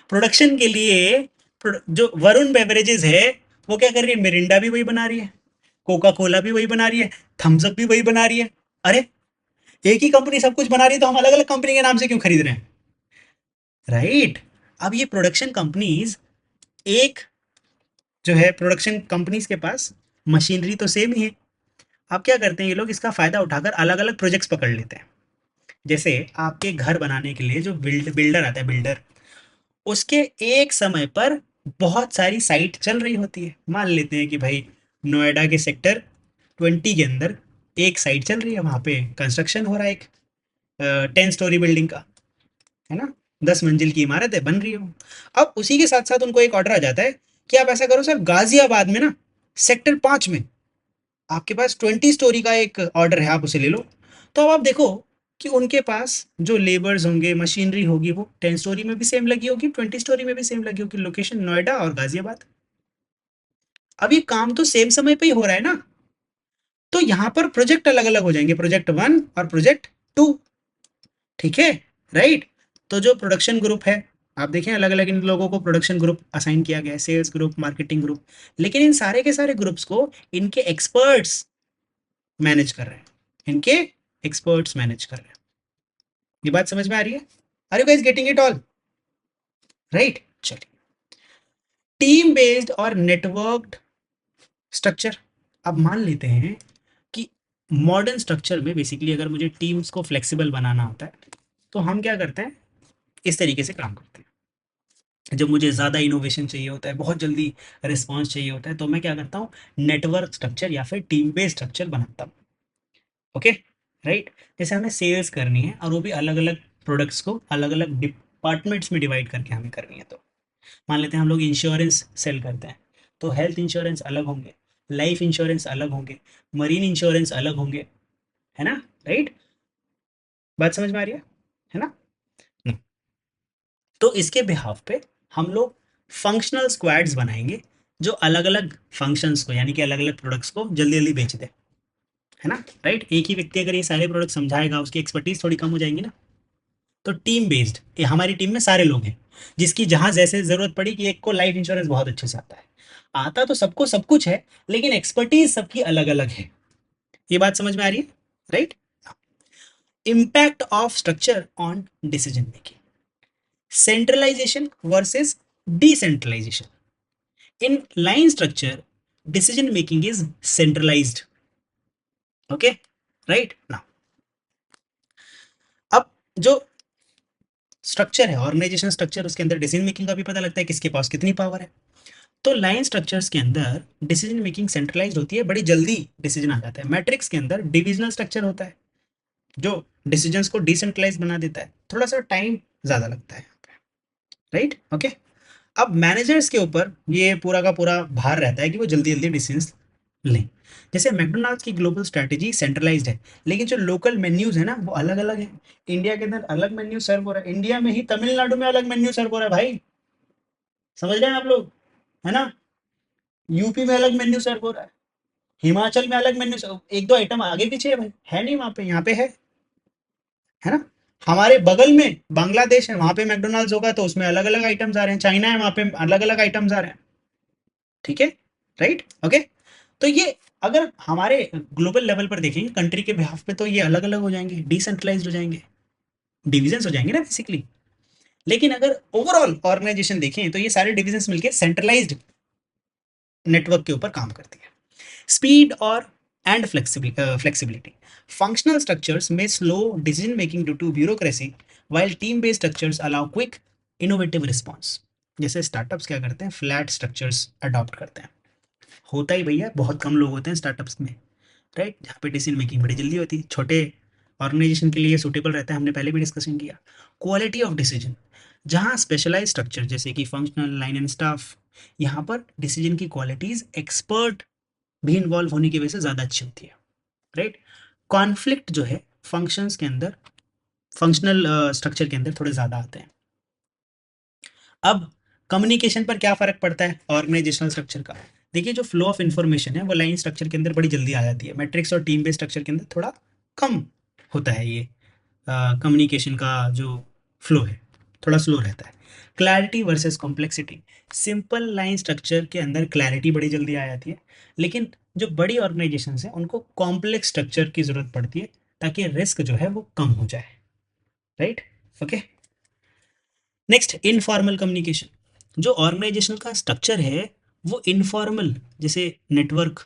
प्रोडक्शन के लिए जो वरुण बेवरेजेस है वो क्या कर रही है, मिरिंडा भी वही बना रही है, कोका कोला भी वही बना रही है, थम्स अप भी वही बना रही है। अरे एक ही कंपनी सब कुछ बना रही है तो हम अलग अलग कंपनी के नाम से क्यों खरीद रहे हैं? राइट। अब ये प्रोडक्शन कंपनीज, एक जो है प्रोडक्शन कंपनीज के पास मशीनरी तो सेम ही है। अब क्या करते हैं ये लोग, इसका फायदा उठाकर अलग अलग प्रोजेक्ट्स पकड़ लेते हैं। जैसे आपके घर बनाने के लिए जो बिल्डर आता है, बिल्डर, उसके एक समय पर बहुत सारी साइट चल रही होती है। मान लेते हैं कि भाई नोएडा के सेक्टर 20 के अंदर एक साइट चल रही है, वहाँ पे कंस्ट्रक्शन हो रहा है एक 10 स्टोरी बिल्डिंग का, है ना, 10 मंजिल की इमारत है, बन रही हो। अब उसी के साथ साथ उनको एक ऑर्डर आ जाता है कि आप ऐसा करो सर, गाजियाबाद में ना सेक्टर 5 में आपके पास 20 स्टोरी का एक ऑर्डर है, आप उसे ले लो। तो अब आप देखो कि उनके पास जो लेबर्स होंगे, मशीनरी होगी, वो 10 स्टोरी में भी सेम लगी होगी, 20 स्टोरी में भी सेम लगी होगी, लोकेशन नोएडा और गाजियाबाद। अब ये काम तो सेम समय पे ही हो रहा है ना, तो यहाँ पर प्रोजेक्ट अलग अलग हो जाएंगे, प्रोजेक्ट 1 और प्रोजेक्ट 2। ठीक है, राइट। तो जो प्रोडक्शन ग्रुप है, आप देखें अलग अलग इन लोगों को प्रोडक्शन ग्रुप असाइन किया गया है, सेल्स ग्रुप, मार्केटिंग ग्रुप, लेकिन इन सारे के सारे ग्रुप्स को इनके एक्सपर्ट्स मैनेज कर रहे हैं, इनके एक्सपर्ट्स मैनेज कर रहे हैं। ये बात समझ में आ रही है? Are you guys getting it all? Right, चलिए। टीम बेस्ड और नेटवर्क्ड स्ट्रक्चर। अब मान लेते हैं कि मॉडर्न स्ट्रक्चर में बेसिकली अगर मुझे टीम्स को फ्लेक्सिबल बनाना होता है तो हम क्या करते हैं, इस तरीके से काम करते हैं। जब मुझे ज़्यादा इनोवेशन चाहिए होता है, बहुत जल्दी रिस्पॉन्स चाहिए होता है, तो मैं क्या करता हूँ, नेटवर्क स्ट्रक्चर या फिर टीम बेस्ड स्ट्रक्चर बनाता हूँ। Okay, right. जैसे हमें सेल्स करनी है और वो भी अलग अलग प्रोडक्ट्स को अलग अलग डिपार्टमेंट्स में डिवाइड करके हमें करनी है। तो मान लेते हैं हम लोग इंश्योरेंस सेल करते हैं, तो हेल्थ इंश्योरेंस अलग होंगे, लाइफ इंश्योरेंस अलग होंगे, मरीन इंश्योरेंस अलग होंगे, है ना, राइट। बात समझ में आ रही है ना? हम्म। तो इसके बिहाफ पे हम लोग फंक्शनल स्क्वाड्स बनाएंगे जो अलग अलग फंक्शंस को, यानी कि अलग अलग प्रोडक्ट्स को जल्दी जल्दी बेच दे, है ना, राइट। एक ही व्यक्ति अगर ये सारे प्रोडक्ट समझाएगा, उसकी एक्सपर्टीज थोड़ी कम हो जाएंगी ना। तो टीम बेस्ड, ये हमारी टीम में सारे लोग हैं, जिसकी जहां जैसे जरूरत पड़ी, कि एक को लाइफ इंश्योरेंस बहुत अच्छे से आता है, आता तो सबको सब कुछ है, लेकिन एक्सपर्टीज सबकी अलग अलग है। ये बात समझ में आ रही है? Right. Impact of structure on decision making, centralization versus decentralization. In line structure decision making is centralized. Okay, right. Now अब जो स्ट्रक्चर है, ऑर्गेनाइजेशन स्ट्रक्चर, उसके अंदर डिसीजन मेकिंग का भी पता लगता है किसके पास कितनी पावर है। तो लाइन स्ट्रक्चर्स के अंदर डिसीजन मेकिंग सेंट्रलाइज्ड होती है, बड़ी जल्दी डिसीजन आ जाता है। मैट्रिक्स के अंदर डिविजनल स्ट्रक्चर होता है जो डिसीजंस को डिसेंट्रलाइज बना देता है, थोड़ा सा टाइम ज़्यादा लगता है, राइट, ओके। अब मैनेजर्स के ऊपर ये पूरा का पूरा भार रहता है कि वो जल्दी जल्दी डिसीजंस लें। जैसे मैकडोनल्ड्स की ग्लोबल स्ट्रैटेजी सेंट्रलाइज्ड है, लेकिन जो लोकल मेन्यूज है ना वो अलग अलग है। इंडिया के अंदर अलग मेन्यू सर्व हो रहा है, इंडिया में ही तमिलनाडु में अलग मेन्यू सर्व हो रहा है भाई, समझ रहे हैं आप लोग, है ना। यूपी में अलग मेन्यू सर्व हो रहा है, हिमाचल में अलग मेन्यू सर्व, एक दो आइटम आगे पीछे है भाई, है नहीं वहाँ पे, यहाँ पे है ना। हमारे बगल में बांग्लादेश है, वहां पे मैकडोनल्ड्स होगा तो उसमें अलग अलग आइटम्स आ रहे हैं, चाइना है वहां पे अलग अलग आइटम्स आ रहे हैं, ठीक है, राइट, ओके। तो ये अगर हमारे ग्लोबल लेवल पर देखेंगे कंट्री के बिहाफ पे तो ये अलग अलग हो जाएंगे, डिसेंट्रलाइज्ड हो जाएंगे, डिविजन्स हो जाएंगे ना बेसिकली। लेकिन अगर ओवरऑल ऑर्गेनाइजेशन देखें तो ये सारे डिविजन्स मिलके सेंट्रलाइज्ड नेटवर्क के ऊपर काम करती है। स्पीड और and flexibility, functional structures may slow decision making due to bureaucracy while team based structures allow quick innovative response। जैसे स्टार्टअप्स क्या करते हैं, फ्लैट स्ट्रक्चर्स अडॉप्ट करते हैं, होता ही भैया बहुत कम लोग होते हैं स्टार्टअप्स में, राइट, जहाँ पे डिसीजन मेकिंग बड़ी जल्दी होती है। छोटे ऑर्गेनाइजेशन के लिए सूटेबल रहता है, हमने पहले भी डिस्कशन किया। क्वालिटी ऑफ डिसीजन, जहाँ स्पेशलाइज स्ट्रक्चर जैसे कि फंक्शनल लाइन एंड स्टाफ, यहाँ पर डिसीजन की क्वालिटीज एक्सपर्ट भी इन्वॉल्व होने की वजह से ज़्यादा अच्छी होती है, राइट। कॉन्फ्लिक्ट जो है फंक्शंस के अंदर, फंक्शनल स्ट्रक्चर के अंदर थोड़े ज़्यादा आते हैं। अब कम्युनिकेशन पर क्या फ़र्क पड़ता है ऑर्गेनाइजेशनल स्ट्रक्चर का, देखिए जो फ्लो ऑफ इन्फॉर्मेशन है वो लाइन स्ट्रक्चर के अंदर बड़ी जल्दी आ जाती है, मैट्रिक्स और टीम बेस्ड स्ट्रक्चर के अंदर थोड़ा कम होता है ये कम्युनिकेशन का जो फ्लो है, थोड़ा स्लो रहता है। Clarity versus complexity, simple line structure के अंदर क्लैरिटी बड़ी जल्दी आ जाती है, लेकिन जो बड़ी ऑर्गेनाइजेशन है उनको कॉम्प्लेक्स स्ट्रक्चर की ज़रूरत पड़ती है ताकि रिस्क जो है वो कम हो जाए, right, okay. Next informal communication, जो ऑर्गेनाइजेशन का स्ट्रक्चर है वो इनफॉर्मल, जैसे नेटवर्क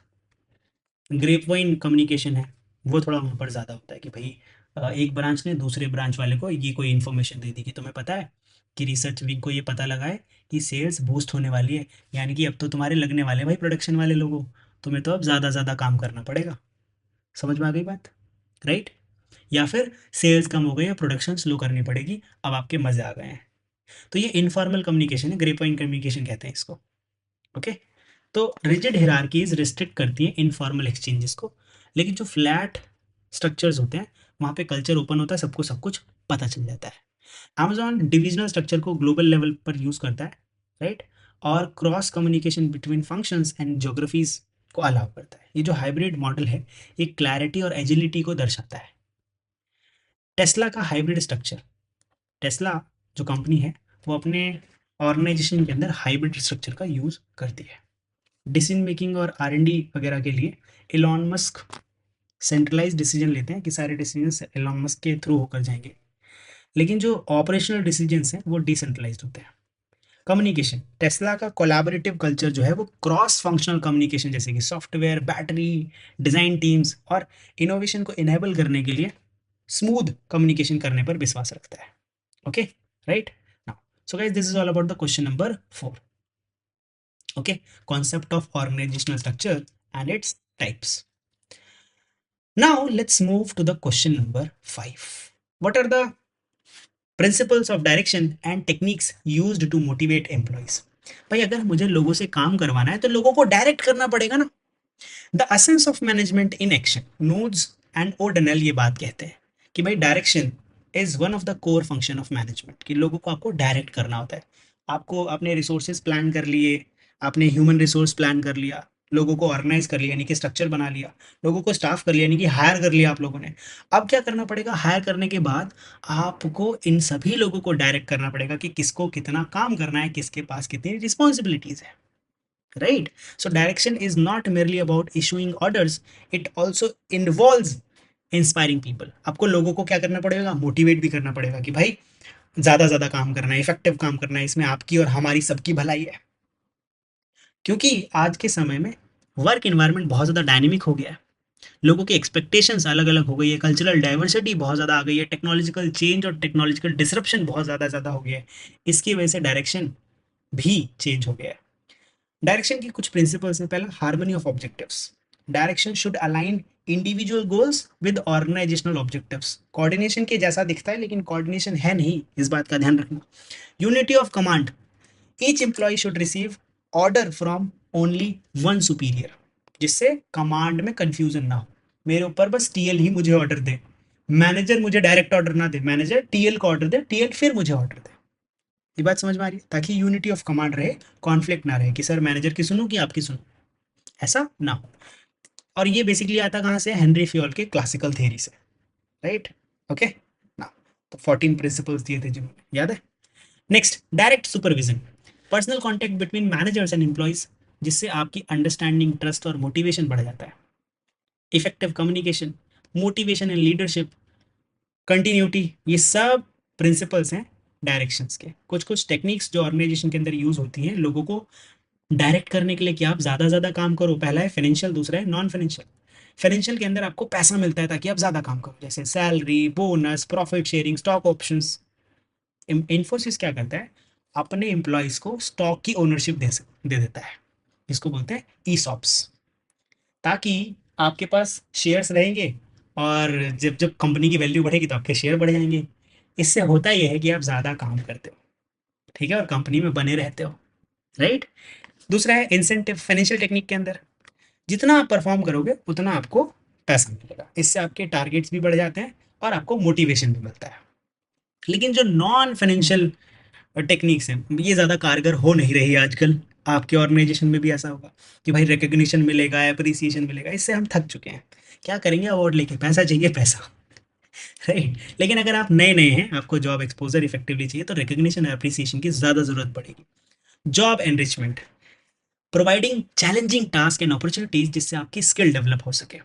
ग्रेप वाइन कम्युनिकेशन है, वो थोड़ा वहाँ पर ज़्यादा होता है कि भाई एक ब्रांच ने दूसरे ब्रांच वाले को ये कोई इन्फॉर्मेशन दे दी कि तुम्हें पता है कि रिसर्च विंग को ये पता लगा है कि सेल्स बूस्ट होने वाली है, यानी कि अब तो तुम्हारे लगने वाले भाई प्रोडक्शन वाले लोगों, तुम्हें तो अब ज़्यादा ज़्यादा काम करना पड़ेगा, समझ में आ गई बात, राइट। या फिर सेल्स कम हो गई या प्रोडक्शन स्लो करनी पड़ेगी, अब आपके मज़े आ गए हैं। तो ये इनफॉर्मल कम्युनिकेशन है, ग्रेप वाइन कम्युनिकेशन कहते हैं इसको, ओके। तो रिजिड हिरार्कीज रिस्ट्रिक्ट करती हैं इनफॉर्मल एक्सचेंजेस को, लेकिन जो फ्लैट स्ट्रक्चर्स होते हैं वहाँ पे कल्चर ओपन होता है, सबको सब कुछ पता चल जाता है। अमेजॉन डिविजनल स्ट्रक्चर को ग्लोबल लेवल पर यूज़ करता है, राइट, और cross communication between functions and geographies को अलाउ करता है। ये जो हाइब्रिड मॉडल है ये क्लैरिटी और एजिलिटी को दर्शाता है। टेस्ला का हाइब्रिड स्ट्रक्चर, टेस्ला जो कंपनी है वो अपने ऑर्गेनाइजेशन के अंदर हाइब्रिड स्ट्रक्चर का यूज़ करती है। डिसीजन मेकिंग और R&D वगैरह के लिए एलॉन मस्क सेंट्रलाइज डिसीजन लेते हैं कि सारे डिसीजन एलॉन मस्क के थ्रू होकर जाएंगे, लेकिन जो ऑपरेशनल डिसीजन हैं वो डिसेंट्रलाइज्ड होते हैं। कम्युनिकेशन, टेस्ला का कोलैबोरेटिव कल्चर जो है वो क्रॉस फंक्शनल कम्युनिकेशन जैसे कि सॉफ्टवेयर, बैटरी, डिज़ाइन टीम्स और इनोवेशन को इनेबल करने के लिए स्मूथ कम्युनिकेशन करने पर विश्वास रखता है, okay, right. Now so guys this is all about the question number 4, okay, concept of organizational structure and its types. Now let's move to the question number 5. What are the principles of direction and techniques used to motivate employees? भाई अगर मुझे लोगों से काम करवाना है तो लोगों को डायरेक्ट करना पड़ेगा ना। The essence of management in action, Koontz and O'Donnell ये बात कहते हैं कि भाई direction is one of the core function of management, कि लोगों को आपको डायरेक्ट करना होता है। आपको अपने रिसोर्सेज प्लान कर लिए, आपने ह्यूमन रिसोर्स प्लान कर लिया, लोगों को ऑर्गेनाइज कर लिया यानी कि स्ट्रक्चर बना लिया, लोगों को स्टाफ कर लिया यानी कि हायर कर लिया आप लोगों ने। अब क्या करना पड़ेगा, हायर करने के बाद आपको इन सभी लोगों को डायरेक्ट करना पड़ेगा कि किसको कितना काम करना है, किसके पास कितनी रिस्पॉन्सिबिलिटीज है, right? So direction is not merely about issuing orders, it also involves inspiring people. आपको लोगों को क्या करना पड़ेगा, मोटिवेट भी करना पड़ेगा कि भाई ज़्यादा काम करना है, इफेक्टिव काम करना है, इसमें आपकी और हमारी सबकी भलाई है। क्योंकि आज के समय में वर्क इन्वायरमेंट बहुत ज़्यादा डायनेमिक हो गया है, लोगों की एक्सपेक्टेशंस अलग अलग हो गई है, कल्चरल डाइवर्सिटी बहुत ज़्यादा आ गई है, टेक्नोलॉजिकल चेंज और टेक्नोलॉजिकल डिसरप्शन बहुत ज़्यादा हो गया है। इसकी वजह से डायरेक्शन भी चेंज हो गया है। डायरेक्शन की कुछ प्रिंसिपल्स हैं। पहला, harmony of objectives. Direction should align individual goals with organizational objectives. Coordination के जैसा दिखता है लेकिन कोऑर्डिनेशन है नहीं, इस बात का ध्यान रखना। Unity of command. Each employ should receive order from only one superior, जिससे कमांड में कंफ्यूजन ना हो। मेरे ऊपर बस टीएल ही मुझे ऑर्डर दे, मैनेजर मुझे डायरेक्ट ऑर्डर ना दे, मैनेजर टीएल को ऑर्डर दे, टीएल फिर मुझे ऑर्डर दे। ये बात समझ में आ रही है? ताकि यूनिटी ऑफ कमांड रहे, कॉन्फ्लिक्ट ना रहे कि सर मैनेजर की सुनूं कि आपकी सुनूं, ऐसा ना हो। और ये बेसिकली आता कहाँ से? हेनरी फ्योल के क्लासिकल थ्योरी से, राइट? ओके ना, तो 14 प्रिंसिपल्स दिए थे जिन्होंने, याद है? Next, direct supervision. Personal contact between managers and employees, जिससे आपकी अंडरस्टैंडिंग, ट्रस्ट और मोटिवेशन बढ़ जाता है। Effective communication, motivation and leadership, continuity, ये सब प्रिंसिपल्स हैं डायरेक्शंस के। कुछ कुछ टेक्निक्स जो ऑर्गेनाइजेशन के अंदर यूज होती हैं लोगों को डायरेक्ट करने के लिए कि आप ज़्यादा ज़्यादा काम करो। पहला है फाइनेंशियल, दूसरा है नॉन फाइनेंशियल। फाइनेंशियल के अंदर आपको पैसा मिलता है ताकि आप ज़्यादा काम करो, जैसे salary, bonus, profit sharing, stock options. Infosys क्या करता है? अपने एम्प्लॉयज़ को स्टॉक की ओनरशिप दे देता है, जिसको बोलते हैं ईसॉप्स, ताकि आपके पास शेयर्स रहेंगे और जब जब कंपनी की वैल्यू बढ़ेगी तो आपके शेयर बढ़ जाएंगे। इससे होता यह है कि आप ज़्यादा काम करते हो, ठीक है, और कंपनी में बने रहते हो, राइट? दूसरा है इंसेंटिव। फाइनेंशियल टेक्निक के अंदर जितना आप परफॉर्म करोगे उतना आपको पैसा मिलेगा, इससे आपके टारगेट्स भी बढ़ जाते हैं और आपको मोटिवेशन भी मिलता है। लेकिन जो नॉन फाइनेंशियल टेक्निक्स हैं ये ज़्यादा कारगर हो नहीं रही आजकल। आपके ऑर्गेनाइजेशन में भी ऐसा होगा कि भाई रिकग्निशन मिलेगा, अप्रिसिएशन मिलेगा, इससे हम थक चुके हैं। क्या करेंगे अवार्ड लेके? पैसा चाहिए, पैसा। राइट? लेकिन अगर आप नए नए हैं, आपको जॉब एक्सपोजर इफेक्टिवली चाहिए, तो रिकग्निशन और अप्रिसिएशन की ज़्यादा ज़रूरत पड़ेगी। Job enrichment, providing challenging task and opportunities जिससे आपकी स्किल डेवलप हो सके।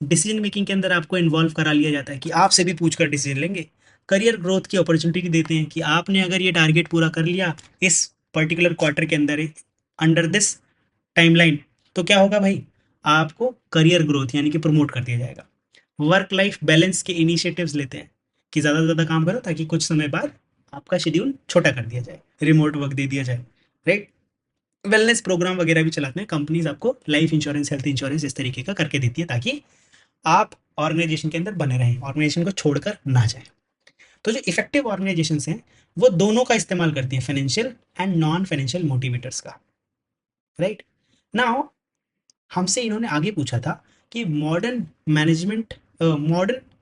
डिसीजन मेकिंग के अंदर आपको इन्वॉल्व करा लिया जाता है कि आपसे भी पूछकर डिसीजन लेंगे। करियर ग्रोथ की अपॉर्चुनिटी देते हैं कि आपने अगर ये टारगेट पूरा कर लिया इस पर्टिकुलर क्वार्टर के अंदर, अंडर दिस टाइमलाइन, तो क्या होगा भाई? आपको करियर ग्रोथ यानी कि प्रमोट कर दिया जाएगा। वर्क लाइफ बैलेंस के इनिशिएटिव्स लेते हैं कि ज़्यादा से ज़्यादा काम करो ताकि कुछ समय बाद आपका शेड्यूल छोटा कर दिया जाए, रिमोट वर्क दे दिया जाए, राइट? वेलनेस प्रोग्राम वगैरह भी चलाते हैं कंपनीज, आपको लाइफ इंश्योरेंस, हेल्थ इंश्योरेंस इस तरीके का करके देती है ताकि आप ऑर्गेनाइजेशन के अंदर बने रहें, ऑर्गेनाइजेशन को छोड़कर ना जाए। तो जो इफेक्टिव ऑर्गेनाइजेशन हैं वो दोनों का इस्तेमाल करती है, financial and non financial motivators का, राइट? नाउ हमसे इन्होंने आगे पूछा था कि मॉडर्न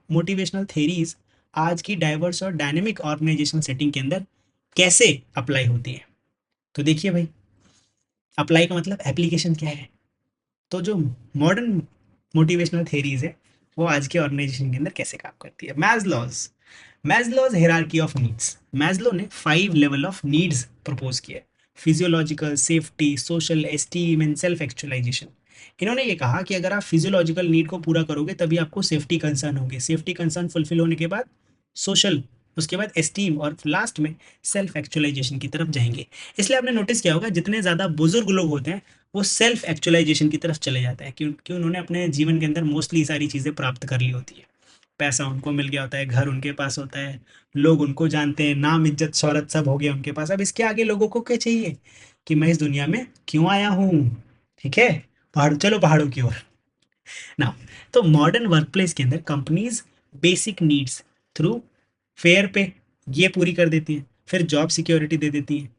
मोटिवेशनल थेरीज आज की डाइवर्स और डायनेमिक ऑर्गेनाइजेशन सेटिंग के अंदर कैसे अप्लाई होती है। तो देखिए भाई, अप्लाई का मतलब एप्लीकेशन क्या है। तो जो मॉडर्न मोटिवेशनल थेरीज है वो आज के ऑर्गेनाइजेशन के अंदर कैसे काम करती है। Maslow's hierarchy of needs. Maslow ने 5 लेवल ऑफ नीड्स प्रपोज किया है। Physiological, safety, social, esteem and self actualization. इन्होंने ये कहा कि अगर आप फिजियोलॉजिकल नीड को पूरा करोगे तभी आपको सेफ्टी कंसर्न होंगे, सेफ्टी कंसर्न फुलफिल होने के बाद सोशल, उसके बाद एस्टीम और लास्ट में सेल्फ एक्चुअलाइजेशन की तरफ जाएंगे। इसलिए आपने नोटिस किया होगा जितने ज़्यादा बुजुर्ग लोग होते हैं वो सेल्फ एक्चुअलाइजेशन की तरफ चले जाते हैं, क्योंकि उन्होंने अपने जीवन के अंदर मोस्टली सारी चीज़ें प्राप्त कर ली होती है। पैसा उनको मिल गया होता है, घर उनके पास होता है, लोग उनको जानते हैं, नाम, इज्जत, शोहरत सब हो गया उनके पास। अब इसके आगे लोगों को क्या चाहिए कि मैं इस दुनिया में क्यों आया हूँ? ठीक है, पहाड़, चलो पहाड़ों की ओर ना। तो मॉडर्न वर्कप्लेस के अंदर companies basic needs through fair पे ये पूरी कर देती हैं, फिर जॉब सिक्योरिटी दे देती हैं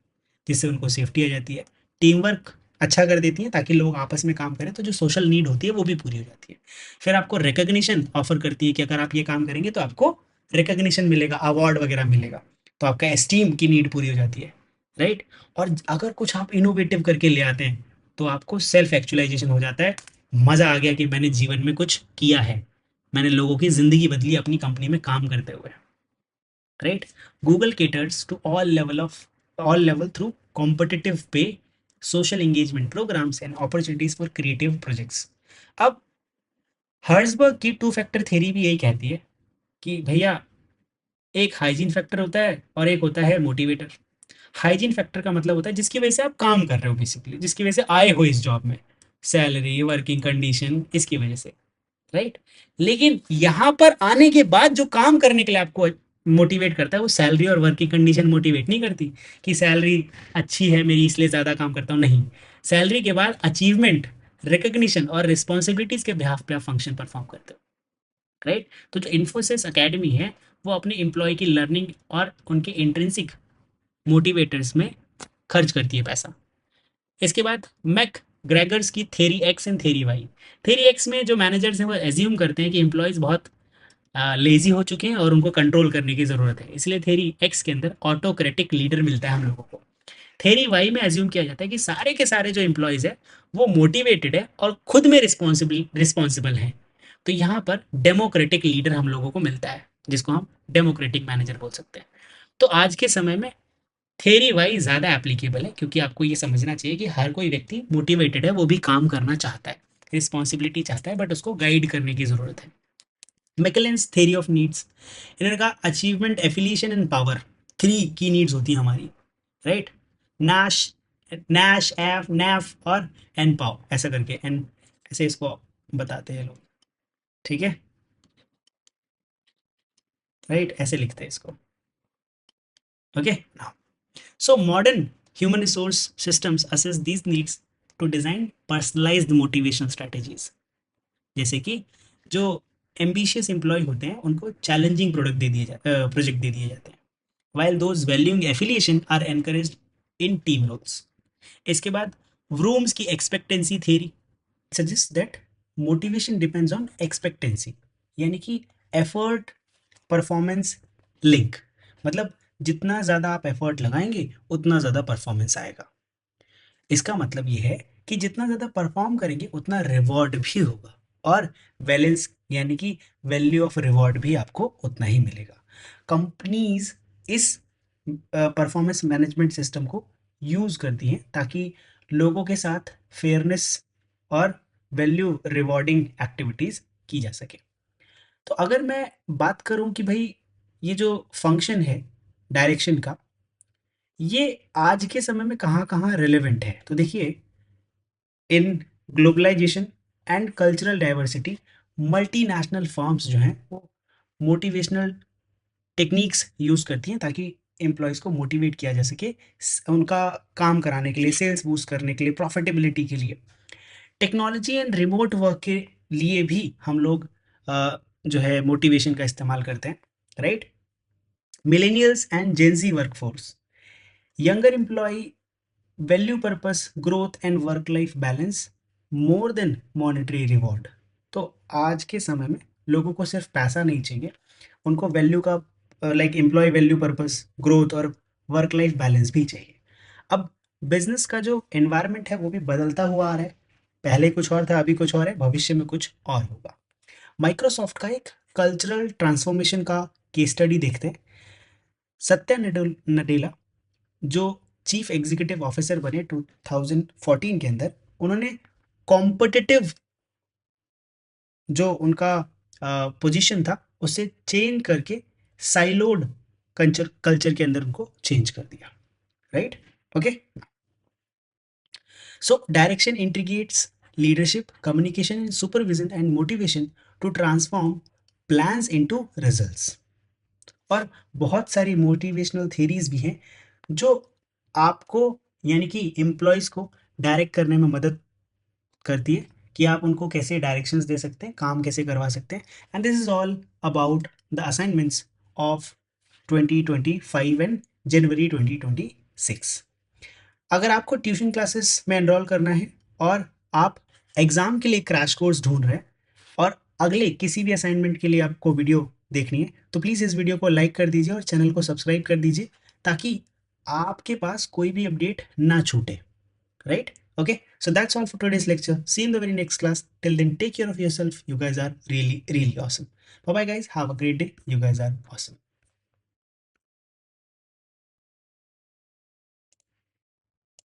जिससे उनको सेफ्टी आ जाती है, टीम वर्क अच्छा कर देती हैं ताकि लोग आपस में काम करें, तो जो सोशल नीड होती है वो भी पूरी हो जाती है। फिर आपको रिकग्निशन ऑफर करती है कि अगर आप ये काम करेंगे तो आपको रिकग्निशन मिलेगा, अवार्ड वगैरह मिलेगा, तो आपका एस्टीम की नीड पूरी हो जाती है, राइट? और अगर कुछ आप इनोवेटिव करके ले आते हैं तो आपको सेल्फ एक्चुअलाइजेशन हो जाता है। मज़ा आ गया कि मैंने जीवन में कुछ किया है, मैंने लोगों की ज़िंदगी बदली अपनी कंपनी में काम करते हुए, right? Google caters to all level through competitive pay, social engagement programmes and opportunities for creative projects. अब हर्ट्जबर्ग की 2 फैक्टर थ्योरी भी यही कहती है कि भैया एक हाइजीन फैक्टर होता है और एक होता है मोटिवेटर। हाइजीन फैक्टर का मतलब होता है जिसकी वजह से आप काम कर रहे हो, बेसिकली जिसकी वजह से आए हो इस जॉब में, सैलरी, वर्किंग कंडीशन, इसकी वजह से। राइट। लेकिन यहाँ पर आने के बाद जो काम करने के लिए आपको मोटिवेट करता है वो सैलरी और वर्किंग कंडीशन मोटिवेट नहीं करती कि सैलरी अच्छी है मेरी इसलिए ज़्यादा काम करता हूँ, नहीं। सैलरी के बाद अचीवमेंट, रिकग्निशन और रिस्पॉन्सिबिलिटीज के बिहाफ पे आप फंक्शन परफॉर्म करते हो, राइट। तो जो इन्फोसिस एकेडमी है वो अपने एम्प्लॉय की लर्निंग और उनके इंट्रिंसिक मोटिवेटर्स में खर्च करती है पैसा। इसके बाद मैक ग्रेगर्स की theory X and theory Y. Theory X में जो मैनेजर्स हैं वो एज्यूम करते हैं कि एम्प्लॉयज़ बहुत लेजी हो चुके हैं और उनको कंट्रोल करने की ज़रूरत है, इसलिए थेरी एक्स के अंदर ऑटोक्रेटिक लीडर मिलता है हम लोगों को। थेरी वाई में एज्यूम किया जाता है कि सारे के सारे जो एम्प्लॉयज़ है वो मोटिवेटेड है और खुद में रिस्पॉन्सिबल हैं। तो यहाँ पर डेमोक्रेटिक लीडर हम लोगों को मिलता है जिसको हम डेमोक्रेटिक मैनेजर बोल सकते हैं। तो आज के समय में थेरी वाई ज़्यादा एप्लीकेबल है क्योंकि आपको ये समझना चाहिए कि हर कोई व्यक्ति मोटिवेटेड है, वो भी काम करना चाहता है, रिस्पॉन्सिबिलिटी चाहता है, बट उसको गाइड करने की ज़रूरत है। मैकलेंस थ्योरी ऑफ नीड्स, इन्होंने कहा achievement, affiliation and power, three की नीड्स होती हैं हमारी, राइट। नैश नैश एफ नैफ और एन पाव ऐसा करके एन, ऐसे इसको बताते हैं लोग, ठीक है, राइट, ऐसे लिखते हैं इसको, okay. So modern human resource systems assess these needs to design personalized motivation strategies. जैसे कि जो एम्बिशियस एम्प्लॉय होते हैं उनको चैलेंजिंग प्रोजेक्ट दे दिए जाते हैं, while those valuing affiliation are encouraged in team roles. इसके बाद व्रूम्स की expectancy theory suggests that motivation depends on expectancy, यानी कि एफर्ट परफॉर्मेंस लिंक, मतलब जितना ज़्यादा आप एफर्ट लगाएंगे उतना ज़्यादा परफॉर्मेंस आएगा। इसका मतलब ये है कि जितना ज़्यादा परफॉर्म करेंगे उतना रिवॉर्ड भी होगा और बैलेंस यानी कि वैल्यू ऑफ रिवॉर्ड भी आपको उतना ही मिलेगा। कंपनीज इस परफॉर्मेंस मैनेजमेंट सिस्टम को यूज़ करती हैं ताकि लोगों के साथ फेयरनेस और वैल्यू रिवॉर्डिंग एक्टिविटीज़ की जा सके। तो अगर मैं बात करूं कि भाई ये जो फंक्शन है डायरेक्शन का, ये आज के समय में कहाँ कहाँ रिलेवेंट है, तो देखिए, in globalisation and cultural diversity, multinational firms जो हैं वो मोटिवेशनल टेक्निक्स यूज़ करती हैं ताकि एम्प्लॉयज़ को मोटिवेट किया जा सके उनका काम कराने के लिए, सेल्स बूस्ट करने के लिए, प्रॉफिटेबिलिटी के लिए। टेक्नोलॉजी एंड रिमोट वर्क के लिए भी हम लोग जो है मोटिवेशन का इस्तेमाल करते हैं, राइट। Millennials and Gen Z workforce, younger employee value purpose growth and work life balance more than monetary reward. तो आज के समय में लोगों को सिर्फ पैसा नहीं चाहिए, उनको वैल्यू का like employee value purpose growth और वर्क लाइफ बैलेंस भी चाहिए। अब बिजनेस का जो एनवायरनमेंट है वो भी बदलता हुआ आ रहा है, पहले कुछ और था अभी कुछ और है, भविष्य में कुछ और होगा। माइक्रोसॉफ्ट का एक कल्चरल ट्रांसफॉर्मेशन का केस स्टडी देखते हैं। सत्या नडेला जो चीफ एग्जीक्यूटिव ऑफिसर बने 2014 के अंदर, उन्होंने कॉम्पिटिटिव जो उनका पोजीशन था उसे चेंज करके साइलोड कल्चर कल्चर के अंदर उनको चेंज कर दिया, right, okay. So direction integrates leadership, communication and supervision and motivation to transform plans into results. और बहुत सारी मोटिवेशनल थेरीज भी हैं जो आपको यानी कि एम्प्लॉयज़ को डायरेक्ट करने में मदद करती है कि आप उनको कैसे डायरेक्शंस दे सकते हैं, काम कैसे करवा सकते हैं। And this is all about the assignments of 2025 and January 2026। अगर आपको ट्यूशन क्लासेस में एनरोल करना है और आप एग्ज़ाम के लिए क्रैश कोर्स ढूंढ रहे हैं और अगले किसी भी असाइनमेंट के लिए आपको वीडियो देखनी है, तो प्लीज़ इस वीडियो को लाइक कर दीजिए और चैनल को सब्सक्राइब कर दीजिए ताकि आपके पास कोई भी अपडेट ना छूटे, right? Okay, so that's all for today's lecture. See you in the very next class. Till then, take care of yourself. You guys are really, really awesome. Bye bye, guys. Have a great day. You guys are awesome.